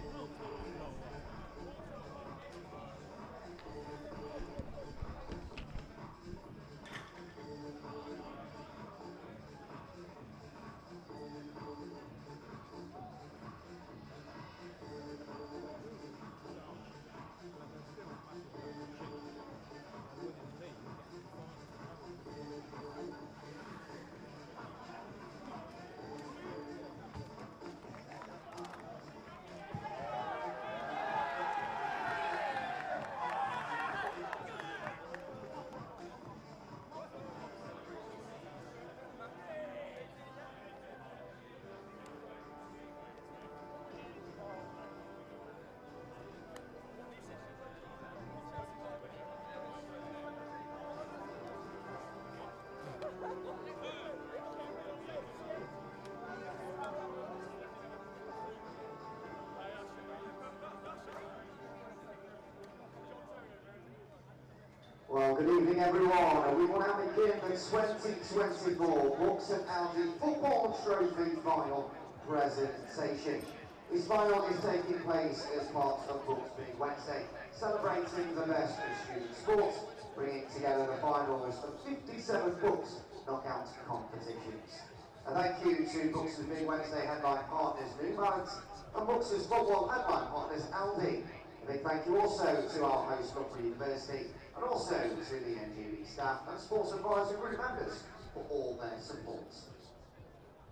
S16: good evening everyone. We will now begin the 2024 BUCS and Aldi Football Trophy Final presentation. This final is taking place as part of BUCS Big Wednesday, celebrating the best of student sports, bringing together the finals of 57 BUCS knockout competitions. A thank you to BUCS Big Wednesday headline partners New Balance and BUCS Football headline partners Aldi. A big thank you also to our host Hartpury University and also to the NGB staff and sports advisory group members for all their support.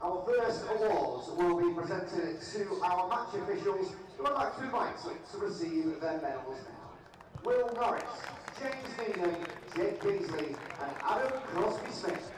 S16: Our first awards will be presented to our match officials who I'd like to invite to receive their medals now. Will Norris, James Needham, Jake Beasley and Adam Crosby-Smith.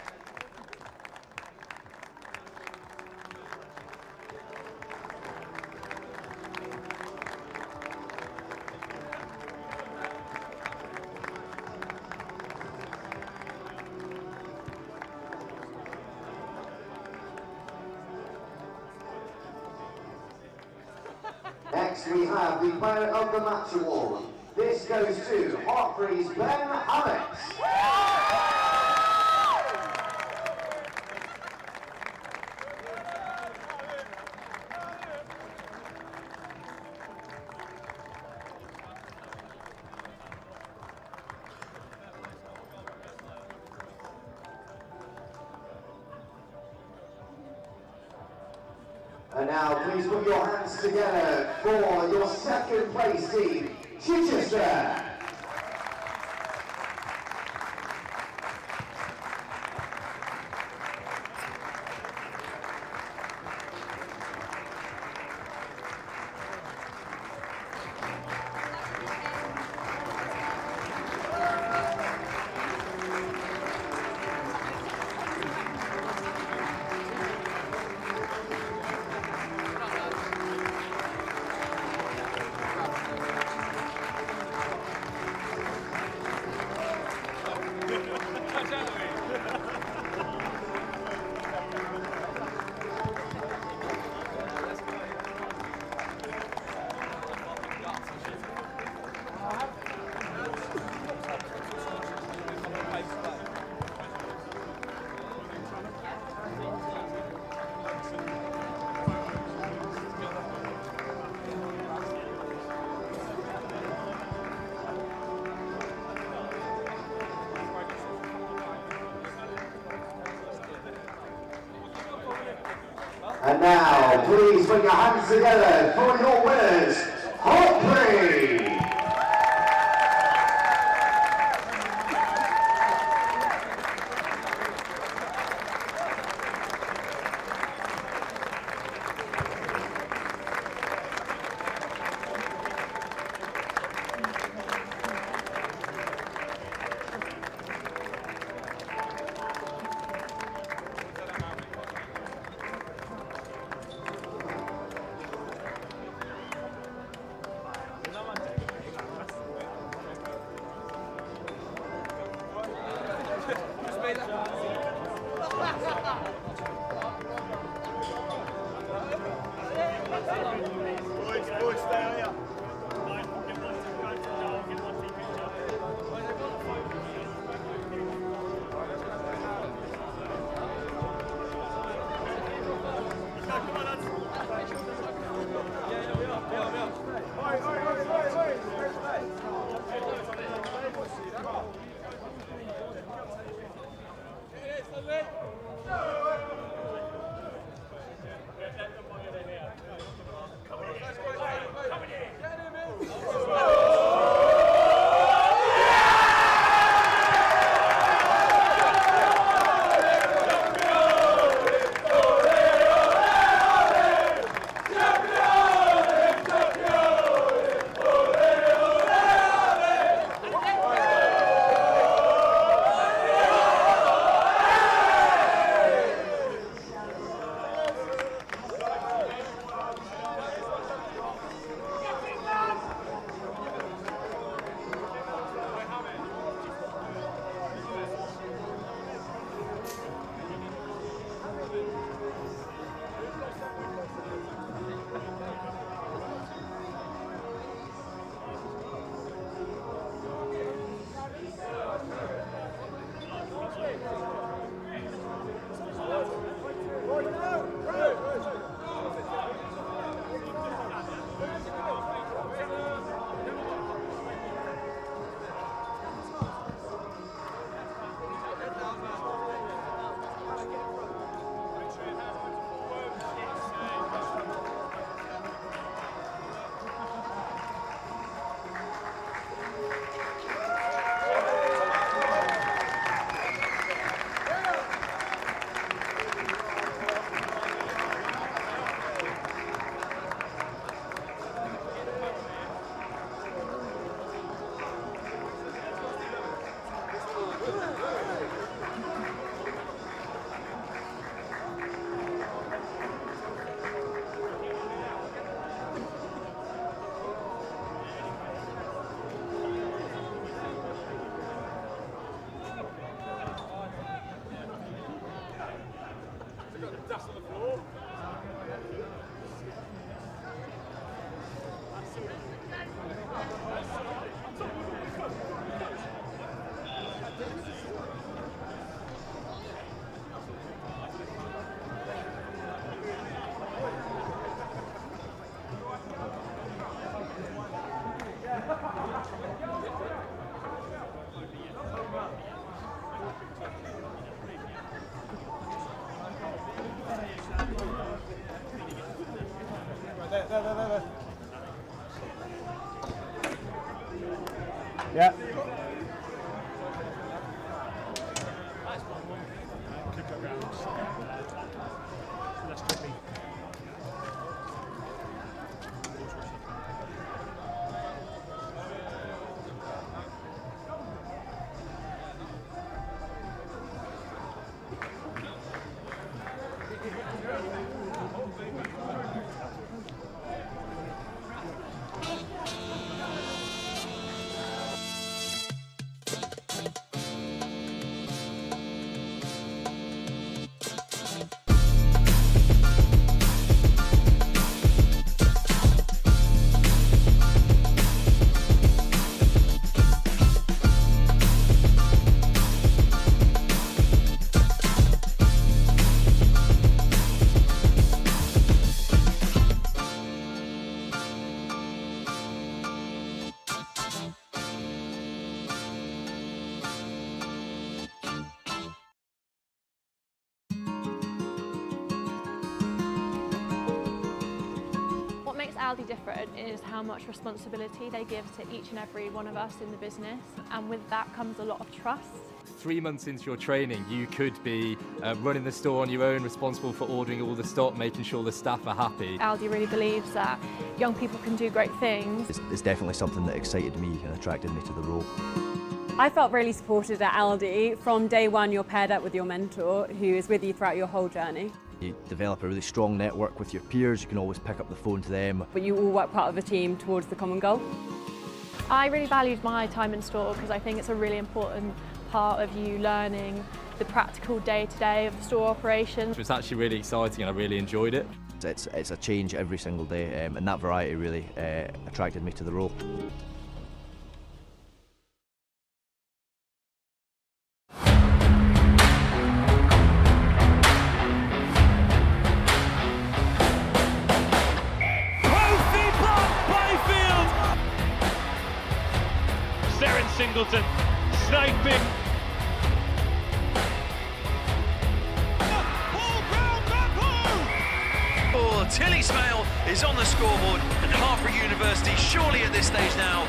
S16: Next we have the Player of the Match Award. This goes to Hartpury's Ben Alex. And now please put your hands together for your second place team, Chichester. And now, please put your hands together for your winners, Hartpury!
S18: There. Yeah.
S8: Aldi different is how much responsibility they give to each and every one of us in the business, and with that comes a lot of trust.
S9: 3 months into your training, you could be running the store on your own, responsible for ordering all the stock, making sure the staff are happy.
S8: Aldi really believes that young people can do great things.
S10: It's definitely something that excited me and attracted me to the role.
S11: I felt really supported at Aldi. From day one, you're paired up with your mentor, who is with you throughout your whole journey.
S10: You develop a really strong network with your peers, you can always pick up the phone to them.
S11: But you all work part of a team towards the common goal.
S8: I really valued my time in store because I think it's a really important part of you learning the practical day-to-day of store operations.
S9: It was actually really exciting and I really enjoyed it.
S10: It's a change every single day, and that variety really attracted me to the role.
S2: Singleton sniping.
S5: Oh, Tilly Smale is on the scoreboard, and Hartpury University surely at this stage now.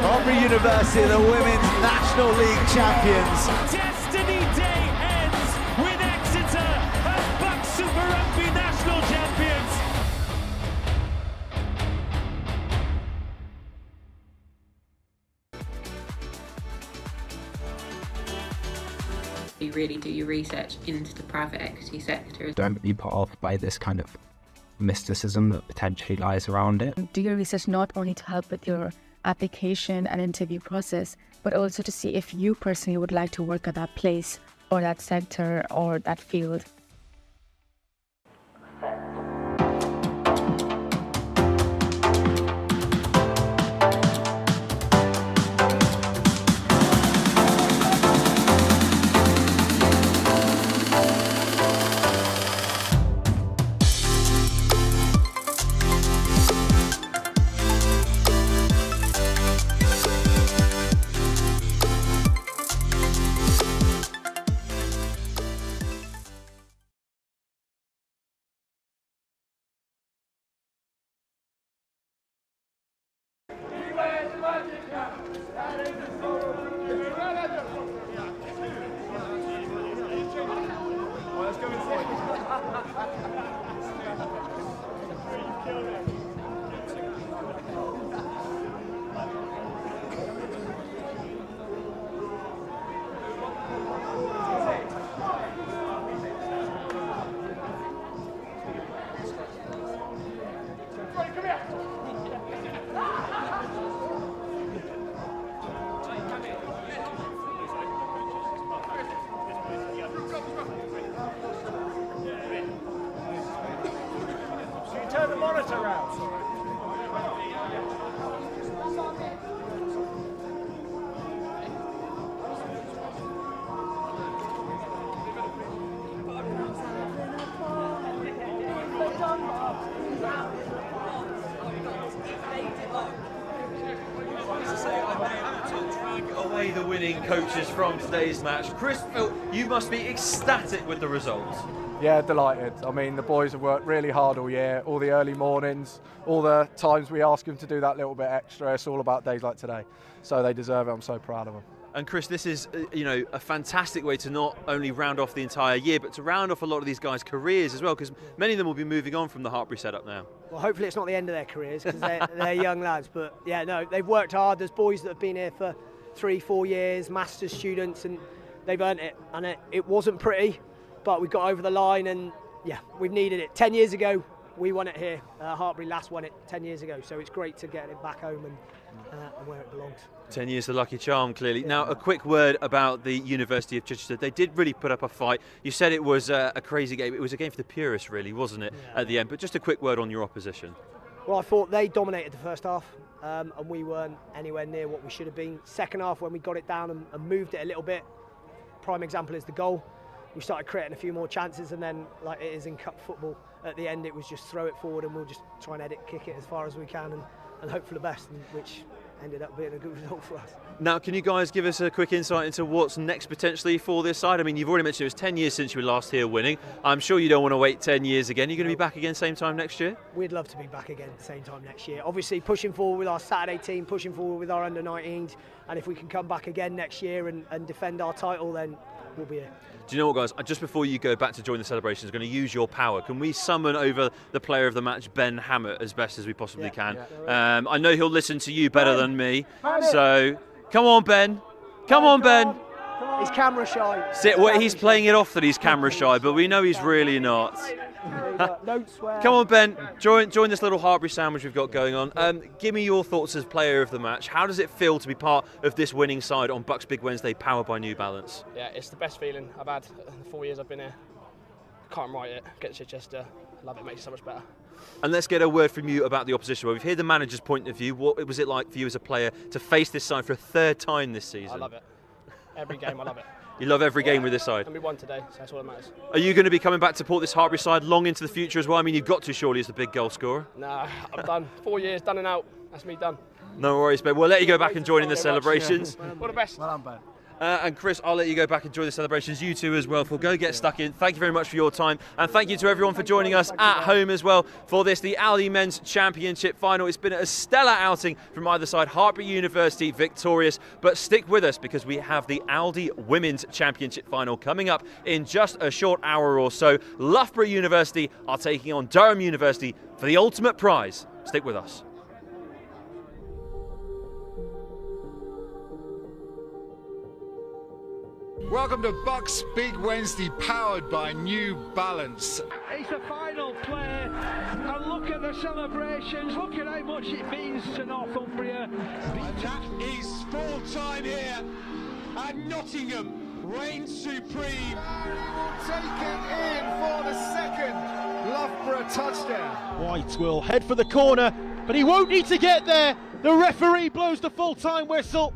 S12: Hartpury University, the Women's National League champions.
S2: Destiny Day ends with Exeter as BUCS Super Rugby national champions.
S13: You really do your research into the private equity sector.
S14: Don't be put off by this kind of mysticism that potentially lies around it.
S15: Do your research not only to help with your application and interview process, but also to see if you personally would like to work at that place or that sector or that field.
S2: turn the monitor around.
S5: Away the winning coaches from today's match. Chris, you must be ecstatic with the results.
S18: Yeah, delighted. I mean, the boys have worked really hard all year, all the early mornings, all the times we ask them to do that little bit extra. It's all about days like today. So they deserve it. I'm so proud of them.
S5: And Chris, this is a fantastic way to not only round off the entire year, but to round off a lot of these guys' careers as well, because many of them will be moving on from the Hartpury setup now.
S6: Well, hopefully it's not the end of their careers, because they're young lads. But yeah, no, they've worked hard. There's boys that have been here for 3-4 years, masters students, and they've earned it. And it wasn't pretty, but we got over the line, and yeah, we've needed it. 10 years ago, we won it here. Hartpury last won it 10 years ago, so it's great to get it back home and where it belongs.
S5: 10 years the lucky charm, clearly. Now, a quick word about the University of Chichester. They did really put up a fight. You said it was a crazy game. It was a game for the purists, really, wasn't it, at the end? But just a quick word on your opposition.
S6: Well, I thought they dominated the first half, and we weren't anywhere near what we should have been. Second half, when we got it down and moved it a little bit, prime example is the goal. We started creating a few more chances, and then, like it is in cup football, at the end it was just throw it forward and we'll just try and kick it as far as we can and hope for the best, which ended up being a good result for us.
S5: Now, can you guys give us a quick insight into what's next potentially for this side? I mean, you've already mentioned it was 10 years since you were last here winning. I'm sure you don't want to wait 10 years again. Are you going to be back again same time next year?
S6: We'd love to be back again same time next year. Obviously, pushing forward with our Saturday team, pushing forward with our under-19s, and if we can come back again next year and defend our title, then we'll be here.
S5: Do you know what, guys? Just before you go back to join the celebrations, I'm going to use your power. Can we summon over the player of the match, Ben Hammett, as best as we possibly can? Yeah. I know he'll listen to you better than me. So, come on, Ben. Come on, Ben.
S6: He's camera shy.
S5: He's playing it off that he's camera shy, but we know he's really not.
S6: Don't swear.
S5: Come on, Ben. Join this little Hartpury sandwich we've got going on. Give me your thoughts as player of the match. How does it feel to be part of this winning side on BUCS Big Wednesday, powered by New Balance?
S19: Yeah, it's the best feeling I've had in the 4 years I've been here. Can't write it. Get to Chichester. Love it. Makes it so much better.
S5: And let's get a word from you about the opposition. Well, we've heard the manager's point of view. What was it like for you as a player to face this side for a third time this season?
S19: I love it. Every game, I love it.
S5: You love every game with this side?
S19: And we won today, so that's all that matters.
S5: Are you going to be coming back to support this Hartpury side long into the future as well? I mean, you've got to surely as the big goal scorer.
S19: Nah, I'm done. 4 years, done and out. That's me done.
S5: No worries, Ben. We'll let you go back and join in the celebrations.
S19: All the best.
S18: Well done, Ben.
S5: And Chris, I'll let you go back and enjoy the celebrations. You too as well. Go get stuck in. Thank you very much for your time. And thank you to everyone for joining us at home as well for this, the Aldi Men's Championship final. It's been a stellar outing from either side. Hartpury University victorious. But stick with us because we have the Aldi Women's Championship final coming up in just a short hour or so. Loughborough University are taking on Durham University for the ultimate prize. Stick with us.
S1: Welcome to BUCS Big Wednesday, powered by New Balance.
S2: It's the final play, and look at the celebrations. Look at how much it means to Northumbria.
S3: And that is full time here, and Nottingham reigns supreme.
S1: Take it in for the second Loughborough touchdown.
S4: White will head for the corner, but he won't need to get there. The referee blows the full-time whistle.